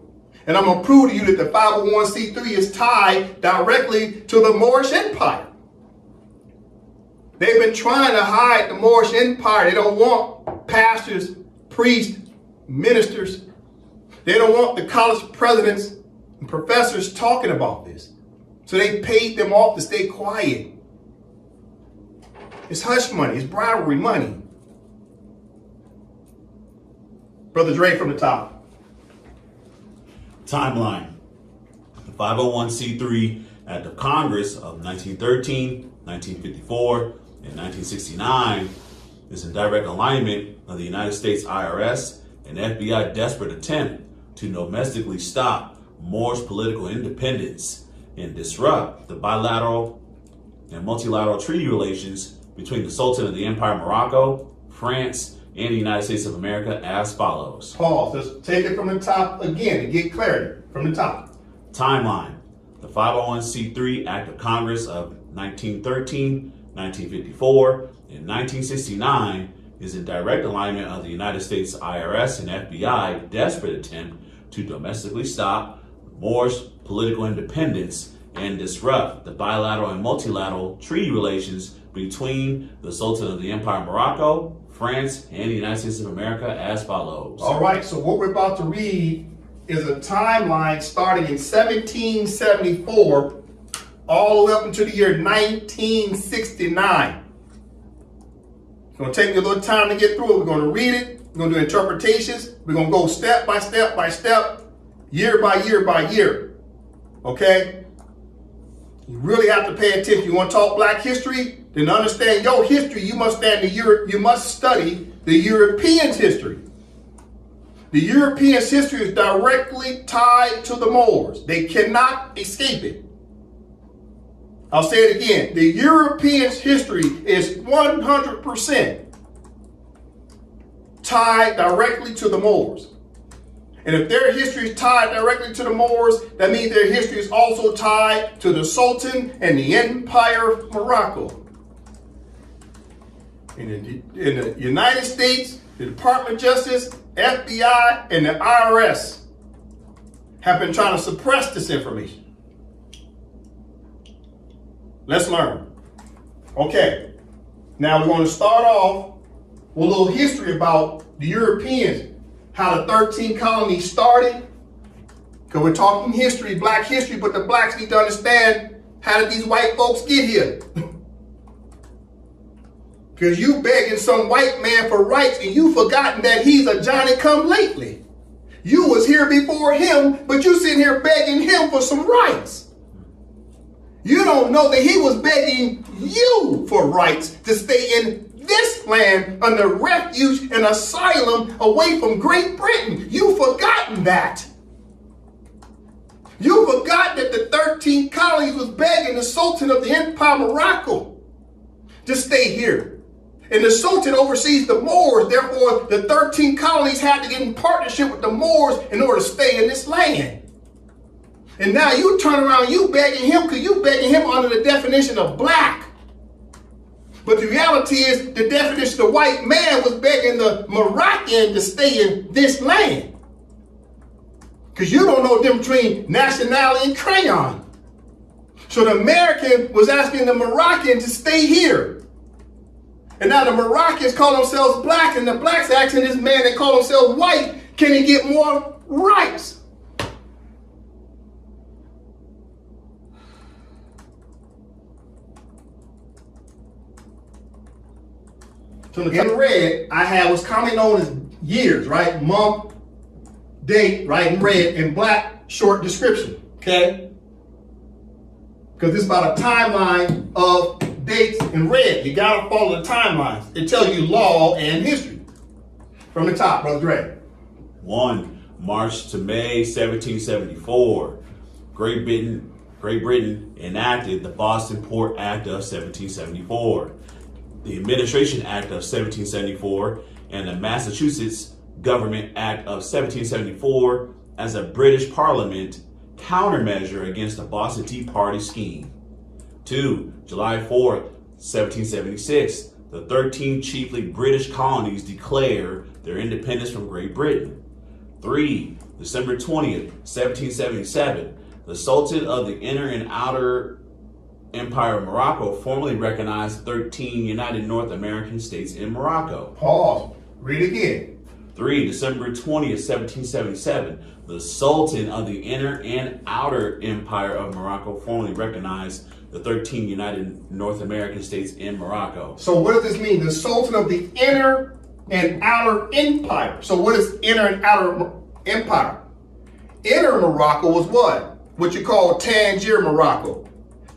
And I'm going to prove to you that the 501c3 is tied directly to the Moorish Empire. They've been trying to hide the Moorish Empire. They don't want pastors, priests, ministers. They don't want the college presidents and professors talking about this. So they paid them off to stay quiet. It's hush money. It's bribery money. Brother Dre from the top. Timeline. The 501c3 Act of Congress of 1913, 1954, and 1969 is in direct alignment of the United States IRS and FBI desperate attempt to domestically stop Moorish political independence and disrupt the bilateral and multilateral treaty relations between the Sultan of the Empire of Morocco, France, and the United States of America as follows. Pause. Let's take it from the top again to get clarity. From the top. Timeline. The 501c3 Act of Congress of 1913, 1954, and 1969 is in direct alignment of the United States IRS and FBI desperate attempt to domestically stop Moorish political independence and disrupt the bilateral and multilateral treaty relations between the Sultan of the Empire of Morocco, France, and the United States of America as follows. All right, so what we're about to read is a timeline starting in 1774 all the way up into the year 1969. It's going to take me a little time to get through it. We're going to read it. We're going to do interpretations. We're going to go step by step by step, year by year by year. Okay? You really have to pay attention. You want to talk black history? Then to understand your history, you must study the Europeans' history. The Europeans' history is directly tied to the Moors. They cannot escape it. I'll say it again. The Europeans' history is 100% tied directly to the Moors. And if their history is tied directly to the Moors, that means their history is also tied to the Sultan and the Empire of Morocco. In the United States, the Department of Justice, FBI, and the IRS have been trying to suppress this information. Let's learn. Okay, now we're going to start off with a little history about the Europeans, how the 13 colonies started. Because we're talking history, black history, but the blacks need to understand, how did these white folks get here? Because you begging some white man for rights and you forgotten that he's a Johnny-come-lately. You was here before him, but you sitting here begging him for some rights. You don't know that he was begging you for rights to stay in this land under refuge and asylum away from Great Britain. You've forgotten that. You forgot that the 13 colonies was begging the Sultan of the Empire of Morocco to stay here. And the Sultan oversees the Moors. Therefore, the 13 colonies had to get in partnership with the Moors in order to stay in this land. And now you turn around, you begging him because you begging him under the definition of black. But the reality is the definition of white man was begging the Moroccan to stay in this land. Because you don't know the difference between nationality and crayon. So the American was asking the Moroccan to stay here. And now the Moroccans call themselves black, and the blacks asking this man that call themselves white, can he get more rights? So in red, I have what's commonly known as years, right? Month, date, right, in red, and black, short description, okay? Because this is about a timeline of dates in red. You gotta follow the timelines. It tells you law and history. From the top, Brother Dre. 1. March to May 1774. Great Britain enacted the Boston Port Act of 1774, the Administration Act of 1774, and the Massachusetts Government Act of 1774 as a British Parliament countermeasure against the Boston Tea Party scheme. 2. July 4th, 1776, the 13 chiefly British colonies declare their independence from Great Britain. 3. December 20th, 1777, the Sultan of the Inner and Outer Empire of Morocco formally recognized 13 United North American states in Morocco. Pause. Read again. 3. December 20th, 1777, the Sultan of the Inner and Outer Empire of Morocco formally recognized the 13 United North American states in Morocco. So what does this mean? The Sultan of the Inner and Outer Empire. So what is Inner and Outer Empire? Inner Morocco was what? What you call Tangier Morocco.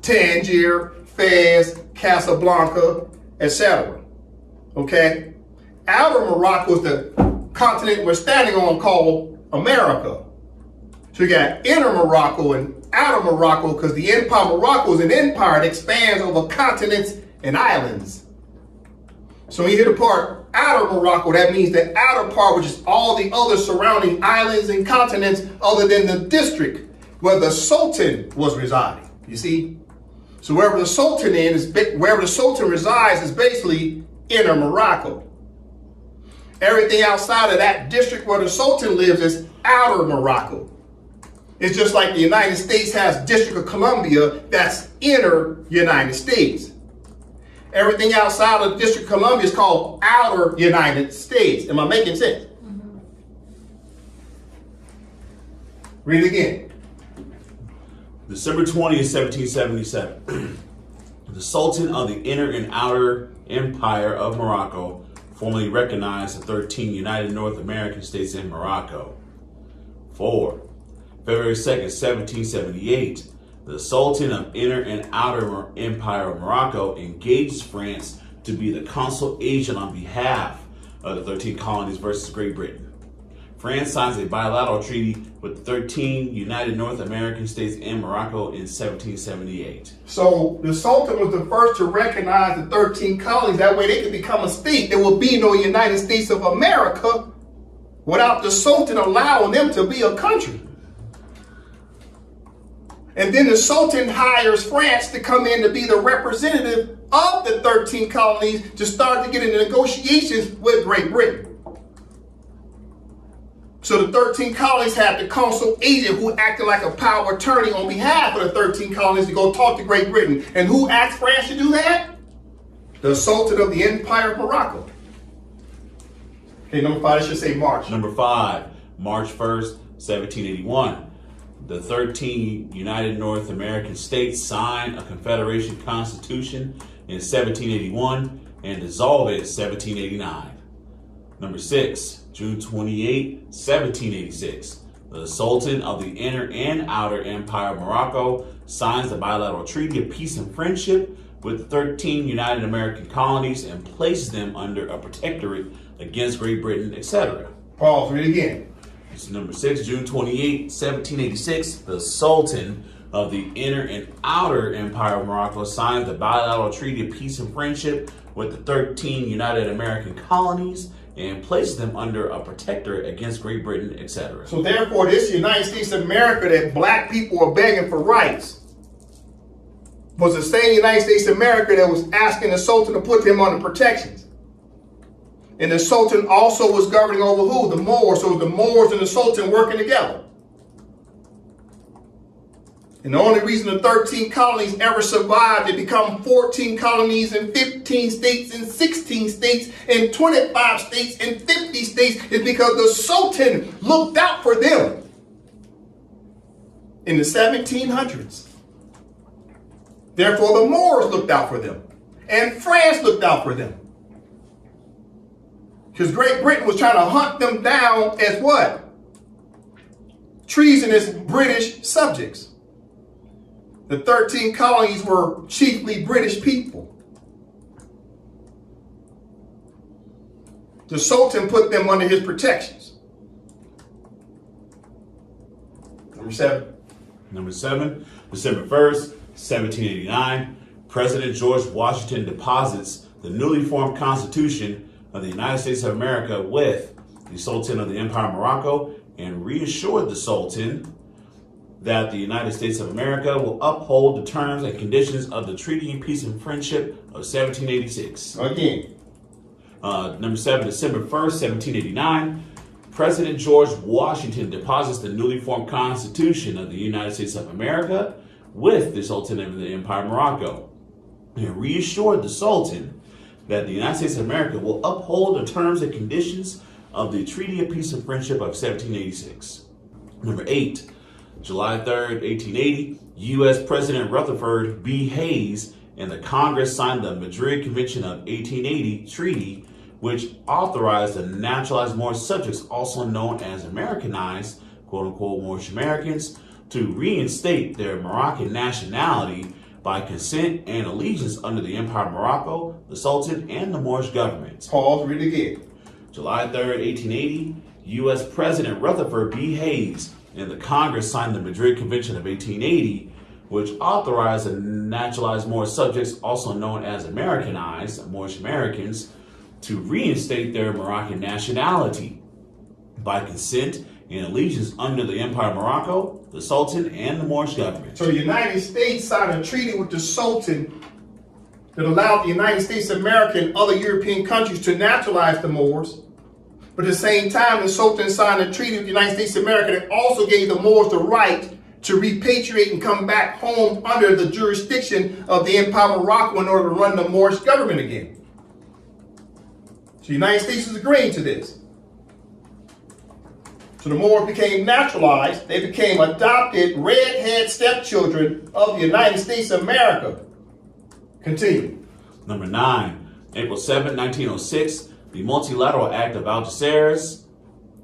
Tangier, Fez, Casablanca, etc. Okay? Outer Morocco is the continent we're standing on called America. So you got Inner Morocco and Outer Morocco, because the Empire of Morocco is an empire that expands over continents and islands. So when you hear the part Outer Morocco, that means the outer part, which is all the other surrounding islands and continents other than the district where the Sultan was residing. You see? So wherever the Sultan resides is basically Inner Morocco. Everything outside of that district where the Sultan lives is Outer Morocco. It's just like the United States has District of Columbia, that's Inner United States. Everything outside of the District of Columbia is called Outer United States. Am I making sense? Read it again. December 20th, 1777. The Sultan of the Inner and Outer Empire of Morocco formally recognized the 13 United North American states in Morocco. 4. February 2nd, 1778. The Sultan of Inner and Outer Empire of Morocco engaged France to be the consul agent on behalf of the 13 colonies versus Great Britain. France signs a bilateral treaty with the 13 United North American states in Morocco in 1778. So the Sultan was the first to recognize the 13 colonies. That way they could become a state. There would be no United States of America without the Sultan allowing them to be a country. And then the Sultan hires France to come in to be the representative of the 13 colonies to start to get into negotiations with Great Britain. So the 13 colonies had the consul agent who acted like a power attorney on behalf of the 13 colonies to go talk to Great Britain. And who asked France to do that? The Sultan of the Empire of Morocco. Okay, number 5, it should say March. Number 5, March 1st, 1781. The 13 United North American states signed a Confederation Constitution in 1781 and dissolved it in 1789. Number 6, June 28, 1786. The Sultan of the Inner and Outer Empire of Morocco signs the bilateral treaty of peace and friendship with the 13 United American colonies and places them under a protectorate against Great Britain, etc. Pause, read it again. It's number 6, June 28, 1786. The Sultan of the Inner and Outer Empire of Morocco signs the bilateral treaty of peace and friendship with the 13 United American colonies and places them under a protectorate against Great Britain, etc. So therefore, this United States of America that black people are begging for rights was the same United States of America that was asking the Sultan to put them under protections. And the Sultan also was governing over who? The Moors. So the Moors and the Sultan working together. And the only reason the 13 colonies ever survived to become 14 colonies and 15 states and 16 states and 25 states and 50 states is because the Sultan looked out for them in the 1700s. Therefore, the Moors looked out for them. And France looked out for them. Because Great Britain was trying to hunt them down as what? Treasonous British subjects. The 13 colonies were chiefly British people. The Sultan put them under his protections. Number 7. Number 7, December 1st, 1789. President George Washington deposits the newly formed Constitution of the United States of America with the Sultan of the Empire of Morocco and reassured the Sultan that the United States of America will uphold the terms and conditions of the Treaty of Peace and Friendship of 1786. Again. Number 7, December 1st, 1789. President George Washington deposits the newly formed Constitution of the United States of America with the Sultan of the Empire of Morocco and reassured the Sultan that the United States of America will uphold the terms and conditions of the Treaty of Peace and Friendship of 1786. Number 8, July 3rd, 1880, U.S. President Rutherford B. Hayes and the Congress signed the Madrid Convention of 1880 treaty, which authorized the naturalized Moorish subjects, also known as Americanized, quote-unquote, Moorish Americans, to reinstate their Moroccan nationality by consent and allegiance under the Empire of Morocco, the Sultan, and the Moorish government. Pause, read it again. July 3rd, 1880, U.S. President Rutherford B. Hayes and the Congress signed the Madrid Convention of 1880, which authorized the naturalized Moorish subjects, also known as Americanized, Moorish Americans, to reinstate their Moroccan nationality by consent and allegiance under the Empire of Morocco, the Sultan, and the Moorish government. So the United States signed a treaty with the Sultan that allowed the United States of America and other European countries to naturalize the Moors. But at the same time, the Sultan signed a treaty with the United States of America that also gave the Moors the right to repatriate and come back home under the jurisdiction of the Empire of Morocco in order to run the Moorish government again. So the United States is agreeing to this. So the Moors became naturalized. They became adopted redhead stepchildren of the United States of America. Continue. Number 9, April 7, 1906, the Multilateral Act of Algeciras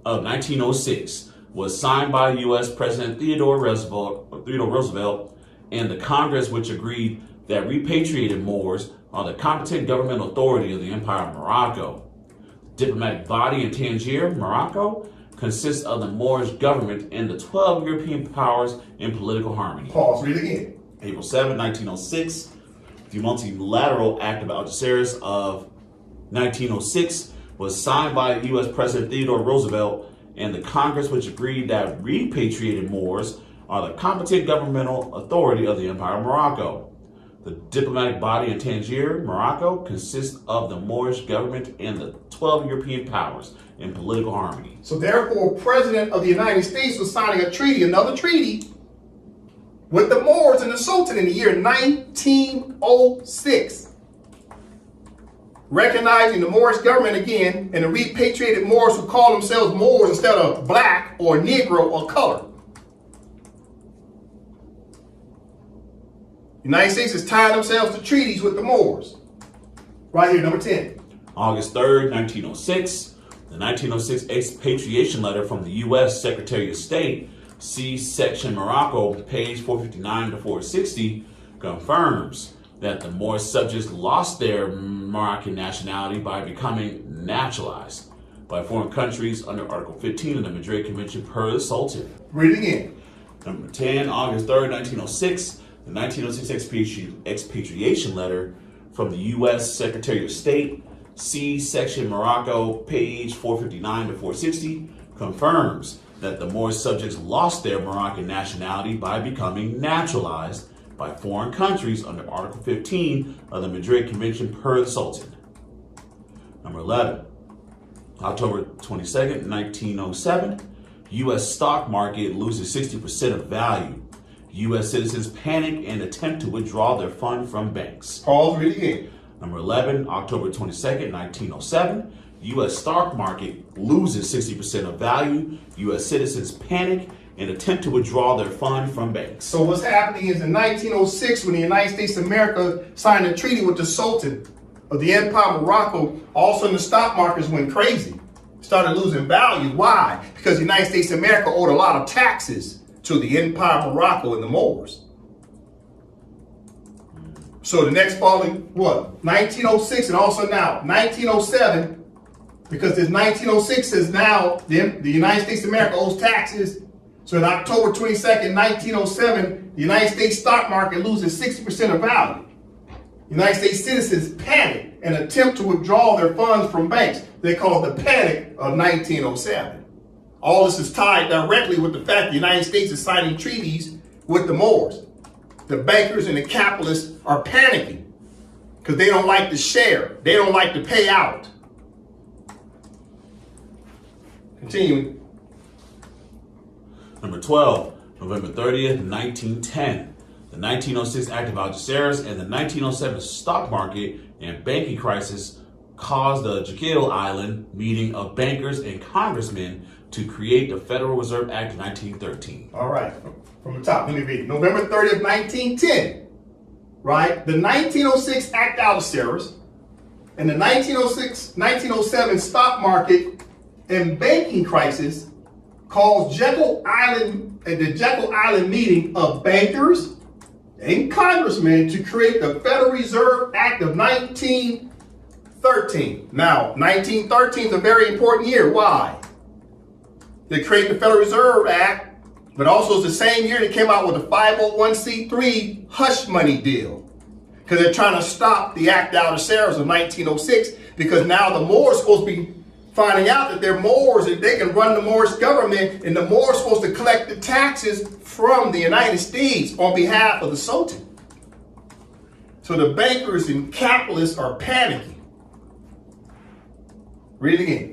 of 1906 was signed by U.S. President Theodore Roosevelt and the Congress, which agreed that repatriated Moors are the competent governmental authority of the Empire of Morocco. Diplomatic body in Tangier, Morocco, consists of the Moorish government and the 12 European powers in political harmony. Pause, read again. April 7, 1906, the Multilateral Act of Algeciras of 1906 was signed by U.S. President Theodore Roosevelt and the Congress, which agreed that repatriated Moors are the competent governmental authority of the Empire of Morocco. The diplomatic body in Tangier, Morocco, consists of the Moorish government and the 12 European powers in political harmony. So therefore, President of the United States was signing a treaty, another treaty, with the Moors and the Sultan in the year 1906. Recognizing the Moorish government again and the repatriated Moors who call themselves Moors instead of black or Negro or color. The United States has tied themselves to treaties with the Moors. Right here, number 10. August 3rd, 1906, the 1906 expatriation letter from the U.S. Secretary of State, see section Morocco, page 459 to 460, confirms that the Moorish subjects lost their Moroccan nationality by becoming naturalized by foreign countries under Article 15 of the Madrid Convention per the Sultan. Read it again. Number 10, August 3rd, 1906, the 1906 expatriation letter from the U.S. Secretary of State, see section Morocco, page 459 to 460, confirms that the Moorish subjects lost their Moroccan nationality by becoming naturalized by foreign countries under Article 15 of the Madrid Convention per the Sultan. Number 11, October 22nd, 1907, U.S. stock market loses 60% of value. U.S. citizens panic and attempt to withdraw their fund from banks. Pause, read it again. Number 11, October 22nd, 1907, U.S. stock market loses 60% of value. U.S. citizens panic and attempt to withdraw their fund from banks. So what's happening is in 1906, when the United States of America signed a treaty with the Sultan of the Empire of Morocco, all of a sudden the stock markets went crazy, started losing value. Why? Because the United States of America owed a lot of taxes to the Empire of Morocco and the Moors. So the next following, 1906 and also now 1907, because this 1906 is now the United States of America owes taxes. So on October 22nd, 1907, the United States stock market loses 60% of value. United States citizens panic and attempt to withdraw their funds from banks. They call it the Panic of 1907. All this is tied directly with the fact the United States is signing treaties with the Moors. The bankers and the capitalists are panicking because they don't like to share. They don't like to pay out. Continuing. Number 12, November 30th, 1910. The 1906 Act of Algeciras and the 1907 stock market and banking crisis caused the Jekyll Island meeting of bankers and congressmen to create the Federal Reserve Act of 1913. All right, from the top, let me read it. November 30th, 1910, right? The 1906 Act of Algeciras and the 1907 stock market and banking crisis caused Jekyll Island, the Jekyll Island meeting of bankers and congressmen to create the Federal Reserve Act of 1913. Now, 1913 is a very important year. Why? They create the Federal Reserve Act, but also it's the same year they came out with a 501c3 hush money deal. Because they're trying to stop the Act of Algeciras of 1906, because now the Moors are supposed to be finding out that they're Moors and they can run the Moorish government, and the Moors are supposed to collect the taxes from the United States on behalf of the Sultan. So the bankers and capitalists are panicking. Read it again.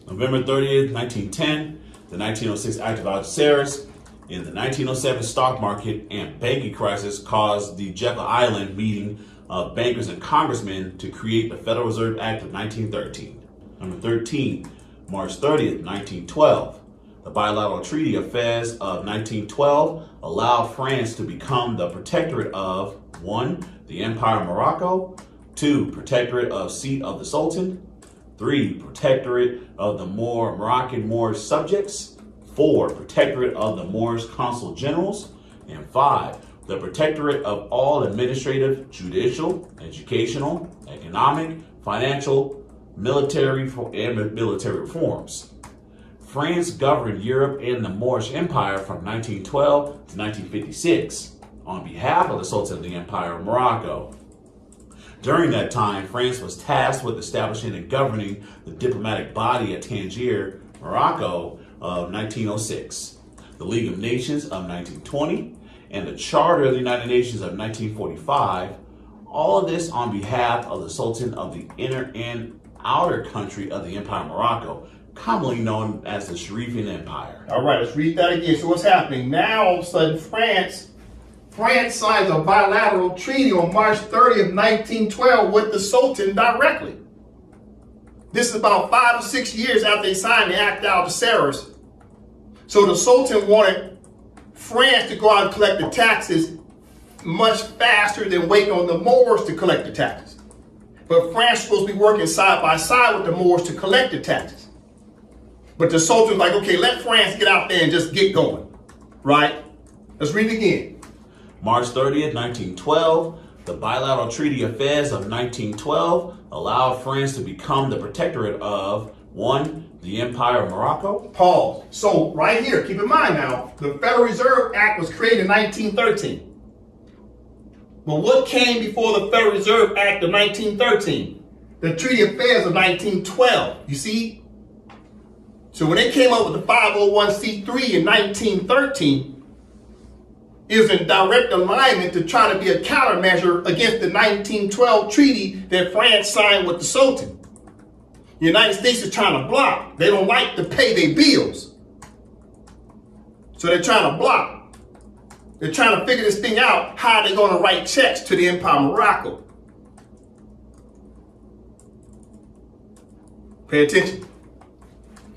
November 30th, 1910, the 1906 Act of Algeciras and the 1907 stock market and banking crisis caused the Jekyll Island meeting of bankers and congressmen to create the Federal Reserve Act of 1913. Number 13, March 30th, 1912. The bilateral treaty of Fez of 1912 allowed France to become the protectorate of 1. The Empire of Morocco, 2. Protectorate of Seat of the Sultan, 3. Protectorate of the Moroccan Moorish subjects, 4. Protectorate of the Moorish consul generals, and 5. The protectorate of all administrative, judicial, educational, economic, financial, military reforms. France governed Europe and the Moorish Empire from 1912 to 1956 on behalf of the Sultan of the Empire of Morocco. During that time, France was tasked with establishing and governing the diplomatic body at Tangier, Morocco of 1906, the League of Nations of 1920, and the Charter of the United Nations of 1945, all of this on behalf of the Sultan of the inner and outer country of the Empire of Morocco, commonly known as the Sharifian Empire. All right, let's read that again. So what's happening? Now, all of a sudden, France signs a bilateral treaty on March 30th, 1912 with the Sultan directly. This is about 5 or 6 years after they signed the Act Algeciras. So the Sultan wanted France to go out and collect the taxes much faster than waiting on the Moors to collect the taxes. But France was supposed to be working side by side with the Moors to collect the taxes. But the Sultan's like, okay, let France get out there and just get going, right? Let's read it again. March 30th, 1912, the bilateral treaty of Fez of 1912 allowed France to become the protectorate of 1. The Empire of Morocco. Pause. So right here, keep in mind now, the Federal Reserve Act was created in 1913. But what came before the Federal Reserve Act of 1913? The Treaty of Fez of 1912. You see? So when they came up with the 501c3 in 1913, it was in direct alignment to try to be a countermeasure against the 1912 treaty that France signed with the Sultan. The United States is trying to block. They don't like to pay their bills. So they're trying to block. They're trying to figure this thing out, how they're going to write checks to the Empire of Morocco. Pay attention.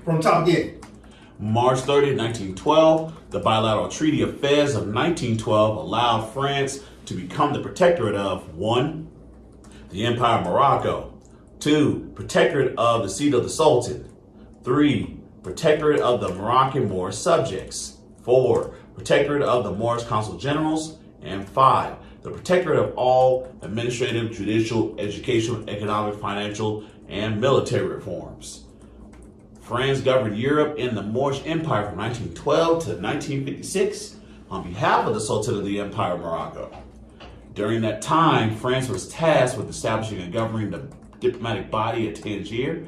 From top again. March 30th, 1912, the bilateral treaty of Fez of 1912 allowed France to become the protectorate of 1. The Empire of Morocco, 2. Protectorate of the Seat of the Sultan, 3. Protectorate of the Moroccan Moorish subjects, 4. Protectorate of the Moorish consul generals, and 5. The protectorate of all administrative, judicial, educational, economic, financial, and military reforms. France governed Europe and the Moorish Empire from 1912 to 1956 on behalf of the Sultan of the Empire of Morocco. During that time, France was tasked with establishing and governing the diplomatic body at Tangier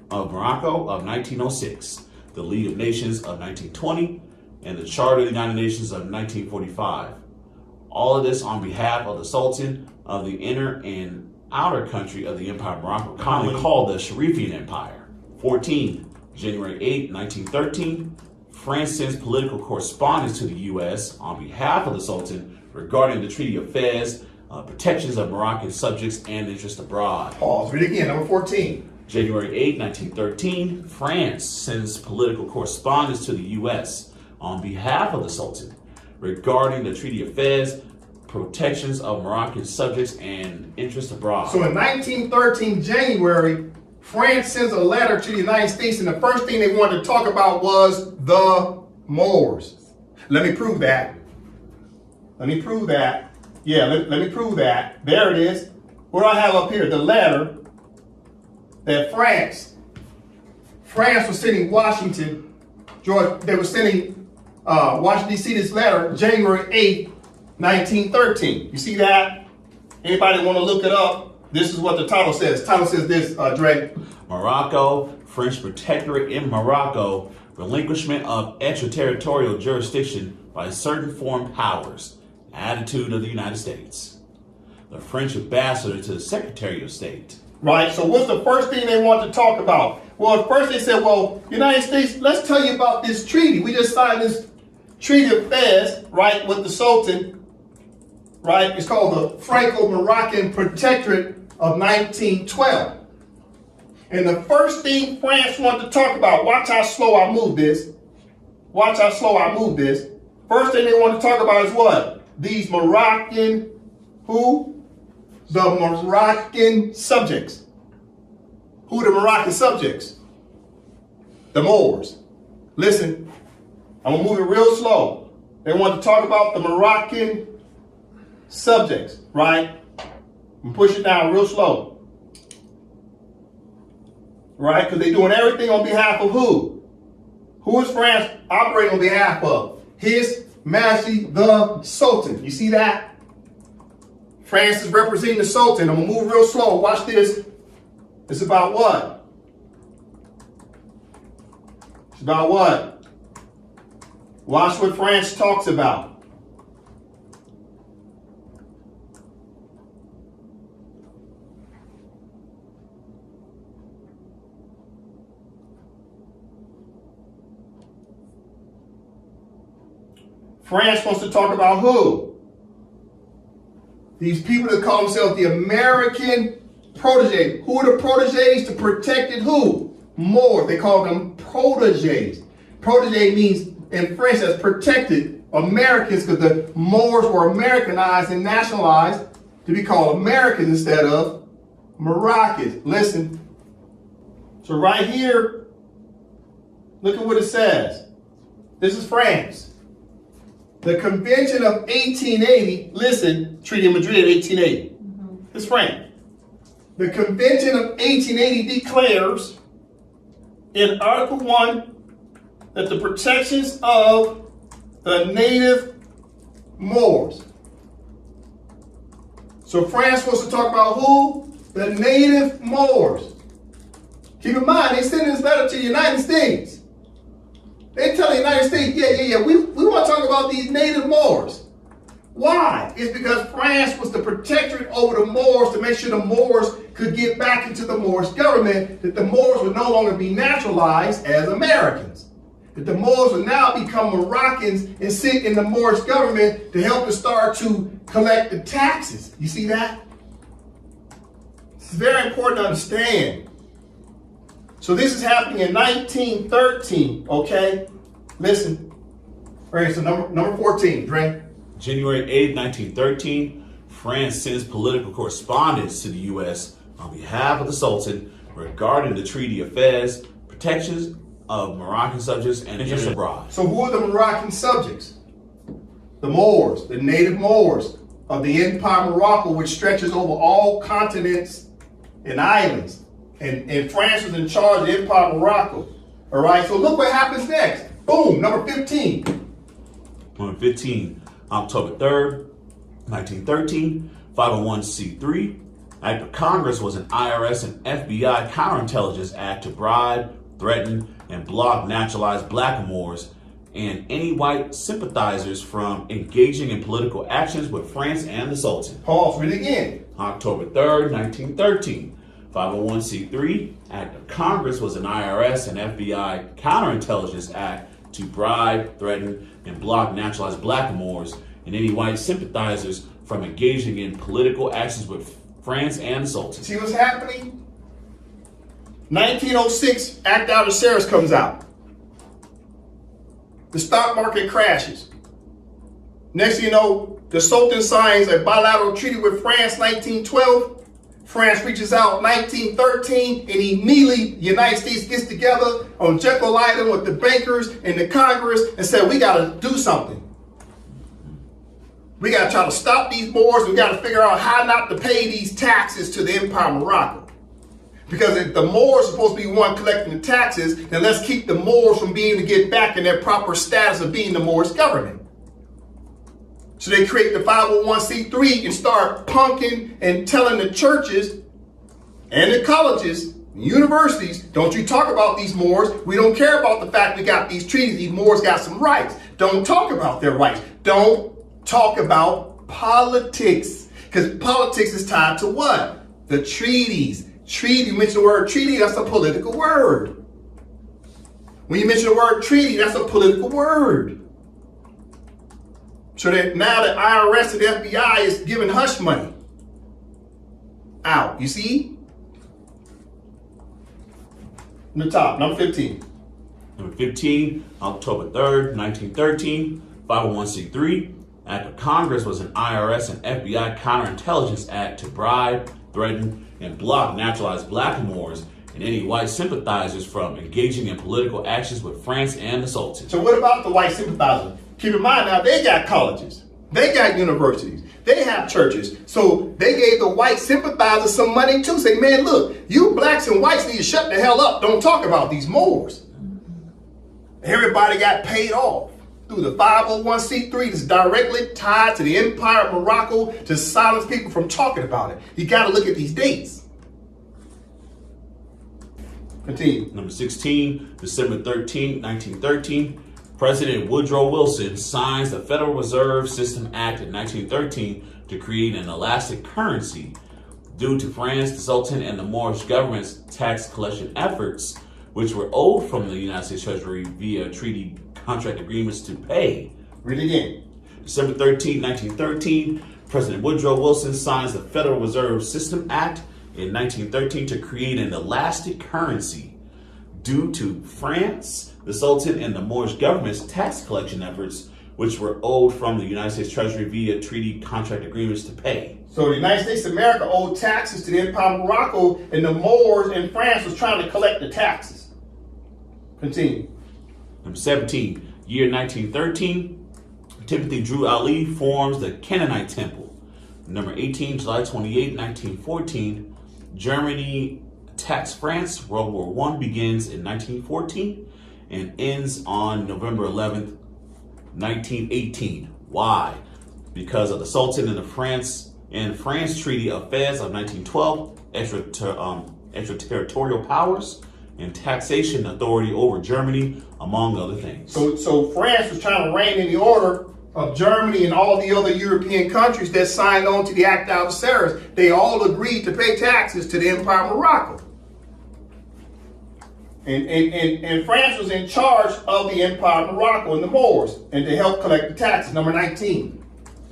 of Morocco of 1906, the League of Nations of 1920, and the Charter of the United Nations of 1945. All of this on behalf of the Sultan of the inner and outer country of the Empire of Morocco, commonly called the Sharifian Empire. 14. January 8, 1913, France sends political correspondence to the U.S. on behalf of the Sultan regarding the Treaty of Fez, protections of Moroccan subjects and interests abroad. Pause. Read it again. Number 14. January 8, 1913, France sends political correspondence to the U.S. on behalf of the Sultan regarding the Treaty of Fez, protections of Moroccan subjects and interests abroad. So in 1913, January, France sends a letter to the United States, and the first thing they wanted to talk about was the Moors. Let me prove that. Let me prove that. Yeah, let me prove that. There it is. What do I have up here? The letter that France was sending Washington, George, they were sending Washington, D.C. this letter, January 8th, 1913. You see that? Anybody want to look it up? This is what the title says. The title says this, Dre. Morocco, French protectorate in Morocco, relinquishment of extraterritorial jurisdiction by certain foreign powers, attitude of the United States. The French ambassador to the Secretary of State. Right, so what's the first thing they want to talk about? Well, at first they said, well, United States, let's tell you about this treaty. We just signed this Treaty of Fez, right, with the Sultan, right? It's called the Franco-Moroccan Protectorate of 1912. And the first thing France wanted to talk about, watch how slow I move this. Watch how slow I move this. First thing they want to talk about is what? These Moroccan, who? The Moroccan subjects. Who are the Moroccan subjects? The Moors. Listen, I'm going to move it real slow. They want to talk about the Moroccan subjects, right? I'm push it down real slow. Right? Because they're doing everything on behalf of who? Who is France operating on behalf of? His Majesty the Sultan. You see that? France is representing the Sultan. I'm going to move real slow. Watch this. It's about what? It's about what? Watch what France talks about. France wants to talk about who? These people that call themselves the American protege. Who are the proteges? The protected who? Moors. They call them proteges. Protege means in French that's protected Americans, because the Moors were Americanized and nationalized to be called Americans instead of Moroccans. Listen. So right here, look at what it says. This is France. The Convention of 1880, listen, Treaty of Madrid, 1880. It's France. The Convention of 1880 declares in Article 1 that the protections of the native Moors. So France wants to talk about who? The native Moors. Keep in mind, they sent this letter to the United States. They tell the United States, we want to talk about these native Moors. Why? It's because France was the protectorate over the Moors to make sure the Moors could get back into the Moorish government, that the Moors would no longer be naturalized as Americans. That the Moors would now become Moroccans and sit in the Moorish government to help to start to collect the taxes. You see that? It's very important to understand. So this is happening in 1913, okay? Listen. All right, so number 14, Dre. January 8, 1913, France sends political correspondence to the U.S. on behalf of the Sultan regarding the Treaty of Fez, protections of Moroccan subjects and interests abroad. So who are the Moroccan subjects? The Moors, the native Moors of the Empire Morocco, which stretches over all continents and islands. And France was in charge of Empire Morocco. All right, so look what happens next. Boom, number 15. Number 15, October 3rd, 1913, 501c3, Act of Congress was an IRS and FBI counterintelligence act to bribe, threaten, and block naturalized black Moors and any white sympathizers from engaging in political actions with France and the Sultan. Pause, read it again. October 3rd, 1913. 501c3, Act of Congress was an IRS and FBI counterintelligence act to bribe, threaten, and block naturalized black Moors and any white sympathizers from engaging in political actions with France and the Sultan. See what's happening? 1906, Act Out of Sheriffs comes out. The stock market crashes. Next thing you know, the Sultan signs a bilateral treaty with France, 1912. France reaches out 1913, and immediately the United States gets together on Jekyll Island with the bankers and the Congress and said, we got to do something. We got to try to stop these Moors. We got to figure out how not to pay these taxes to the Empire Morocco. Because if the Moors are supposed to be one collecting the taxes, then let's keep the Moors from being to get back in their proper status of being the Moorish government. So they create the 501c3 and start punking and telling the churches and the colleges, universities, don't you talk about these Moors. We don't care about the fact we got these treaties. These Moors got some rights. Don't talk about their rights. Don't talk about politics. Because politics is tied to what? The treaties. Treaty, you mention the word treaty, that's a political word. When you mention the word treaty, that's a political word. So that now the IRS and the FBI is giving hush money out. You see? In the top, number 15. Number 15, October 3rd, 1913, 501c3. Act of Congress was an IRS and FBI counterintelligence act to bribe, threaten, and block naturalized black Moors and any white sympathizers from engaging in political actions with France and the Sultan. So what about the white sympathizers? Keep in mind now, they got colleges. They got universities. They have churches. So they gave the white sympathizers some money too. Say, man, look, you blacks and whites need to shut the hell up. Don't talk about these Moors. Everybody got paid off through the 501c3 that's directly tied to the Empire of Morocco to silence people from talking about it. You got to look at these dates. Continue. Number 16, December 13, 1913. President Woodrow Wilson signs the Federal Reserve System Act in 1913 to create an elastic currency. Due to France, the Sultan, and the Moorish government's tax collection efforts, which were owed from the United States Treasury via treaty contract agreements to pay. Read it again. December 13, 1913, President Woodrow Wilson signs the Federal Reserve System Act in 1913 to create an elastic currency. Due to France, the Sultan, and the Moorish government's tax collection efforts, which were owed from the United States Treasury via treaty contract agreements to pay. So the United States of America owed taxes to the Empire of Morocco, and the Moors in France was trying to collect the taxes. Continue. Number 17, year 1913, Timothy Drew Ali forms the Canaanite Temple. Number 18, July 28, 1914, Germany attacks France. World War I begins in 1914 and ends on November 11th, 1918. Why? Because of the Sultan and the France Treaty of Fez of 1912, extraterritorial powers, and taxation authority over Germany, among other things. So France was trying to rein in the order of Germany and all the other European countries that signed on to the Act of Algeciras. They all agreed to pay taxes to the Empire of Morocco. And France was in charge of the Empire of Morocco and the Moors, and to help collect the taxes. Number 19.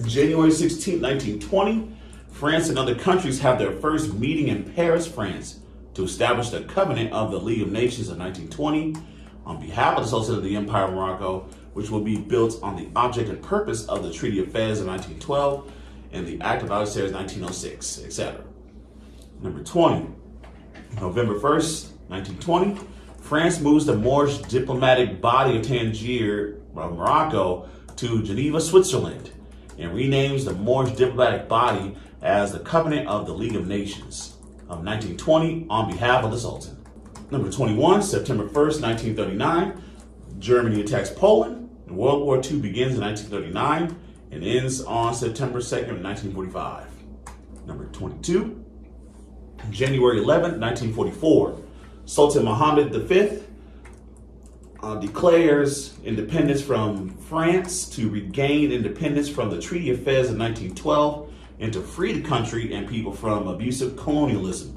January 16, 1920, France and other countries have their first meeting in Paris, France, to establish the Covenant of the League of Nations of 1920 on behalf of the Sultan of the Empire of Morocco, which will be built on the object and purpose of the Treaty of Fez of 1912 and the Act of Algeciras 1906, etc. Number 20, November 1st, 1920, France moves the Moorish diplomatic body of Tangier, Morocco, to Geneva, Switzerland, and renames the Moorish diplomatic body as the Covenant of the League of Nations of 1920 on behalf of the Sultan. Number 21, September 1st, 1939, Germany attacks Poland, and World War II begins in 1939 and ends on September 2nd, 1945. Number 22, January 11th, 1944, Sultan Mohammed V declares independence from France to regain independence from the Treaty of Fez of 1912 and to free the country and people from abusive colonialism.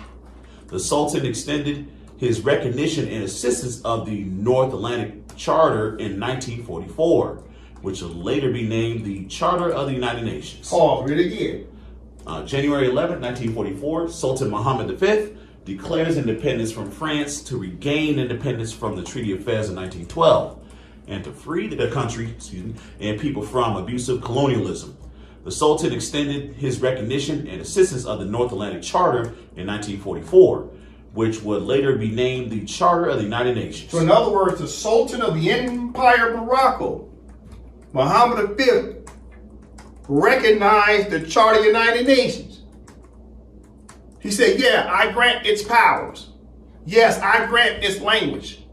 The Sultan extended his recognition and assistance of the North Atlantic Charter in 1944, which will later be named the Charter of the United Nations. Read it again. January 11, 1944, Sultan Mohammed V declares independence from France to regain independence from the Treaty of Fez in 1912 and to free the country and people from abusive colonialism. The Sultan extended his recognition and assistance of the North Atlantic Charter in 1944, which would later be named the Charter of the United Nations. So in other words, the Sultan of the Empire of Morocco, Mohammed V, recognized the Charter of the United Nations. He said, yeah, I grant its powers. Yes, I grant its language.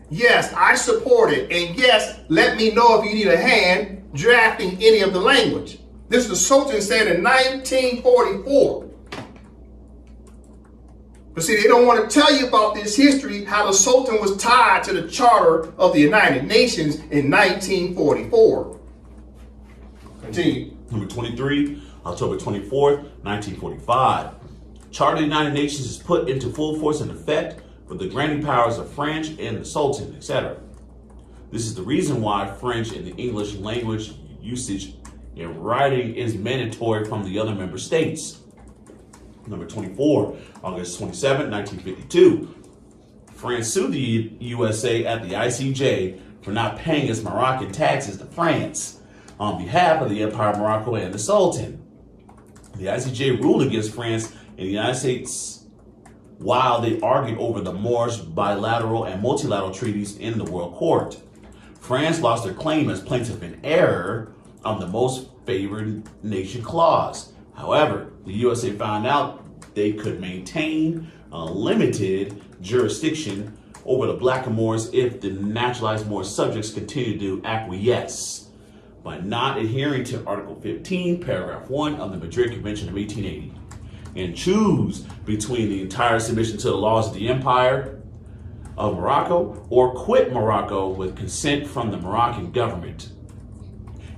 Yes, I support it. And yes, let me know if you need a hand drafting any of the language. This is the Sultan said in 1944. But see, they don't want to tell you about this history, how the Sultan was tied to the Charter of the United Nations in 1944. Continue. Number 23, October 24th, 1945. Charter of the United Nations is put into full force and effect with the granting powers of France and the Sultan, etc. This is the reason why French and the English language usage in writing is mandatory from the other member states. Number 24, August 27, 1952. France sued the USA at the ICJ for not paying its Moroccan taxes to France on behalf of the Empire of Morocco and the Sultan. The ICJ ruled against France and the United States while they argued over the Moorish bilateral and multilateral treaties in the World Court. France lost their claim as plaintiff in error on the most favored nation clause. However, the USA found out they could maintain a limited jurisdiction over the black Moors if the naturalized Moor subjects continue to acquiesce by not adhering to Article 15, Paragraph 1 of the Madrid Convention of 1880, and choose between the entire submission to the laws of the Empire of Morocco or quit Morocco with consent from the Moroccan government,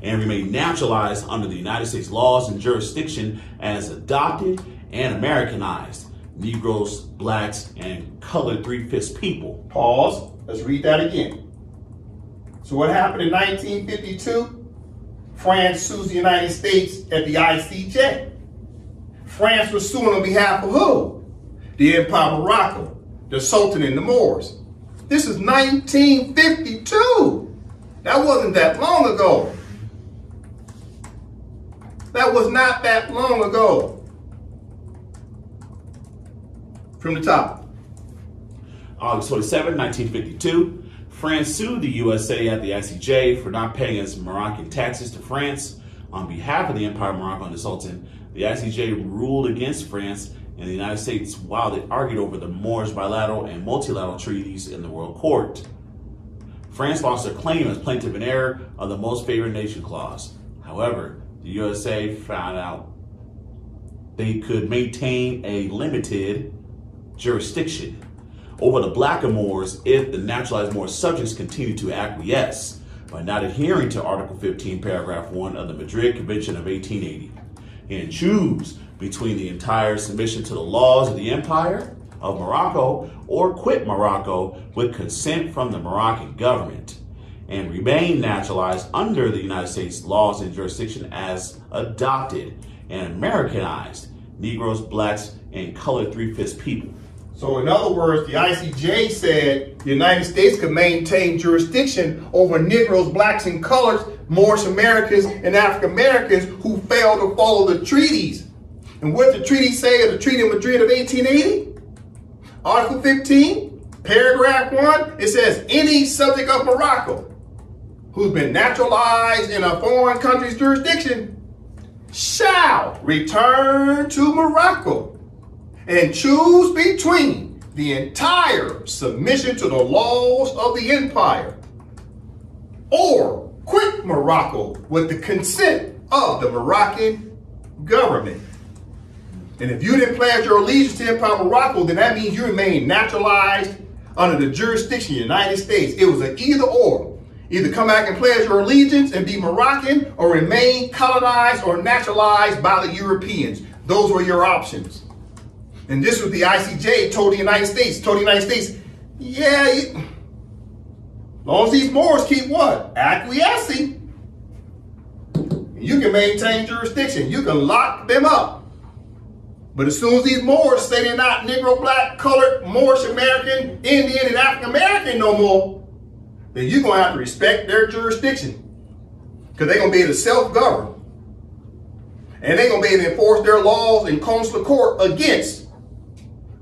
and remain naturalized under the United States laws and jurisdiction as adopted and Americanized Negroes, blacks, and colored 3/5 people. Pause. Let's read that again. So what happened in 1952? France sues the United States at the ICJ. France was suing on behalf of who? The Empire of Morocco, the Sultan and the Moors. This is 1952. That wasn't that long ago. That was not that long ago. From the top. August 27, 1952, France sued the USA at the ICJ for not paying its Moroccan taxes to France on behalf of the Empire of Morocco and the Sultan. The ICJ ruled against France and the United States while they argued over the Moorish bilateral and multilateral treaties in the World Court. France lost their claim as plaintiff in error of the most favored nation clause. However, the USA found out they could maintain a limited jurisdiction over the black Moors if the naturalized Moor subjects continue to acquiesce by not adhering to Article 15, Paragraph 1 of the Madrid Convention of 1880, and choose between the entire submission to the laws of the Empire of Morocco or quit Morocco with consent from the Moroccan government, and remain naturalized under the United States laws and jurisdiction as adopted and Americanized Negroes, blacks, and colored 3/5 people. So in other words, the ICJ said the United States could maintain jurisdiction over Negroes, blacks, and coloreds, Moorish Americans, and African Americans who failed to follow the treaties. And what did the treaty say of the Treaty of Madrid of 1880? Article 15, Paragraph 1, it says, any subject of Morocco who's been naturalized in a foreign country's jurisdiction shall return to Morocco and choose between the entire submission to the laws of the empire or quit Morocco with the consent of the Moroccan government. And if you didn't pledge your allegiance to the Empire of Morocco, then that means you remain naturalized under the jurisdiction of the United States. It was an either or. Either come back and pledge your allegiance and be Moroccan, or remain colonized or naturalized by the Europeans. Those were your options. And this was the ICJ told the United States, yeah, as long as these Moors keep what? Acquiescing, you can maintain jurisdiction. You can lock them up. But as soon as these Moors say they're not Negro, black, colored, Moorish American, Indian, and African American no more, then you're going to have to respect their jurisdiction. Because they're going to be able to self-govern. And they're going to be able to enforce their laws in consular court against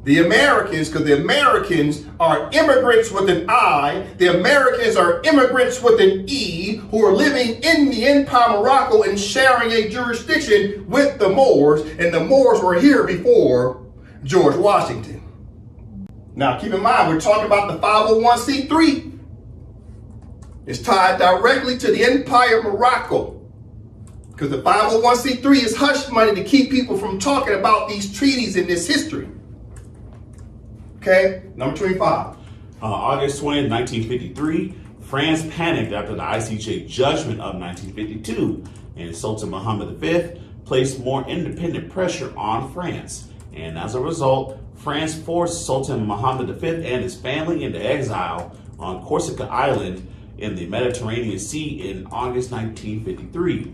the Americans, because the Americans are immigrants with an I. The Americans are immigrants with an E, who are living in the Empire of Morocco and sharing a jurisdiction with the Moors. And the Moors were here before George Washington. Now keep in mind, we're talking about the 501c3. It's tied directly to the Empire of Morocco. Because the 501c3 is hush money to keep people from talking about these treaties in this history. Okay, number 25. August 20th, 1953, France panicked after the ICJ judgment of 1952, and Sultan Muhammad V placed more independent pressure on France. And as a result, France forced Sultan Muhammad V and his family into exile on Corsica Island in the Mediterranean Sea in August 1953.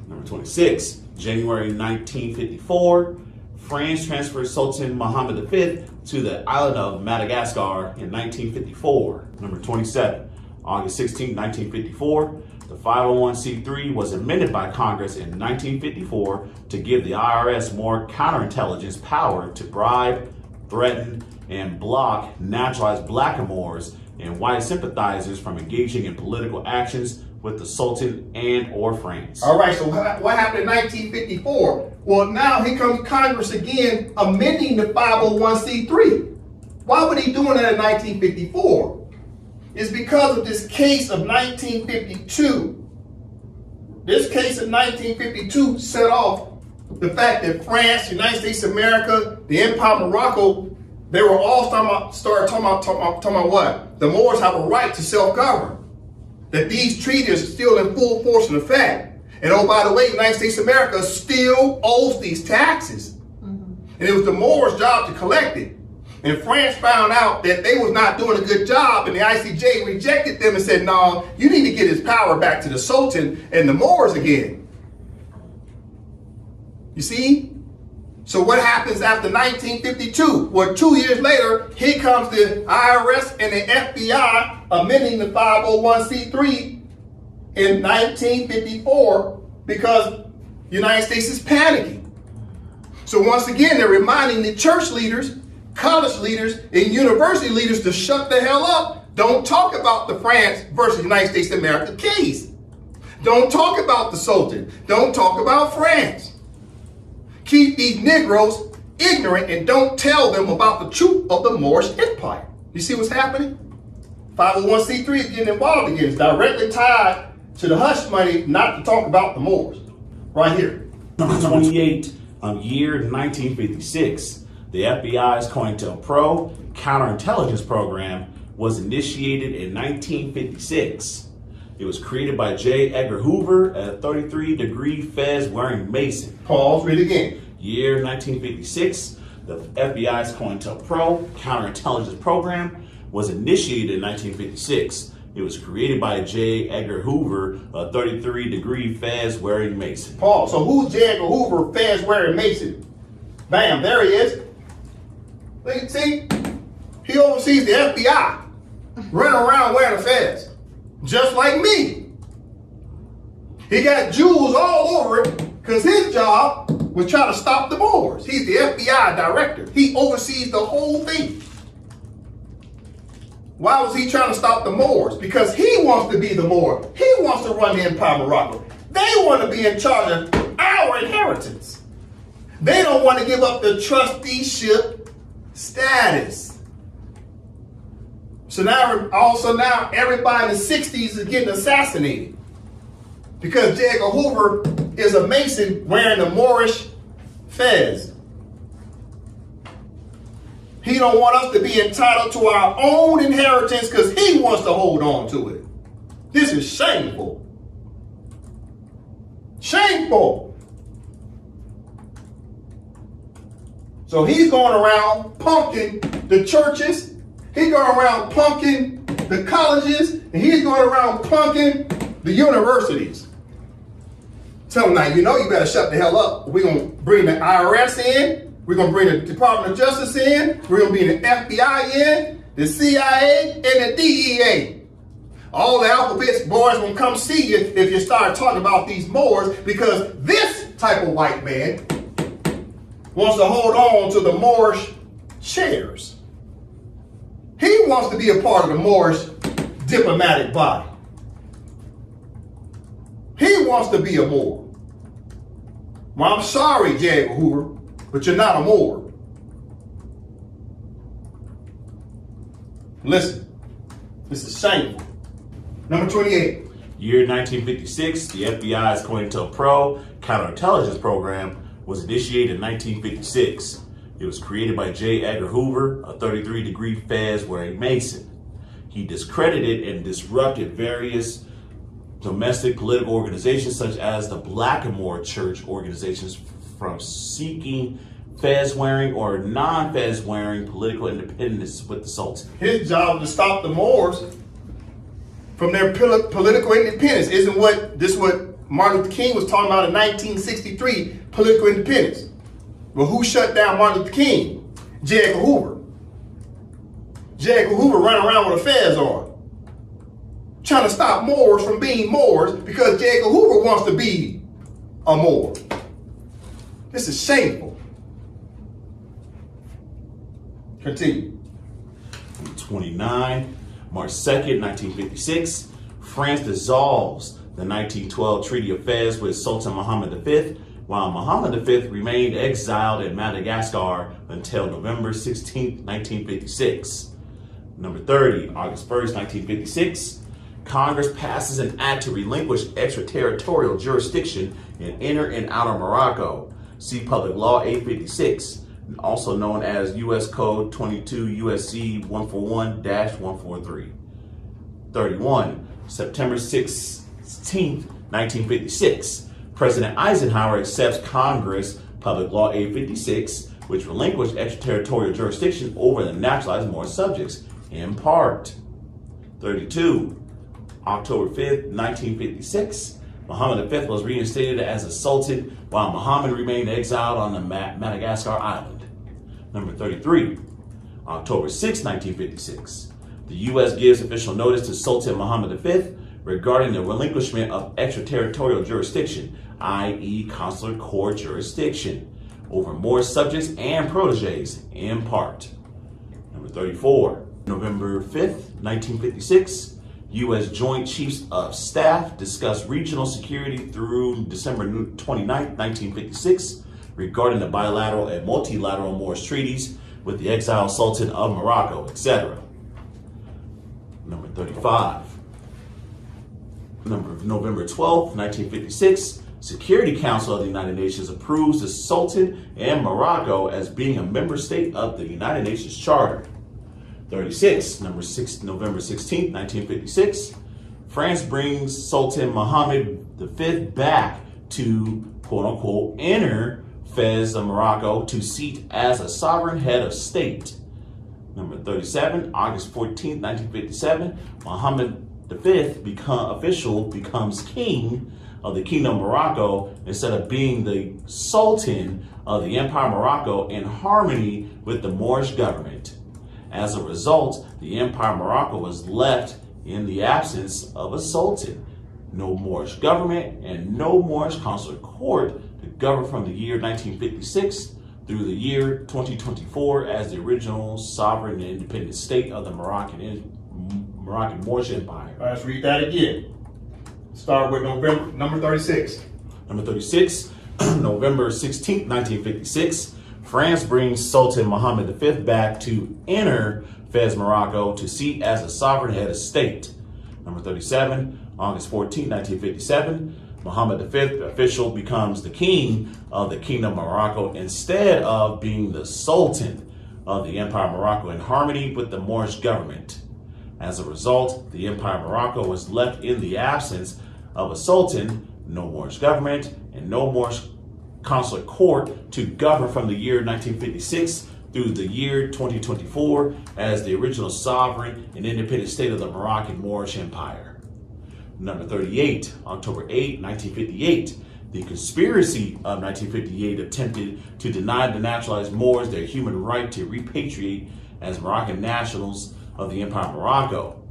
Number 26, January 1954, France transferred Sultan Muhammad V to the island of Madagascar in 1954. Number 27, August 16, 1954, the 501c3 was amended by Congress in 1954 to give the IRS more counterintelligence power to bribe, threaten, and block naturalized blackamoors and white sympathizers from engaging in political actions with the Sultan and or France. All right, so what happened in 1954? Well, now here comes Congress again amending the 501c3. Why were they doing that in 1954? It's because of this case of 1952. This case of 1952 set off the fact that France, United States of America, the Empire of Morocco, they were all started talking about what? The Moors have a right to self-govern. That these treaties are still in full force and effect. And oh, by the way, the United States of America still owes these taxes. And it was the Moors' job to collect it. And France found out that they was not doing a good job, and the ICJ rejected them and said, no, you need to get his power back to the Sultan and the Moors again. You see? So what happens after 1952? Well, 2 years later, here comes the IRS and the FBI amending the 501c3 in 1954 because the United States is panicking. So once again, they're reminding the church leaders, college leaders, and university leaders to shut the hell up. Don't talk about the France versus United States of America case. Don't talk about the Sultan. Don't talk about France. Keep these Negroes ignorant and don't tell them about the truth of the Moorish Empire. You see what's happening? 501c3 is getting involved again. It's directly tied to the hush money not to talk about the Moors. Right here. Number 28, year 1956. The FBI's COINTELPRO counterintelligence program was initiated in 1956. It was created by J. Edgar Hoover, a 33-degree fez wearing Mason. Pause, read again. Year 1956, the FBI's COINTELPRO counterintelligence program was initiated in 1956. It was created by J. Edgar Hoover, a 33-degree fez wearing Mason. Pause. So who's J. Edgar Hoover, fez wearing Mason? Bam, there he is. See, he oversees the FBI, running around wearing a fez, just like me. He got jewels all over it because his job was trying to stop the Moors. He's the FBI director. He oversees the whole thing. Why was he trying to stop the Moors? Because he wants to be the Moor. He wants to run the Empire of Morocco. They want to be in charge of our inheritance. They don't want to give up the trusteeship status. So now everybody in the 60s is getting assassinated because J. Edgar Hoover is a Mason wearing the Moorish fez. He don't want us to be entitled to our own inheritance because he wants to hold on to it. This is shameful. Shameful. So he's going around punking the churches. He's going around punking the colleges. And he's going around punking the universities. Tell them now, you better shut the hell up. We're going to bring the IRS in. We're going to bring the Department of Justice in. We're going to bring the FBI in, the CIA, and the DEA. All the alphabet boys will come see you if you start talking about these Moors because this type of white man wants to hold on to the Moorish shares. He wants to be a part of the Moorish diplomatic body. He wants to be a Moor. Well, I'm sorry, J. Edgar Hoover, but you're not a Moor. Listen, this is shameful. Number 28. Year 1956, the FBI's COINTELPRO counterintelligence program was initiated in 1956. It was created by J. Edgar Hoover, a 33-degree fez wearing Mason. He discredited and disrupted various domestic political organizations such as the Blackamoor Church organizations from seeking fez wearing or non-fez wearing political independence with the Sultan. His job was to stop the Moors from their political independence. Isn't this what Martin Luther King was talking about in 1963, political independence? Well, who shut down Martin Luther King? J. Edgar Hoover. J. Edgar Hoover running around with a fez on, trying to stop Moors from being Moors because J. Edgar Hoover wants to be a Moor. This is shameful. Continue. 29, March 2nd, 1956, France dissolves the 1912 Treaty of Fez with Sultan Muhammad V, while Muhammad V remained exiled in Madagascar until November 16th, 1956. Number 30, August 1st, 1956, Congress passes an act to relinquish extraterritorial jurisdiction in Inner and Outer Morocco. See Public Law 856, also known as U.S. Code 22 USC 141-143. 31, September 16th, 1956, President Eisenhower accepts Congress Public Law 856, which relinquished extraterritorial jurisdiction over the naturalized Moorish subjects, in part. 32, October 5th, 1956, Muhammad V was reinstated as a sultan while Muhammad remained exiled on the Madagascar island. Number 33, October 6, 1956, the U.S. gives official notice to Sultan Muhammad V regarding the relinquishment of extraterritorial jurisdiction, i.e. consular court jurisdiction, over Moorish subjects and proteges, in part. Number 34, November 5th, 1956, U.S. Joint Chiefs of Staff discuss regional security through December 29th, 1956, regarding the bilateral and multilateral Moorish treaties with the exiled Sultan of Morocco, etc. Number 35, November 12th, 1956, Security Council of the United Nations approves the Sultan and Morocco as being a member state of the United Nations Charter. 36, November 16th, 1956, France brings Sultan Mohammed V back to quote-unquote inner Fez of Morocco to seat as a sovereign head of state. Number 37, August 14th, 1957, Mohammed V becomes king of the Kingdom of Morocco instead of being the Sultan of the Empire of Morocco, in harmony with the Moorish government. As a result, the Empire of Morocco was left in the absence of a sultan, no Moorish government, and no Moorish consular court to govern from the year 1956 through the year 2024 as the original sovereign and independent state of the Moroccan Moorish Empire. All right, let's read that again. Start with number 36. Number 36, November 16th, 1956, France brings Sultan Mohammed V back to inner Fez, Morocco to seat as a sovereign head of state. Number 37, August 14th, 1957, Mohammed V official becomes the king of the Kingdom of Morocco instead of being the Sultan of the Empire of Morocco, in harmony with the Moorish government. As a result, the Empire of Morocco was left in the absence of a sultan, no Moorish government, and no Moorish consular court to govern from the year 1956 through the year 2024 as the original sovereign and independent state of the Moroccan Moorish Empire. Number 38, October 8, 1958. The conspiracy of 1958 attempted to deny the naturalized Moors their human right to repatriate as Moroccan nationals of the Empire of Morocco.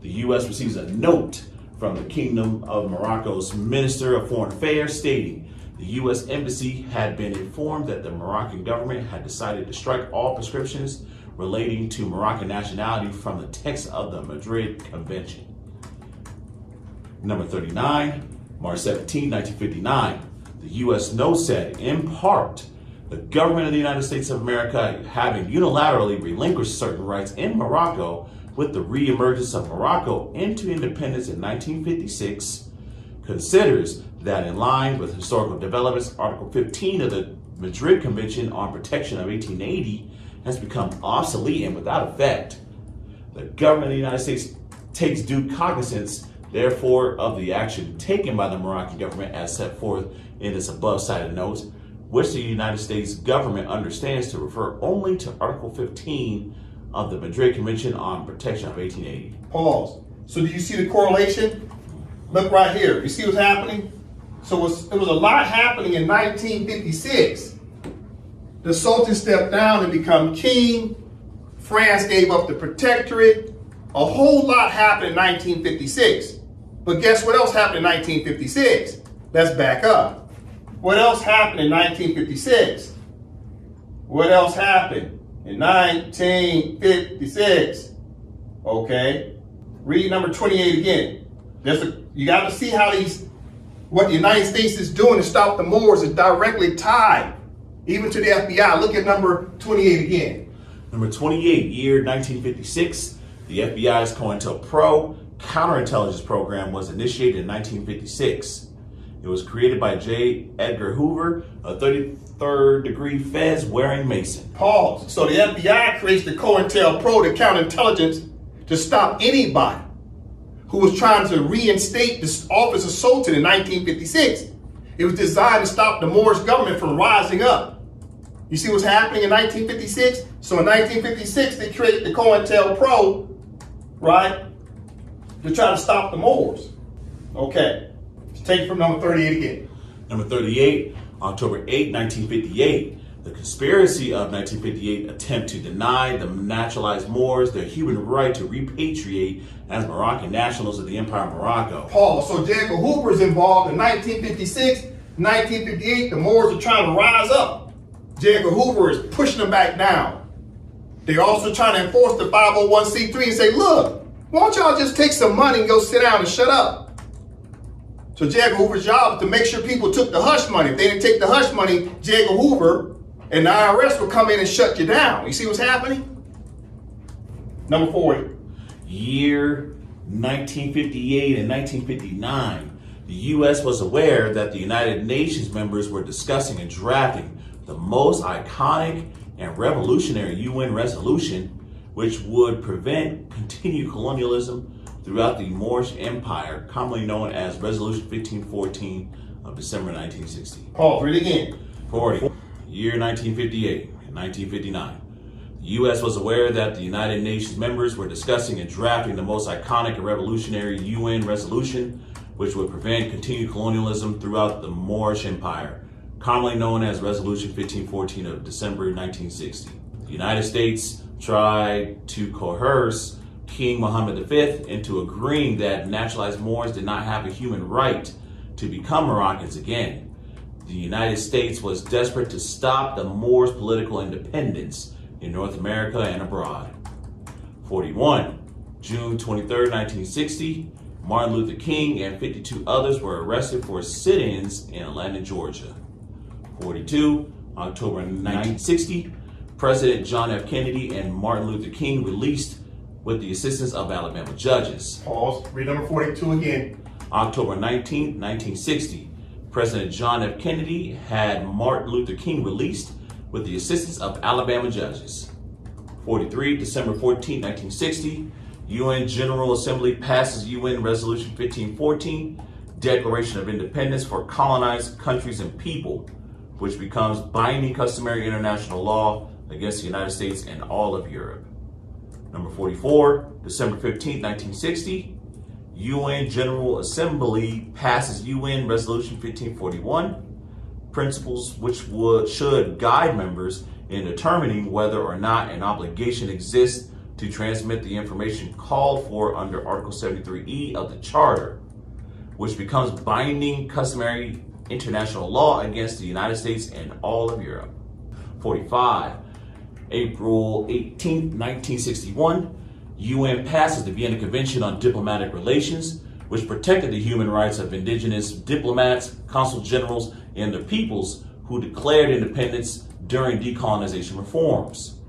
The U.S. receives a note from the Kingdom of Morocco's Minister of Foreign Affairs stating the U.S. Embassy had been informed that the Moroccan government had decided to strike all prescriptions relating to Moroccan nationality from the text of the Madrid Convention. Number 39, March 17, 1959. The U.S. note said, in part, the government of the United States of America, having unilaterally relinquished certain rights in Morocco with the re-emergence of Morocco into independence in 1956, considers that in line with historical developments, Article 15 of the Madrid Convention on Protection of 1880 has become obsolete and without effect. The government of the United States takes due cognizance, therefore, of the action taken by the Moroccan government as set forth in this above cited notes, which the United States government understands to refer only to Article 15 of the Madrid Convention on Protection of 1880. Pause. So do you see the correlation? Look right here. You see what's happening? So it was a lot happening in 1956 The Sultan stepped down and became king. France gave up the protectorate. A whole lot happened in 1956. But guess what else happened in 1956? Let's back up. What else happened in 1956? What else happened in 1956? Okay. Read number 28 again. You got to see how what the United States is doing to stop the Moors is directly tied even to the FBI. Look at number 28 again. Number 28, year 1956, the FBI's COINTELPRO counterintelligence program was initiated in 1956. It was created by J. Edgar Hoover, a 33rd degree Fez wearing Mason. Pause. So the FBI creates the COINTELPRO, the counterintelligence, to stop anybody who was trying to reinstate the office of Sultan in 1956. It was designed to stop the Moorish government from rising up. You see what's happening in 1956? So in 1956, they created the COINTELPRO, right, to try to stop the Moors. Okay, let's take it from number 38 again. Number 38, October 8, 1958. The conspiracy of 1958 attempt to deny the naturalized Moors their human right to repatriate as Moroccan nationals of the Empire of Morocco. Paul, so J. Edgar Hoover is involved in 1956, 1958. The Moors are trying to rise up. J. Edgar Hoover is pushing them back down. They're also trying to enforce the 501c3 and say, look, why don't y'all just take some money and go sit down and shut up? So J. Edgar Hoover's job is to make sure people took the hush money. If they didn't take the hush money, J. Edgar Hoover and the IRS will come in and shut you down. You see what's happening? Number 40. Year 1958 and 1959. The U.S. was aware that the United Nations members were discussing and drafting the most iconic and revolutionary UN resolution, which would prevent continued colonialism throughout the Moorish Empire, commonly known as Resolution 1514 of December 1960. Pause, read it again. 40. Year 1958 and 1959. The U.S. was aware that the United Nations members were discussing and drafting the most iconic and revolutionary UN resolution, which would prevent continued colonialism throughout the Moorish Empire, commonly known as Resolution 1514 of December 1960. The United States tried to coerce King Mohammed V into agreeing that naturalized Moors did not have a human right to become Moroccans again. The United States was desperate to stop the Moors' political independence in North America and abroad. 41. June 23, 1960, Martin Luther King and 52 others were arrested for sit-ins in Atlanta, Georgia. 42. October 1960, President John F. Kennedy and Martin Luther King released with the assistance of Alabama judges. Pause. Read number 42 again. October 19, 1960, President John F. Kennedy had Martin Luther King released with the assistance of Alabama judges. 43, December 14, 1960, UN General Assembly passes UN Resolution 1514, Declaration of Independence for colonized countries and people, which becomes binding customary international law against the United States and all of Europe. Number 44, December 15, 1960, UN General Assembly passes UN Resolution 1541, principles which should guide members in determining whether or not an obligation exists to transmit the information called for under Article 73E of the Charter, which becomes binding customary international law against the United States and all of Europe. 45, April 18, 1961, UN passes the Vienna Convention on Diplomatic Relations, which protected the human rights of indigenous diplomats, consul generals, and the peoples who declared independence during decolonization reforms.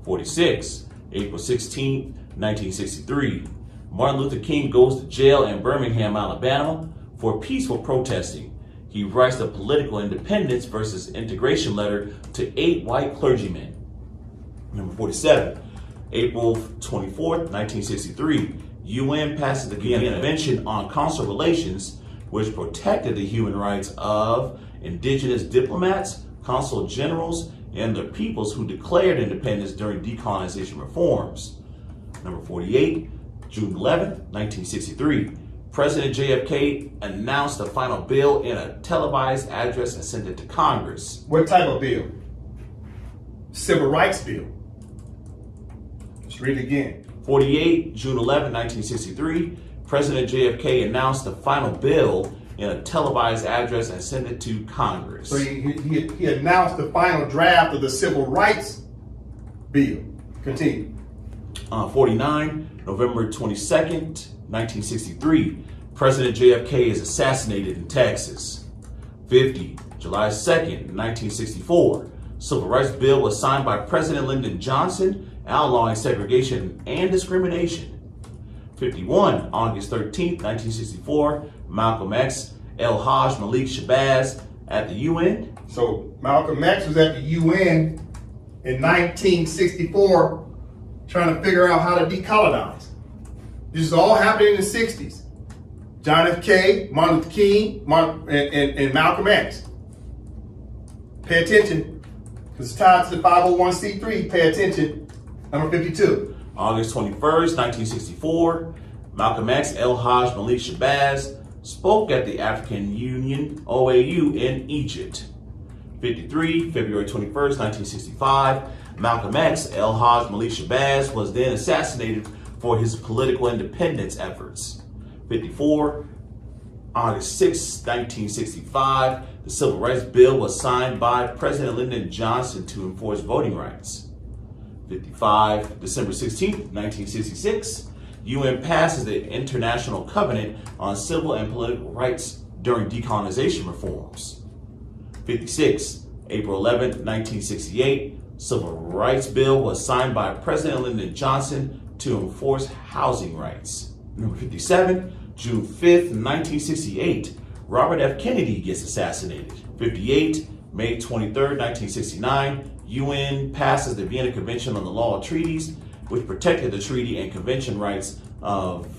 46, April 16, 1963, Martin Luther King goes to jail in Birmingham, Alabama for peaceful protesting. He writes the Political Independence versus Integration letter to 8 white clergymen. Number 47, April 24th, 1963, UN passes the Vienna Convention on Consular Relations, which protected the human rights of indigenous diplomats, consul generals, and the peoples who declared independence during decolonization reforms. Number 48, June 11th, 1963, President JFK announced the final bill in a televised address and sent it to Congress. What type of bill? Civil Rights Bill. Let's read it again. 48, June 11, 1963, President JFK announced the final bill in a televised address and sent it to Congress. So he announced the final draft of the Civil Rights Bill. Continue. 49, November 22nd, 1963, President JFK is assassinated in Texas. 50, July 2nd, 1964, Civil Rights Bill was signed by President Lyndon Johnson, outlawing segregation and discrimination. 51, August 13th, 1964, Malcolm X, El-Hajj Malik Shabazz at the UN. So Malcolm X was at the UN in 1964 trying to figure out how to decolonize. This is all happening in the 60s. John F. K., Martin Luther King, and Malcolm X. Pay attention, because it's tied to the 501c3. Pay attention. Number 52. August 21st, 1964, Malcolm X, El-Hajj Malik Shabazz spoke at the African Union, OAU, in Egypt. 53, February 21st, 1965, Malcolm X, El-Hajj Malik Shabazz was then assassinated for his political independence efforts. 54, August 6, 1965, the Civil Rights Bill was signed by President Lyndon Johnson to enforce voting rights. 55, December 16, 1966, UN passes the International Covenant on Civil and Political Rights during decolonization reforms. 56, April 11, 1968, Civil Rights Bill was signed by President Lyndon Johnson to enforce housing rights. Number 57, June 5th, 1968, Robert F. Kennedy gets assassinated. 58, May 23rd, 1969, UN passes the Vienna Convention on the Law of Treaties, which protected the treaty and convention rights of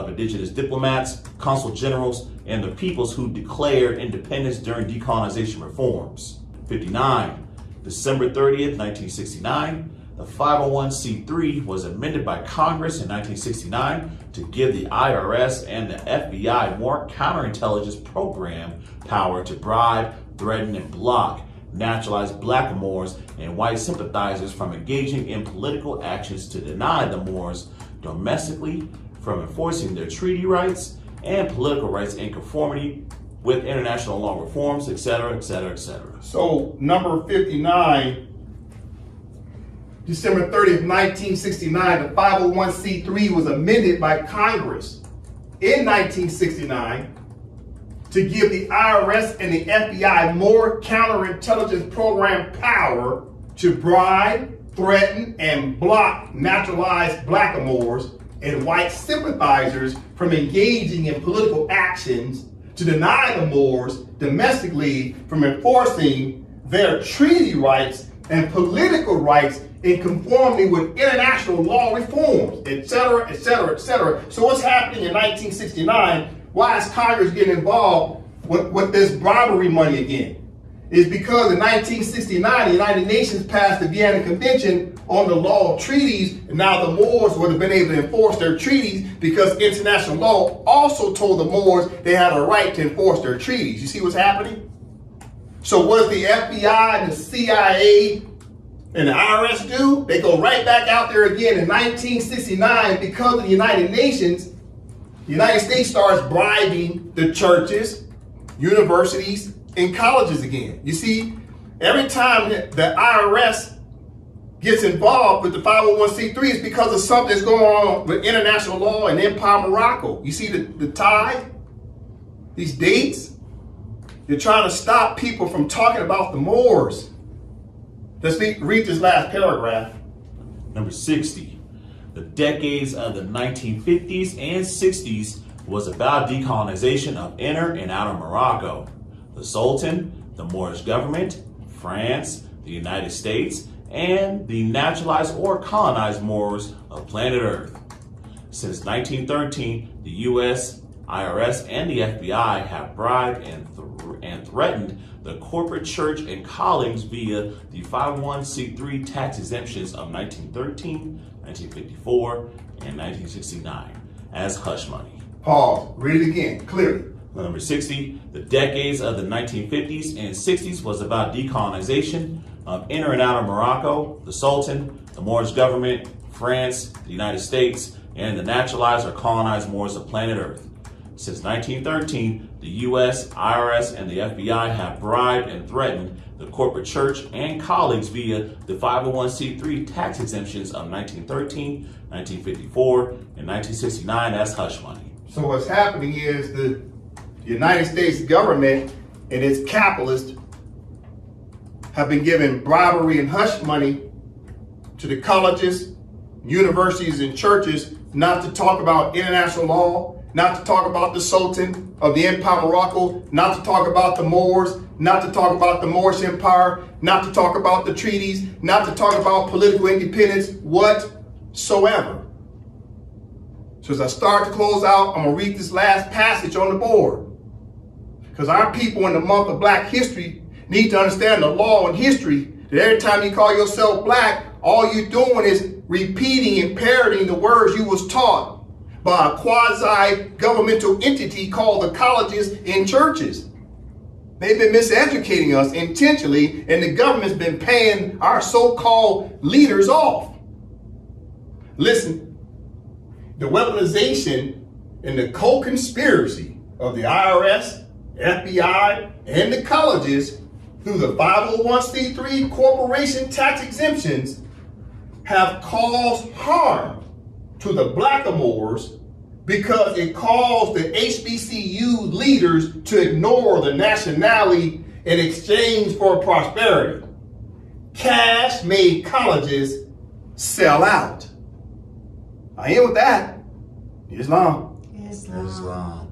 indigenous diplomats, consul generals, and the peoples who declared independence during decolonization reforms. 59, December 30th, 1969, the 501c3 was amended by Congress in 1969 to give the IRS and the FBI more counterintelligence program power to bribe, threaten, and block naturalized blackamoors and white sympathizers from engaging in political actions to deny the Moors domestically from enforcing their treaty rights and political rights in conformity with international law reforms, etc., etc., etc. So number 59, December 30th, 1969, the 501c3 was amended by Congress in 1969 to give the IRS and the FBI more counterintelligence program power to bribe, threaten, and block naturalized blackamoors and white sympathizers from engaging in political actions to deny the Moors domestically from enforcing their treaty rights and political rights in conformity with international law reforms, etc., etc., etc. So what's happening in 1969? Why is Congress getting involved with this bribery money again? It's because in 1969, the United Nations passed the Vienna Convention on the law of treaties, and now the Moors would have been able to enforce their treaties because international law also told the Moors they had a right to enforce their treaties. You see what's happening? So what does the FBI and the CIA and the IRS do? They go right back out there again in 1969 because of the United Nations. The United States starts bribing the churches, universities, and colleges again. You see, every time the IRS gets involved with the 501c3, it's because of something that's going on with international law and Empire Morocco. You see the tie, these dates? They're trying to stop people from talking about the Moors. Let's read this last paragraph. Number 60. The decades of the 1950s and 60s was about decolonization of inner and outer Morocco. The Sultan, the Moorish government, France, the United States, and the naturalized or colonized Moors of planet Earth. Since 1913, the U.S., IRS, and the FBI have bribed and threatened the corporate church and callings via the 501c3 tax exemptions of 1913, 1954, and 1969 as hush money. Pause. Read it again, clearly. Number 60, the decades of the 1950s and 60s was about decolonization of inner and outer Morocco, the Sultan, the Moorish government, France, the United States, and the naturalized or colonized Moors of planet Earth. Since 1913, the U.S., IRS, and the FBI have bribed and threatened the corporate church and colleagues via the 501c3 tax exemptions of 1913, 1954, and 1969 as hush money. So what's happening is the United States government and its capitalists have been giving bribery and hush money to the colleges, universities, and churches not to talk about international law, not to talk about the Sultan of the Empire of Morocco, not to talk about the Moors, not to talk about the Moorish Empire, not to talk about the treaties, not to talk about political independence whatsoever. So as I start to close out, I'm going to read this last passage on the board. Because our people in the month of Black History need to understand the law and history that every time you call yourself black, all you're doing is repeating and parroting the words you was taught by a quasi-governmental entity called the colleges and churches. They've been miseducating us intentionally, and the government's been paying our so-called leaders off. Listen, the weaponization and the co-conspiracy of the IRS, FBI, and the colleges through the 501c3 corporation tax exemptions have caused harm to the blackamoors because it caused the HBCU leaders to ignore the nationality in exchange for prosperity. Cash made colleges sell out. I end with that. Islam. Islam.